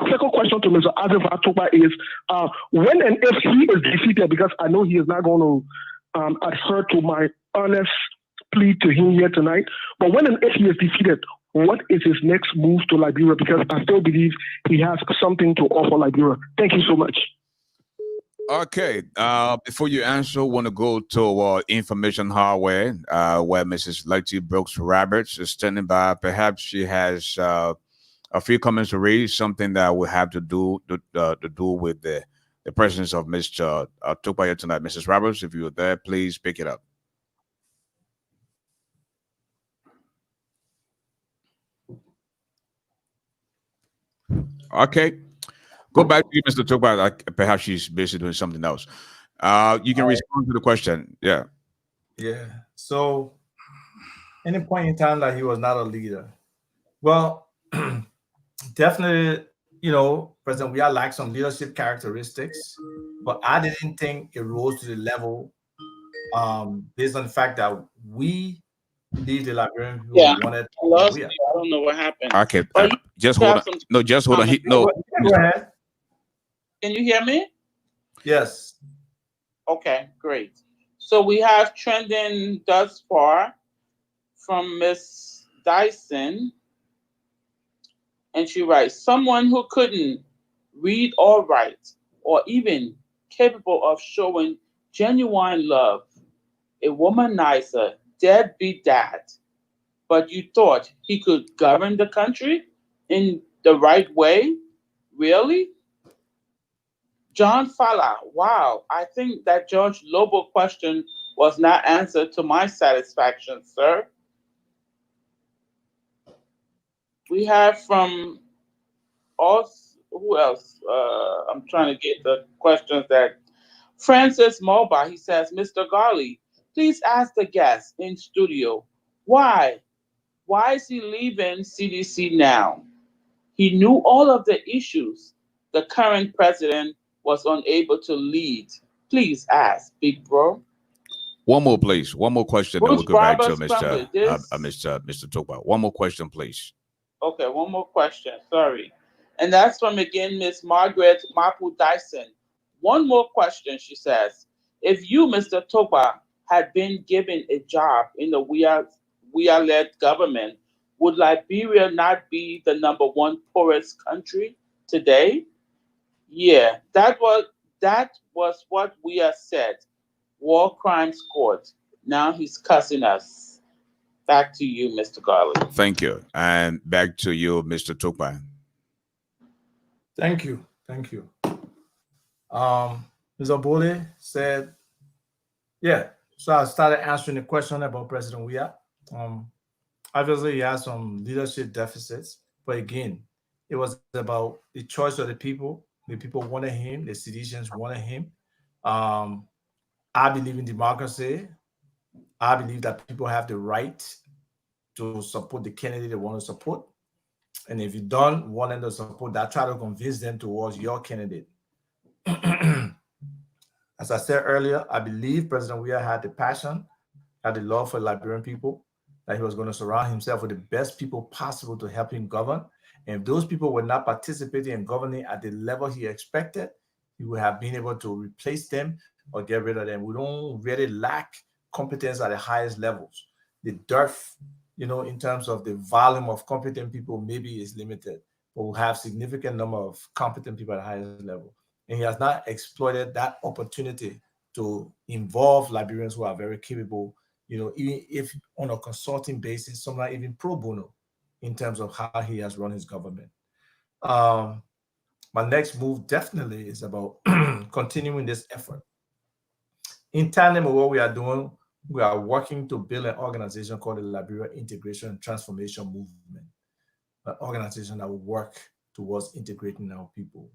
Second question to Mr. Azif Toba is, when and if he is defeated, because I know he is not going to adhere to my honest plea to him here tonight, but when and if he is defeated, what is his next move to Liberia? Because I still believe he has something to offer Liberia. Thank you so much. Okay. Before you answer, I want to go to Information Highway, where Mrs. Letty Brooks Roberts is standing by. Perhaps she has a few comments to raise, something that we have to do with the presence of Mr. Toba here tonight. Mrs. Roberts, if you're there, please pick it up. Okay. Go back to you, Mr. Toba. Perhaps she's busy doing something else. You can respond to the question. Yeah. Yeah. So, any point in time that he was not a leader? Well, definitely, President Weah lacked some leadership characteristics, but I didn't think it rose to the level based on the fact that we believe the Liberian people wanted. I don't know what happened. Okay. Just hold on. No, just hold on. Go ahead. Can you hear me? Yes. Okay, great. So we have trending thus far from Miss Dyson. And she writes, someone who couldn't read or write, or even capable of showing genuine love, a womanizer, deadbeat dad, but you thought he could govern the country in the right way? Really? John Fala, wow, I think that George Lobo question was not answered to my satisfaction, sir. We have from us, who else? I'm trying to get the questions that Francis Moba, he says, Mr. Garley, please ask the guest in studio, why is he leaving CDC now? He knew all of the issues the current president was unable to lead. Please ask, big bro. One more, please. One more question. Then we'll go back to Mr. Toba. One more question, please. Okay, one more question. Sorry. And that's from, again, Miss Margaret Mapu Dyson. One more question, she says. If you, Mr. Toba, had been given a job in the Weah-led government, would Liberia not be the #1 poorest country today? Yeah, that was what Weah said. War crimes court. Now he's cussing us. Back to you, Mr. Garland. Thank you. And back to you, Mr. Toba. Thank you. Mr. Bole said, yeah. So I started answering the question about President Weah. Obviously, he has some leadership deficits, but again, it was about the choice of the people. The people wanted him. The citizens wanted him. I believe in democracy. I believe that people have the right to support the candidate they want to support. And if you don't want them to support that, try to convince them towards your candidate. As I said earlier, I believe President Weah had the passion, had the love for Liberian people, that he was going to surround himself with the best people possible to help him govern. And if those people were not participating in governing at the level he expected, he would have been able to replace them or get rid of them. We don't really lack competence at the highest levels. The dearth, in terms of the volume of competent people, maybe is limited, but we have significant number of competent people at the highest level. And he has not exploited that opportunity to involve Liberians who are very capable, even if on a consulting basis, some are even pro bono in terms of how he has run his government. My next move definitely is about continuing this effort. In tandem with what we are doing, we are working to build an organization called the Liberia Integration and Transformation Movement, an organization that will work towards integrating our people,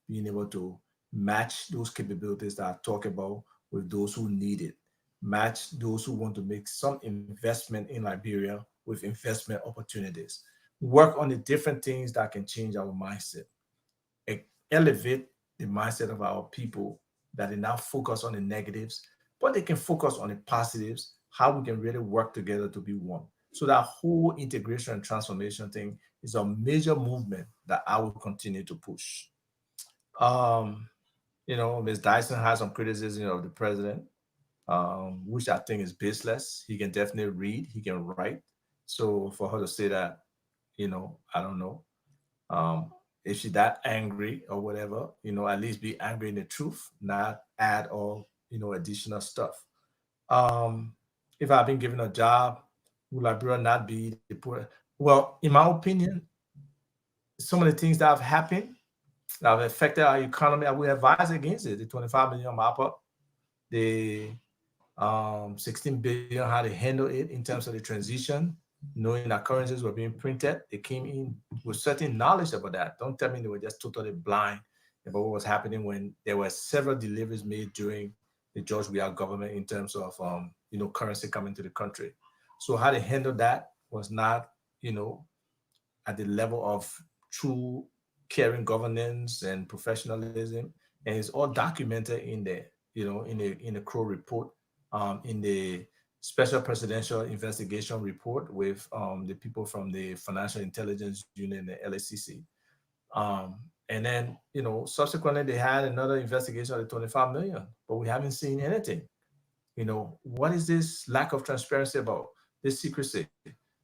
being able to match those capabilities that I talk about with those who need it, match those who want to make some investment in Liberia with investment opportunities, work on the different things that can change our mindset, elevate the mindset of our people, that they now focus on the negatives, but they can focus on the positives, how we can really work together to be one. So that whole integration and transformation thing is a major movement that I will continue to push. Ms. Dyson has some criticism of the president, which I think is baseless. He can definitely read, he can write. So for her to say that, I don't know. If she's that angry or whatever, at least be angry in the truth, not add all, additional stuff. If I've been given a job, will Liberia not be the poor? Well, in my opinion, some of the things that have happened that have affected our economy, I would advise against it. The 25 million mop-up, the 16 billion, how to handle it in terms of the transition, knowing that currencies were being printed. They came in with certain knowledge about that. Don't tell me they were just totally blind about what was happening when there were several deliveries made during the George Weah government in terms of currency coming to the country. So how they handled that was not, at the level of true caring governance and professionalism, and it's all documented in the, in the Crow report, in the Special Presidential Investigation Report with the people from the Financial Intelligence Unit, the LACC. And then, subsequently they had another investigation of the 25 million, but we haven't seen anything. What is this lack of transparency about, this secrecy?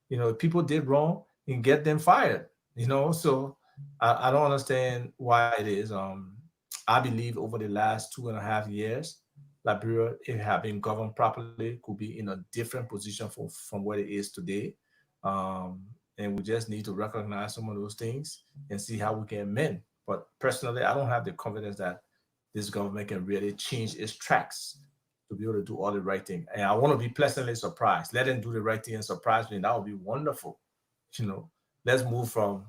If people did wrong, you can get them fired, so I don't understand why it is. I believe over the last 2.5 years, Liberia, if it had been governed properly, could be in a different position from where it is today. And we just need to recognize some of those things and see how we can amend. But personally, I don't have the confidence that this government can really change its tracks to be able to do all the right thing. And I want to be pleasantly surprised. Let them do the right thing and surprise me. That would be wonderful. Let's move from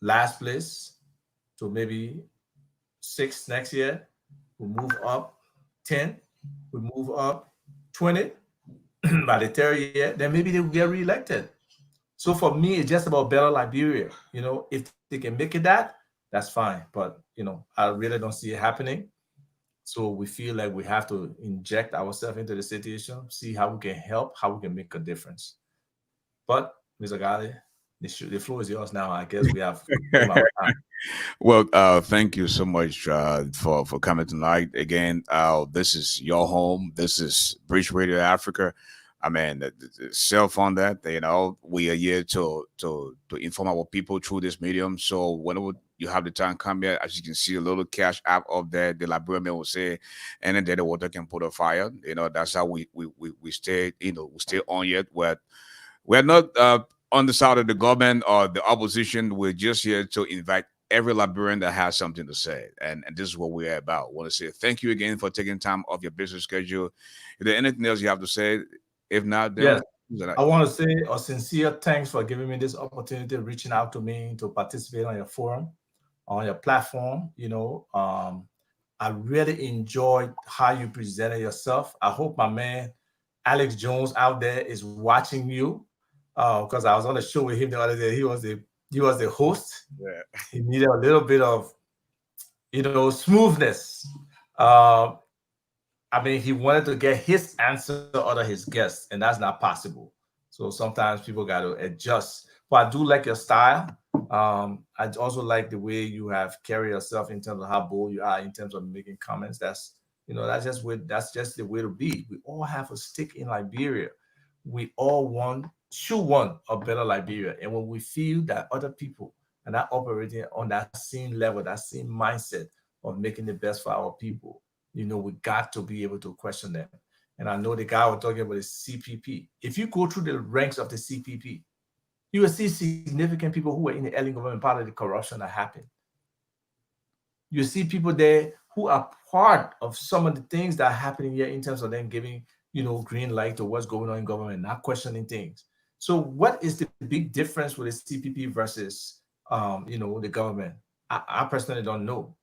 last place to maybe 6 next year. We'll move up 10. We move up 20. By the third year, then maybe they will get reelected. So for me, it's just about better Liberia. If they can make it that's fine. But, I really don't see it happening. So we feel like we have to inject ourselves into the situation, see how we can help, how we can make a difference. But, Mr. Gali, the floor is yours now. I guess we have time. Well, thank you so much for coming tonight. Again, this is your home. This is Bridge Radio Africa. I mean, the cell phone that, we are here to inform our people through this medium. So whenever you have the time, come here. As you can see, a little cash app up there. The Liberian man will say, and then the water can put a fire. That's how we stay, we stay on yet. We're not on the side of the government or the opposition. We're just here to invite every Liberian that has something to say. And this is what we're about. I want to say thank you again for taking time off your busy schedule. Is there anything else you have to say? If not, then yes, I want to say a sincere thanks for giving me this opportunity, reaching out to me to participate on your forum, on your platform. I really enjoyed how you presented yourself. I hope my man Alex Jones out there is watching you, because I was on the show with him the other day. He was the host. Yeah. He needed a little bit of, smoothness. He wanted to get his answer out of his guests, and that's not possible. So sometimes people got to adjust. But I do like your style. I also like the way you have carried yourself in terms of how bold you are in terms of making comments. That's just the way to be. We all have a stake in Liberia. We all should want a better Liberia. And when we feel that other people are not operating on that same level, that same mindset of making the best for our people, we got to be able to question them. And I know the guy was talking about the CPP. If you go through the ranks of the CPP, you will see significant people who were in the early government part of the corruption that happened. You see people there who are part of some of the things that are happening here in terms of them giving, green light to what's going on in government, not questioning things. So what is the big difference with the CPP versus, the government? I personally don't know,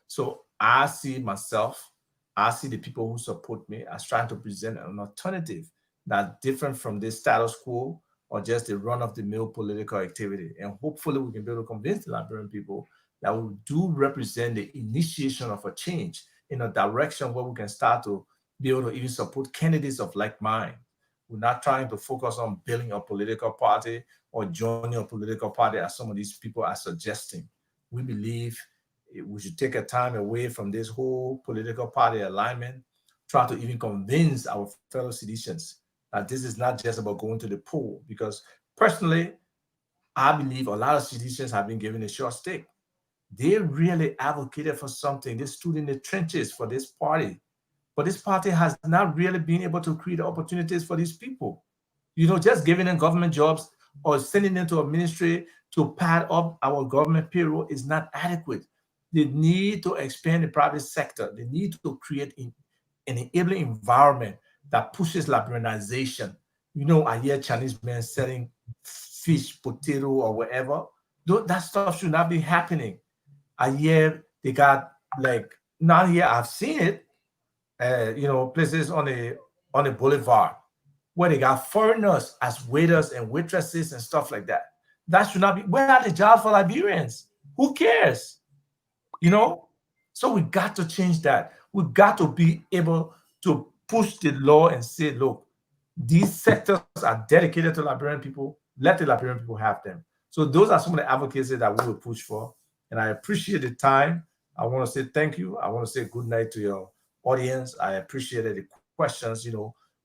So I see myself, I see the people who support me as trying to present an alternative that's different from this status quo or just the run-of-the-mill political activity. And hopefully we can be able to convince the Liberian people that we do represent the initiation of a change in a direction where we can start to be able to even support candidates of like mind. We're not trying to focus on building a political party or joining a political party as some of these people are suggesting. We believe we should take a time away from this whole political party alignment, try to even convince our fellow citizens that this is not just about going to the poll, because personally, I believe a lot of citizens have been given a short stick. They really advocated for something. They stood in the trenches for this party. But this party has not really been able to create opportunities for these people. Just giving them government jobs or sending them to a ministry to pad up our government payroll is not adequate. They need to expand the private sector. They need to create an enabling environment that pushes Liberianization. I hear Chinese men selling fish, potato, or whatever. That stuff should not be happening. I hear they got not here. I've seen it. Places on the boulevard where they got foreigners as waiters and waitresses and stuff like that. That should not be. Where are the jobs for Liberians? Who cares? So we got to change that. We got to be able to push the law and say, look, these sectors are dedicated to Liberian people. Let the Liberian people have them. So those are some of the advocacy that we will push for. And I appreciate the time. I want to say thank you. I want to say good night to your audience. I appreciated the questions.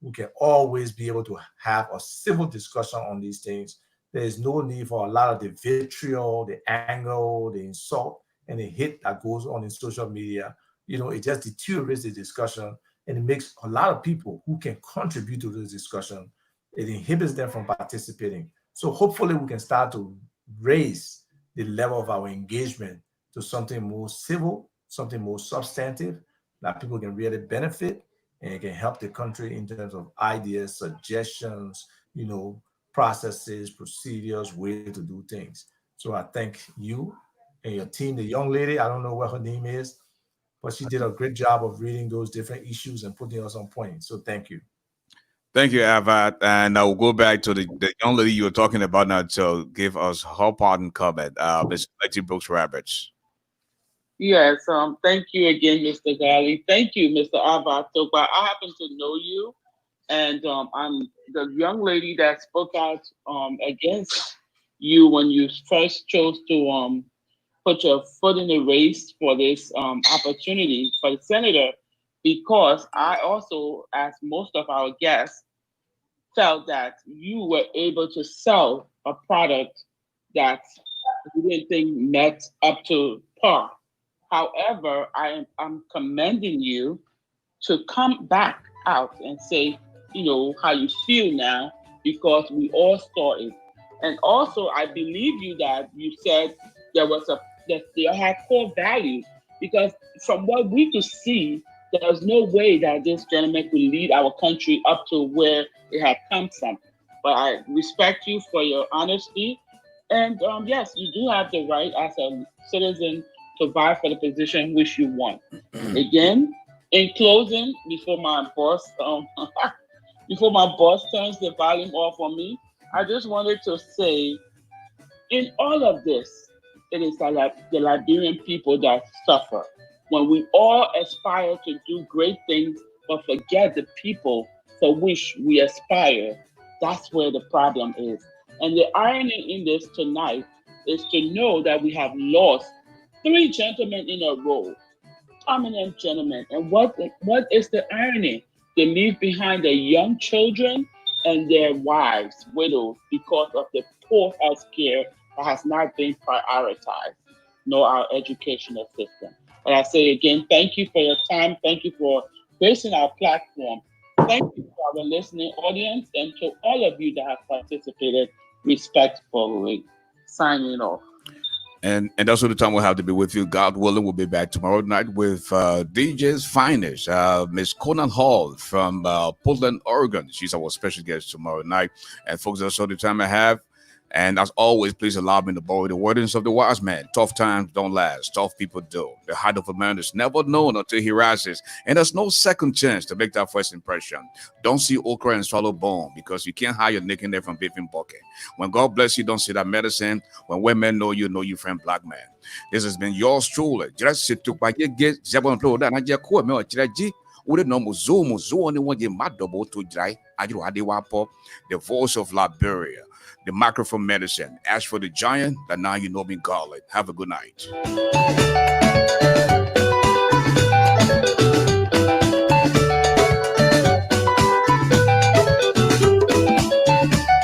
We can always be able to have a civil discussion on these things. There is no need for a lot of the vitriol, the anger, the insult, and the hate that goes on in social media. It just deteriorates the discussion, and it makes a lot of people who can contribute to this discussion, it inhibits them from participating. So hopefully we can start to raise the level of our engagement to something more civil, something more substantive, that people can really benefit, and it can help the country in terms of ideas, suggestions, processes, procedures, way to do things. So I thank you and your team, the young lady, I don't know what her name is, but she did a great job of reading those different issues and putting us on point. So thank you. Thank you, Avad. And I will go back to the young lady you were talking about now to give us her part and comment, Ms. Letty Brooks Roberts. Yes, thank you again, Mr. Ghali. Thank you, Mr. Avad Tokpa. I happen to know you, and I'm the young lady that spoke out against you when you first chose to put your foot in the race for this opportunity for the senator, because I also, as most of our guests, felt that you were able to sell a product that we didn't think met up to par. However, I'm commending you to come back out and say, how you feel now, because we all saw it. And also, I believe you that you said there was a they have core values. Because from what we could see, there's no way that this gentleman could lead our country up to where it had come from. But I respect you for your honesty. And yes, you do have the right as a citizen to vie for the position which you want. Again, in closing, before my boss turns the volume off on me, I just wanted to say, in all of this, it is the Liberian people that suffer. When we all aspire to do great things, but forget the people for which we aspire, that's where the problem is. And the irony in this tonight is to know that we have lost 3 gentlemen in a row, prominent gentlemen. And what is the irony? They leave behind their young children and their wives, widows, because of the poor health care that has not been prioritized, nor our educational system. And I say again, thank you for your time. Thank you for gracing our platform. Thank you to our listening audience and to all of you that have participated respectfully. Signing off. And that's all the time we'll have to be with you. God willing, we'll be back tomorrow night with DJ's finest, Miss Conan Hall from Portland, Oregon. She's our special guest tomorrow night. And folks, that's all the time I have. And as always, please allow me to borrow the wordings of the wise man. Tough times don't last. Tough people do. The height of a man is never known until he rises. And there's no second chance to make that first impression. Don't see okra and swallow bone, because you can't hide your neck in there from beefing bucket. When God bless you, don't see that medicine. When women know you friend black man. This has been yours truly. The voice of Liberia. The microphone medicine. Ask for the giant that now you know me, Garland. Have a good night.